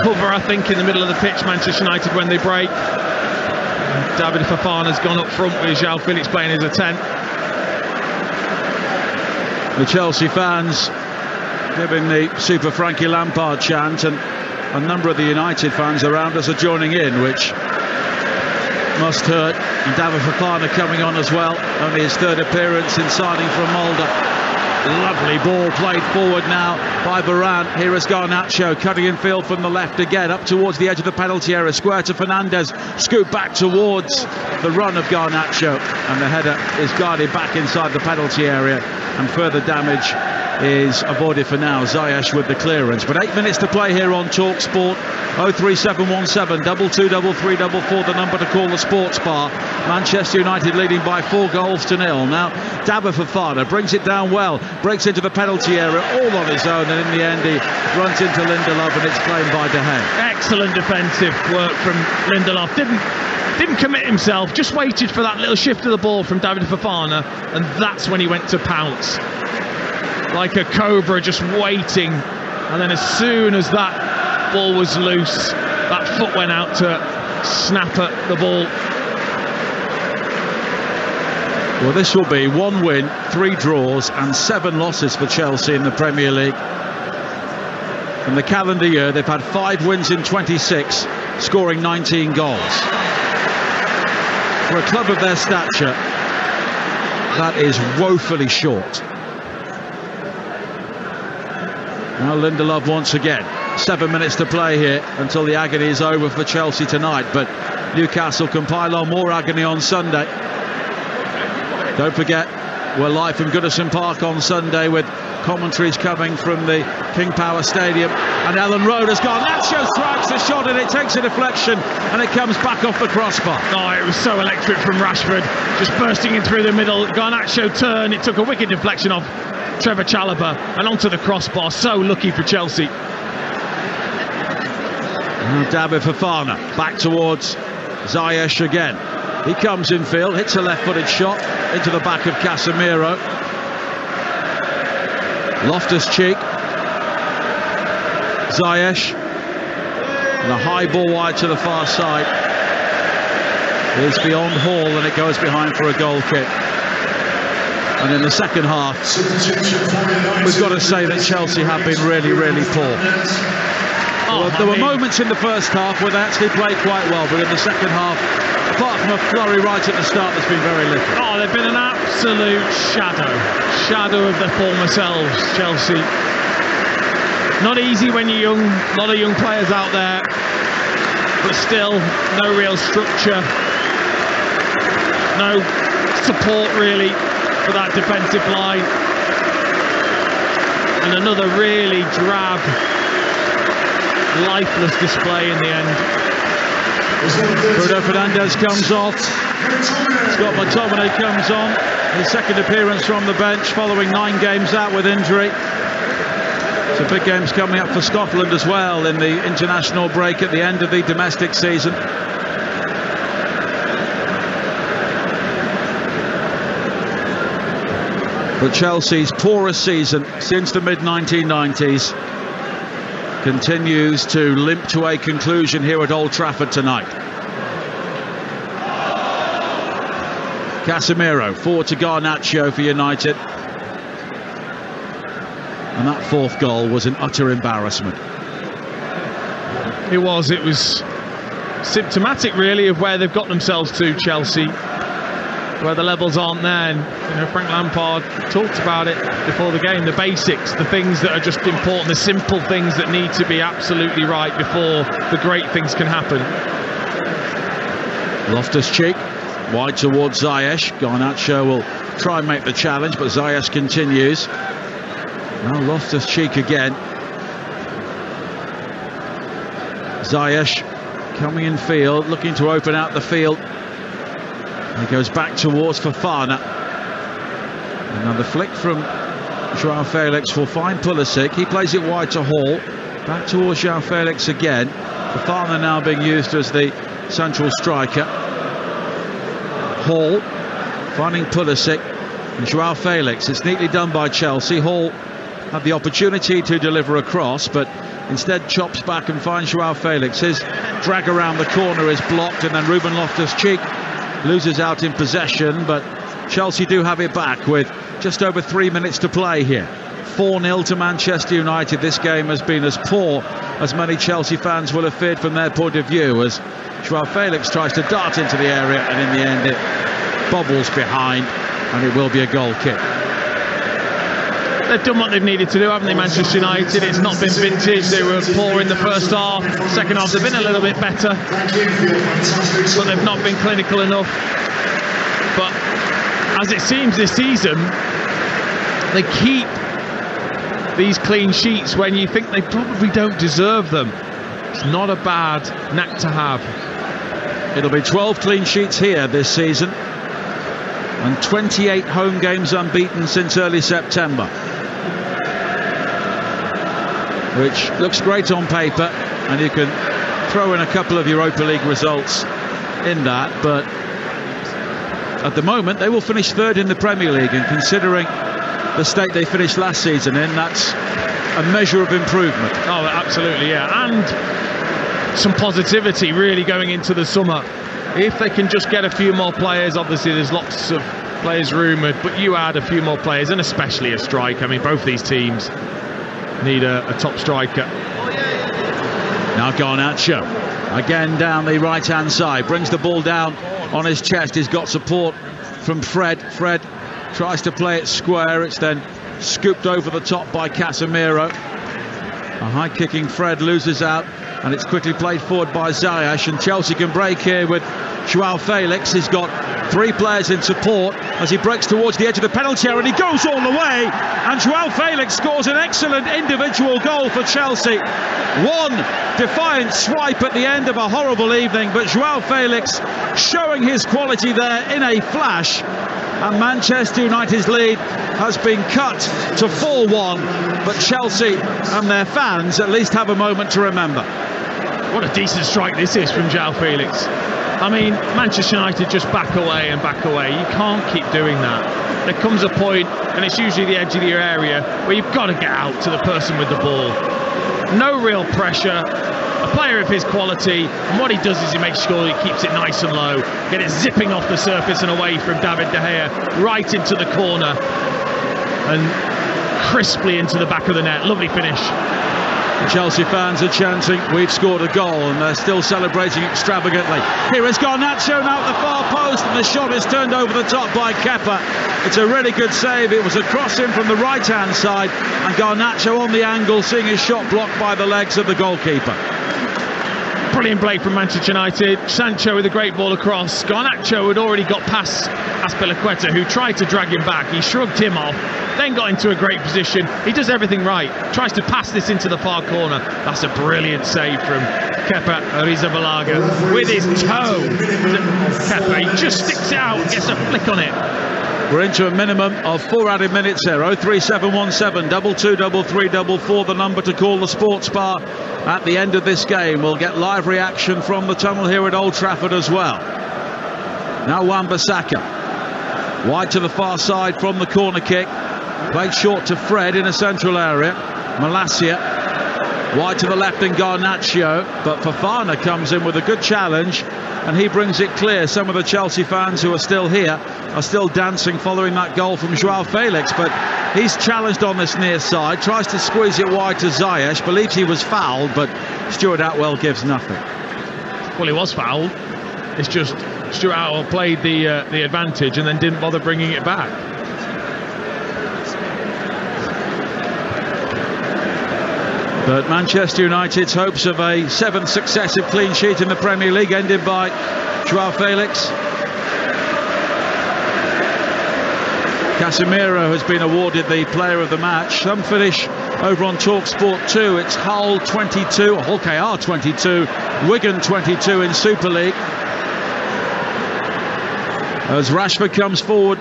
cover, I think, in the middle of the pitch, Manchester United, when they break. David Fofana's gone up front with João Felix playing as a 10. The Chelsea fans giving the Super Frankie Lampard chant, and a number of the United fans around us are joining in, which must hurt. And David Fofana coming on as well, only his 3rd appearance in signing from Mulder. Lovely ball played forward now by Varane. Here is Garnacho cutting in field from the left again, up towards the edge of the penalty area, square to Fernandes, scoop back towards the run of Garnacho, and the header is guarded back inside the penalty area, and further damage is avoided for now. Ziyech with the clearance, but 8 minutes to play here on Talksport. 03717 223344, the number to call the sports bar. Manchester United leading by 4-0. Now David Fofana brings it down well, breaks into the penalty area all on his own, and in the end he runs into Lindelof and it's claimed by De Gea. Excellent defensive work from Lindelof. Didn't commit himself, just waited for that little shift of the ball from David Fofana, and that's when he went to pounce. Like a cobra, just waiting, and then as soon as that ball was loose, that foot went out to snap at the ball. Well, this will be 1 win, 3 draws and 7 losses for Chelsea in the Premier League. In the calendar year, they've had 5 wins in 26, scoring 19 goals. For a club of their stature, that is woefully short. Now Lindelof once again. 7 minutes to play here until the agony is over for Chelsea tonight, but Newcastle can pile on more agony on Sunday. Don't forget, we're live from Goodison Park on Sunday with commentaries coming from the King Power Stadium, and Ellen Road has gone. Nacho strikes the shot and it takes a deflection and it comes back off the crossbar. Oh, it was so electric from Rashford, just bursting in through the middle. Garnacho turn, it took a wicked deflection off Trevor Chalobah and onto the crossbar. So lucky for Chelsea. Now David Fofana back towards Ziyech again. He comes in field, hits a left-footed shot into the back of Casemiro. Loftus-Cheek, Ziyech, and a high ball wide to the far side is beyond Hall, and it goes behind for a goal kick. And in the second half, we've got to say that Chelsea have been really, really poor. There were moments in the first half where they actually played quite well, but in the second half, apart from a flurry right at the start, there's been very little. Oh, they've been an absolute shadow of their former selves, Chelsea. Not easy when you're young, a lot of young players out there, but still no real structure, no support really for that defensive line, and another really drab, lifeless display in the end. Bruno Fernandes comes off. Scott McTominay comes on. His second appearance from the bench following 9 games out with injury. So big games coming up for Scotland as well in the international break at the end of the domestic season. But Chelsea's poorest season since the mid-1990s continues to limp to a conclusion here at Old Trafford tonight. Casemiro forward to Garnacho for United, and that 4th goal was an utter embarrassment. It was symptomatic really of where they've got themselves to, Chelsea, where the levels aren't there. And Frank Lampard talked about it before the game, the basics, the things that are just important, the simple things that need to be absolutely right before the great things can happen. Loftus-Cheek wide towards Ziyech. Garnacho will try and make the challenge, but Ziyech continues. Now Loftus-Cheek again. Ziyech coming in field, looking to open out the field. He goes back towards Fofana. Another flick from Joao Felix will find Pulisic. He plays it wide to Hall. Back towards Joao Felix again. Fofana now being used as the central striker. Hall finding Pulisic and Joao Felix. It's neatly done by Chelsea. Hall had the opportunity to deliver a cross, but instead chops back and finds Joao Felix. His drag around the corner is blocked, and then Ruben Loftus-Cheek loses out in possession, but Chelsea do have it back with just over 3 minutes to play here. 4-0 to Manchester United. This game has been as poor as many Chelsea fans will have feared from their point of view, as Joao Felix tries to dart into the area, and in the end it bobbles behind, and it will be a goal kick. They've done what they've needed to do, haven't they, Manchester United? It's not been vintage. They were poor in the first half. Second half, they've been a little bit better, but they've not been clinical enough. But as it seems this season, they keep these clean sheets when you think they probably don't deserve them. It's not a bad knack to have. It'll be 12 clean sheets here this season and 28 home games unbeaten since early September, which looks great on paper, and you can throw in a couple of Europa League results in that, but at the moment they will finish third in the Premier League, and considering the state they finished last season in, that's a measure of improvement. Oh, absolutely, yeah. And some positivity really going into the summer. If they can just get a few more players, obviously there's lots of players rumoured, but you add a few more players, and especially a striker. I mean, both these teams need a top striker. Now Garnacho again down the right hand side, brings the ball down on his chest. He's got support from Fred. Fred tries to play it square. It's then scooped over the top by Casemiro. A high kicking Fred loses out, and it's quickly played forward by Ziyech, and Chelsea can break here with Joao Felix. He's got three players in support as he breaks towards the edge of the penalty area, and he goes all the way, and Joao Felix scores an excellent individual goal for Chelsea. One defiant swipe at the end of a horrible evening, but Joao Felix showing his quality there in a flash, and Manchester United's lead has been cut to 4-1, but Chelsea and their fans at least have a moment to remember. What a decent strike this is from Joao Felix. I mean, Manchester United just back away and back away. You can't keep doing that. There comes a point, and it's usually the edge of your area, where you've got to get out to the person with the ball. No real pressure. A player of his quality, and what he does is he makes sure he keeps it nice and low, get it zipping off the surface and away from David De Gea, right into the corner and crisply into the back of the net. Lovely finish. The Chelsea fans are chanting, "We've scored a goal," and they're still celebrating extravagantly. Here is Garnacho now at the far post, and the shot is turned over the top by Kepa. It's a really good save. It was a cross in from the right hand side, and Garnacho on the angle, seeing his shot blocked by the legs of the goalkeeper. Brilliant play from Manchester United. Sancho with a great ball across. Garnacho had already got past Azpilicueta, who tried to drag him back. He shrugged him off, then got into a great position. He does everything right. Tries to pass this into the far corner. That's a brilliant save from Kepa Arrizabalaga with his toe. Kepa, he just sticks it out and gets a flick on it. We're into a minimum of 4 added minutes here. 03717 223344, the number to call the sports bar at the end of this game. We'll get live reaction from the tunnel here at Old Trafford as well. Now Wan-Bissaka wide to the far side from the corner kick, played short to Fred in a central area. Malacia wide to the left in Garnacho, but Fofana comes in with a good challenge, and he brings it clear. Some of the Chelsea fans who are still here are still dancing following that goal from Joao Felix, but he's challenged on this near side, tries to squeeze it wide to Ziyech, believes he was fouled, but Stuart Atwell gives nothing. Well, he was fouled. It's just Stuart Atwell played the advantage and then didn't bother bringing it back. But Manchester United's hopes of a 7th successive clean sheet in the Premier League ended by Joao Felix. Casemiro has been awarded the player of the match. Some finish over on Talksport 2. It's Hull 22, or Hull KR 22, Wigan 22 in Super League. As Rashford comes forward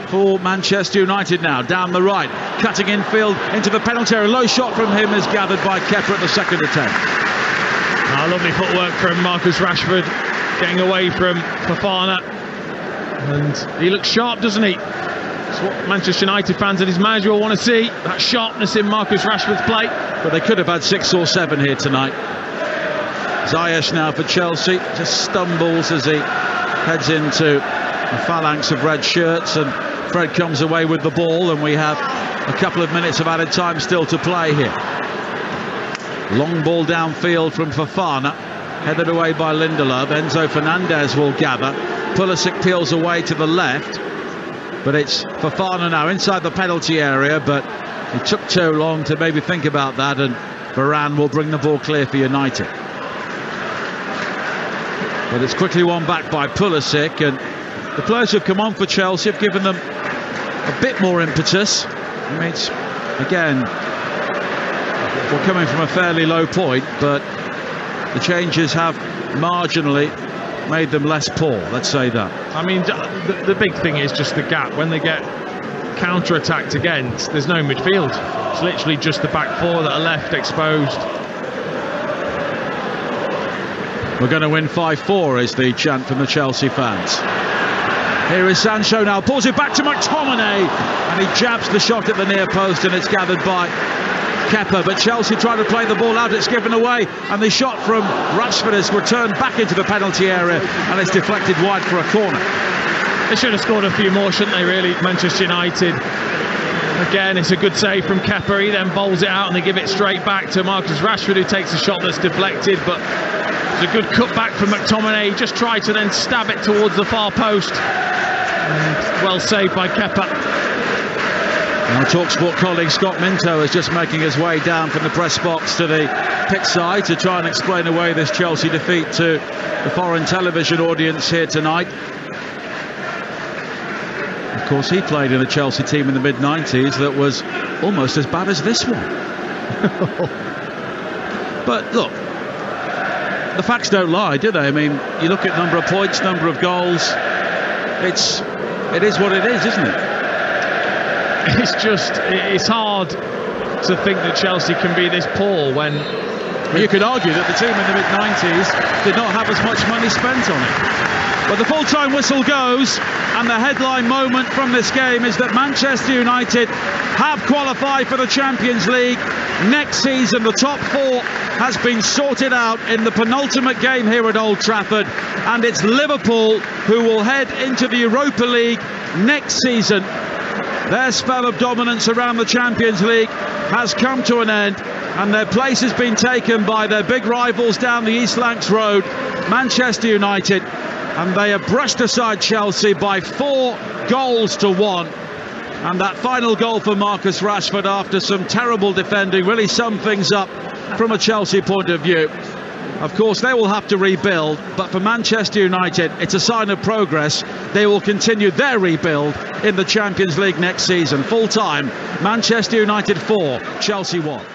for Manchester United now, down the right, cutting infield into the penalty area. Low shot from him is gathered by Kepa at the second attempt. Lovely footwork from Marcus Rashford, getting away from Fofana, and he looks sharp, doesn't he? That's what Manchester United fans and his manager will want to see, that sharpness in Marcus Rashford's play. But they could have had 6 or 7 here tonight. Ziyech now for Chelsea, just stumbles as he heads into a phalanx of red shirts, and Fred comes away with the ball, and we have a couple of minutes of added time still to play here. Long ball downfield from Fofana, headed away by Lindelof. Enzo Fernandez will gather. Pulisic peels away to the left, but it's Fofana now inside the penalty area, but it took too long to maybe think about that, and Varane will bring the ball clear for United. But it's quickly won back by Pulisic, and the players who've come on for Chelsea have given them a bit more impetus. I mean, it's, again, We're coming from a fairly low point, but the changes have marginally made them less poor, let's say that. I mean, the big thing is just the gap. When they get counter-attacked against, there's no midfield. It's literally just the back four that are left exposed. We're going to win 5-4 is the chant from the Chelsea fans. Here is Sancho now, pulls it back to McTominay, and he jabs the shot at the near post, and it's gathered by Kepa, but Chelsea try to play the ball out, it's given away, and the shot from Rashford is returned back into the penalty area, and it's deflected wide for a corner. They should have scored a few more, shouldn't they, really, Manchester United. Again, it's a good save from Kepa. He then bowls it out and they give it straight back to Marcus Rashford, who takes a shot that's deflected, but it's a good cut back from McTominay. He just tried to then stab it towards the far post, and well saved by Kepa. Our Talksport colleague Scott Minto is just making his way down from the press box to the pitch side to try and explain away this Chelsea defeat to the foreign television audience here tonight. Of course, he played in a Chelsea team in the mid-90s that was almost as bad as this one. But look, the facts don't lie, do they? I mean, you look at number of points, number of goals, it is what it is, isn't it? It's hard to think that Chelsea can be this poor when... You could argue that the team in the mid-90s did not have as much money spent on it. But the full-time whistle goes, and the headline moment from this game is that Manchester United have qualified for the Champions League. Next season, the top four has been sorted out in the penultimate game here at Old Trafford, and it's Liverpool who will head into the Europa League next season. Their spell of dominance around the Champions League has come to an end, and their place has been taken by their big rivals down the East Lancs Road, Manchester United, and they have brushed aside Chelsea by 4-1. And that final goal for Marcus Rashford after some terrible defending really summed things up from a Chelsea point of view. Of course, they will have to rebuild, but for Manchester United, it's a sign of progress. They will continue their rebuild in the Champions League next season. Full time, Manchester United 4, Chelsea 1.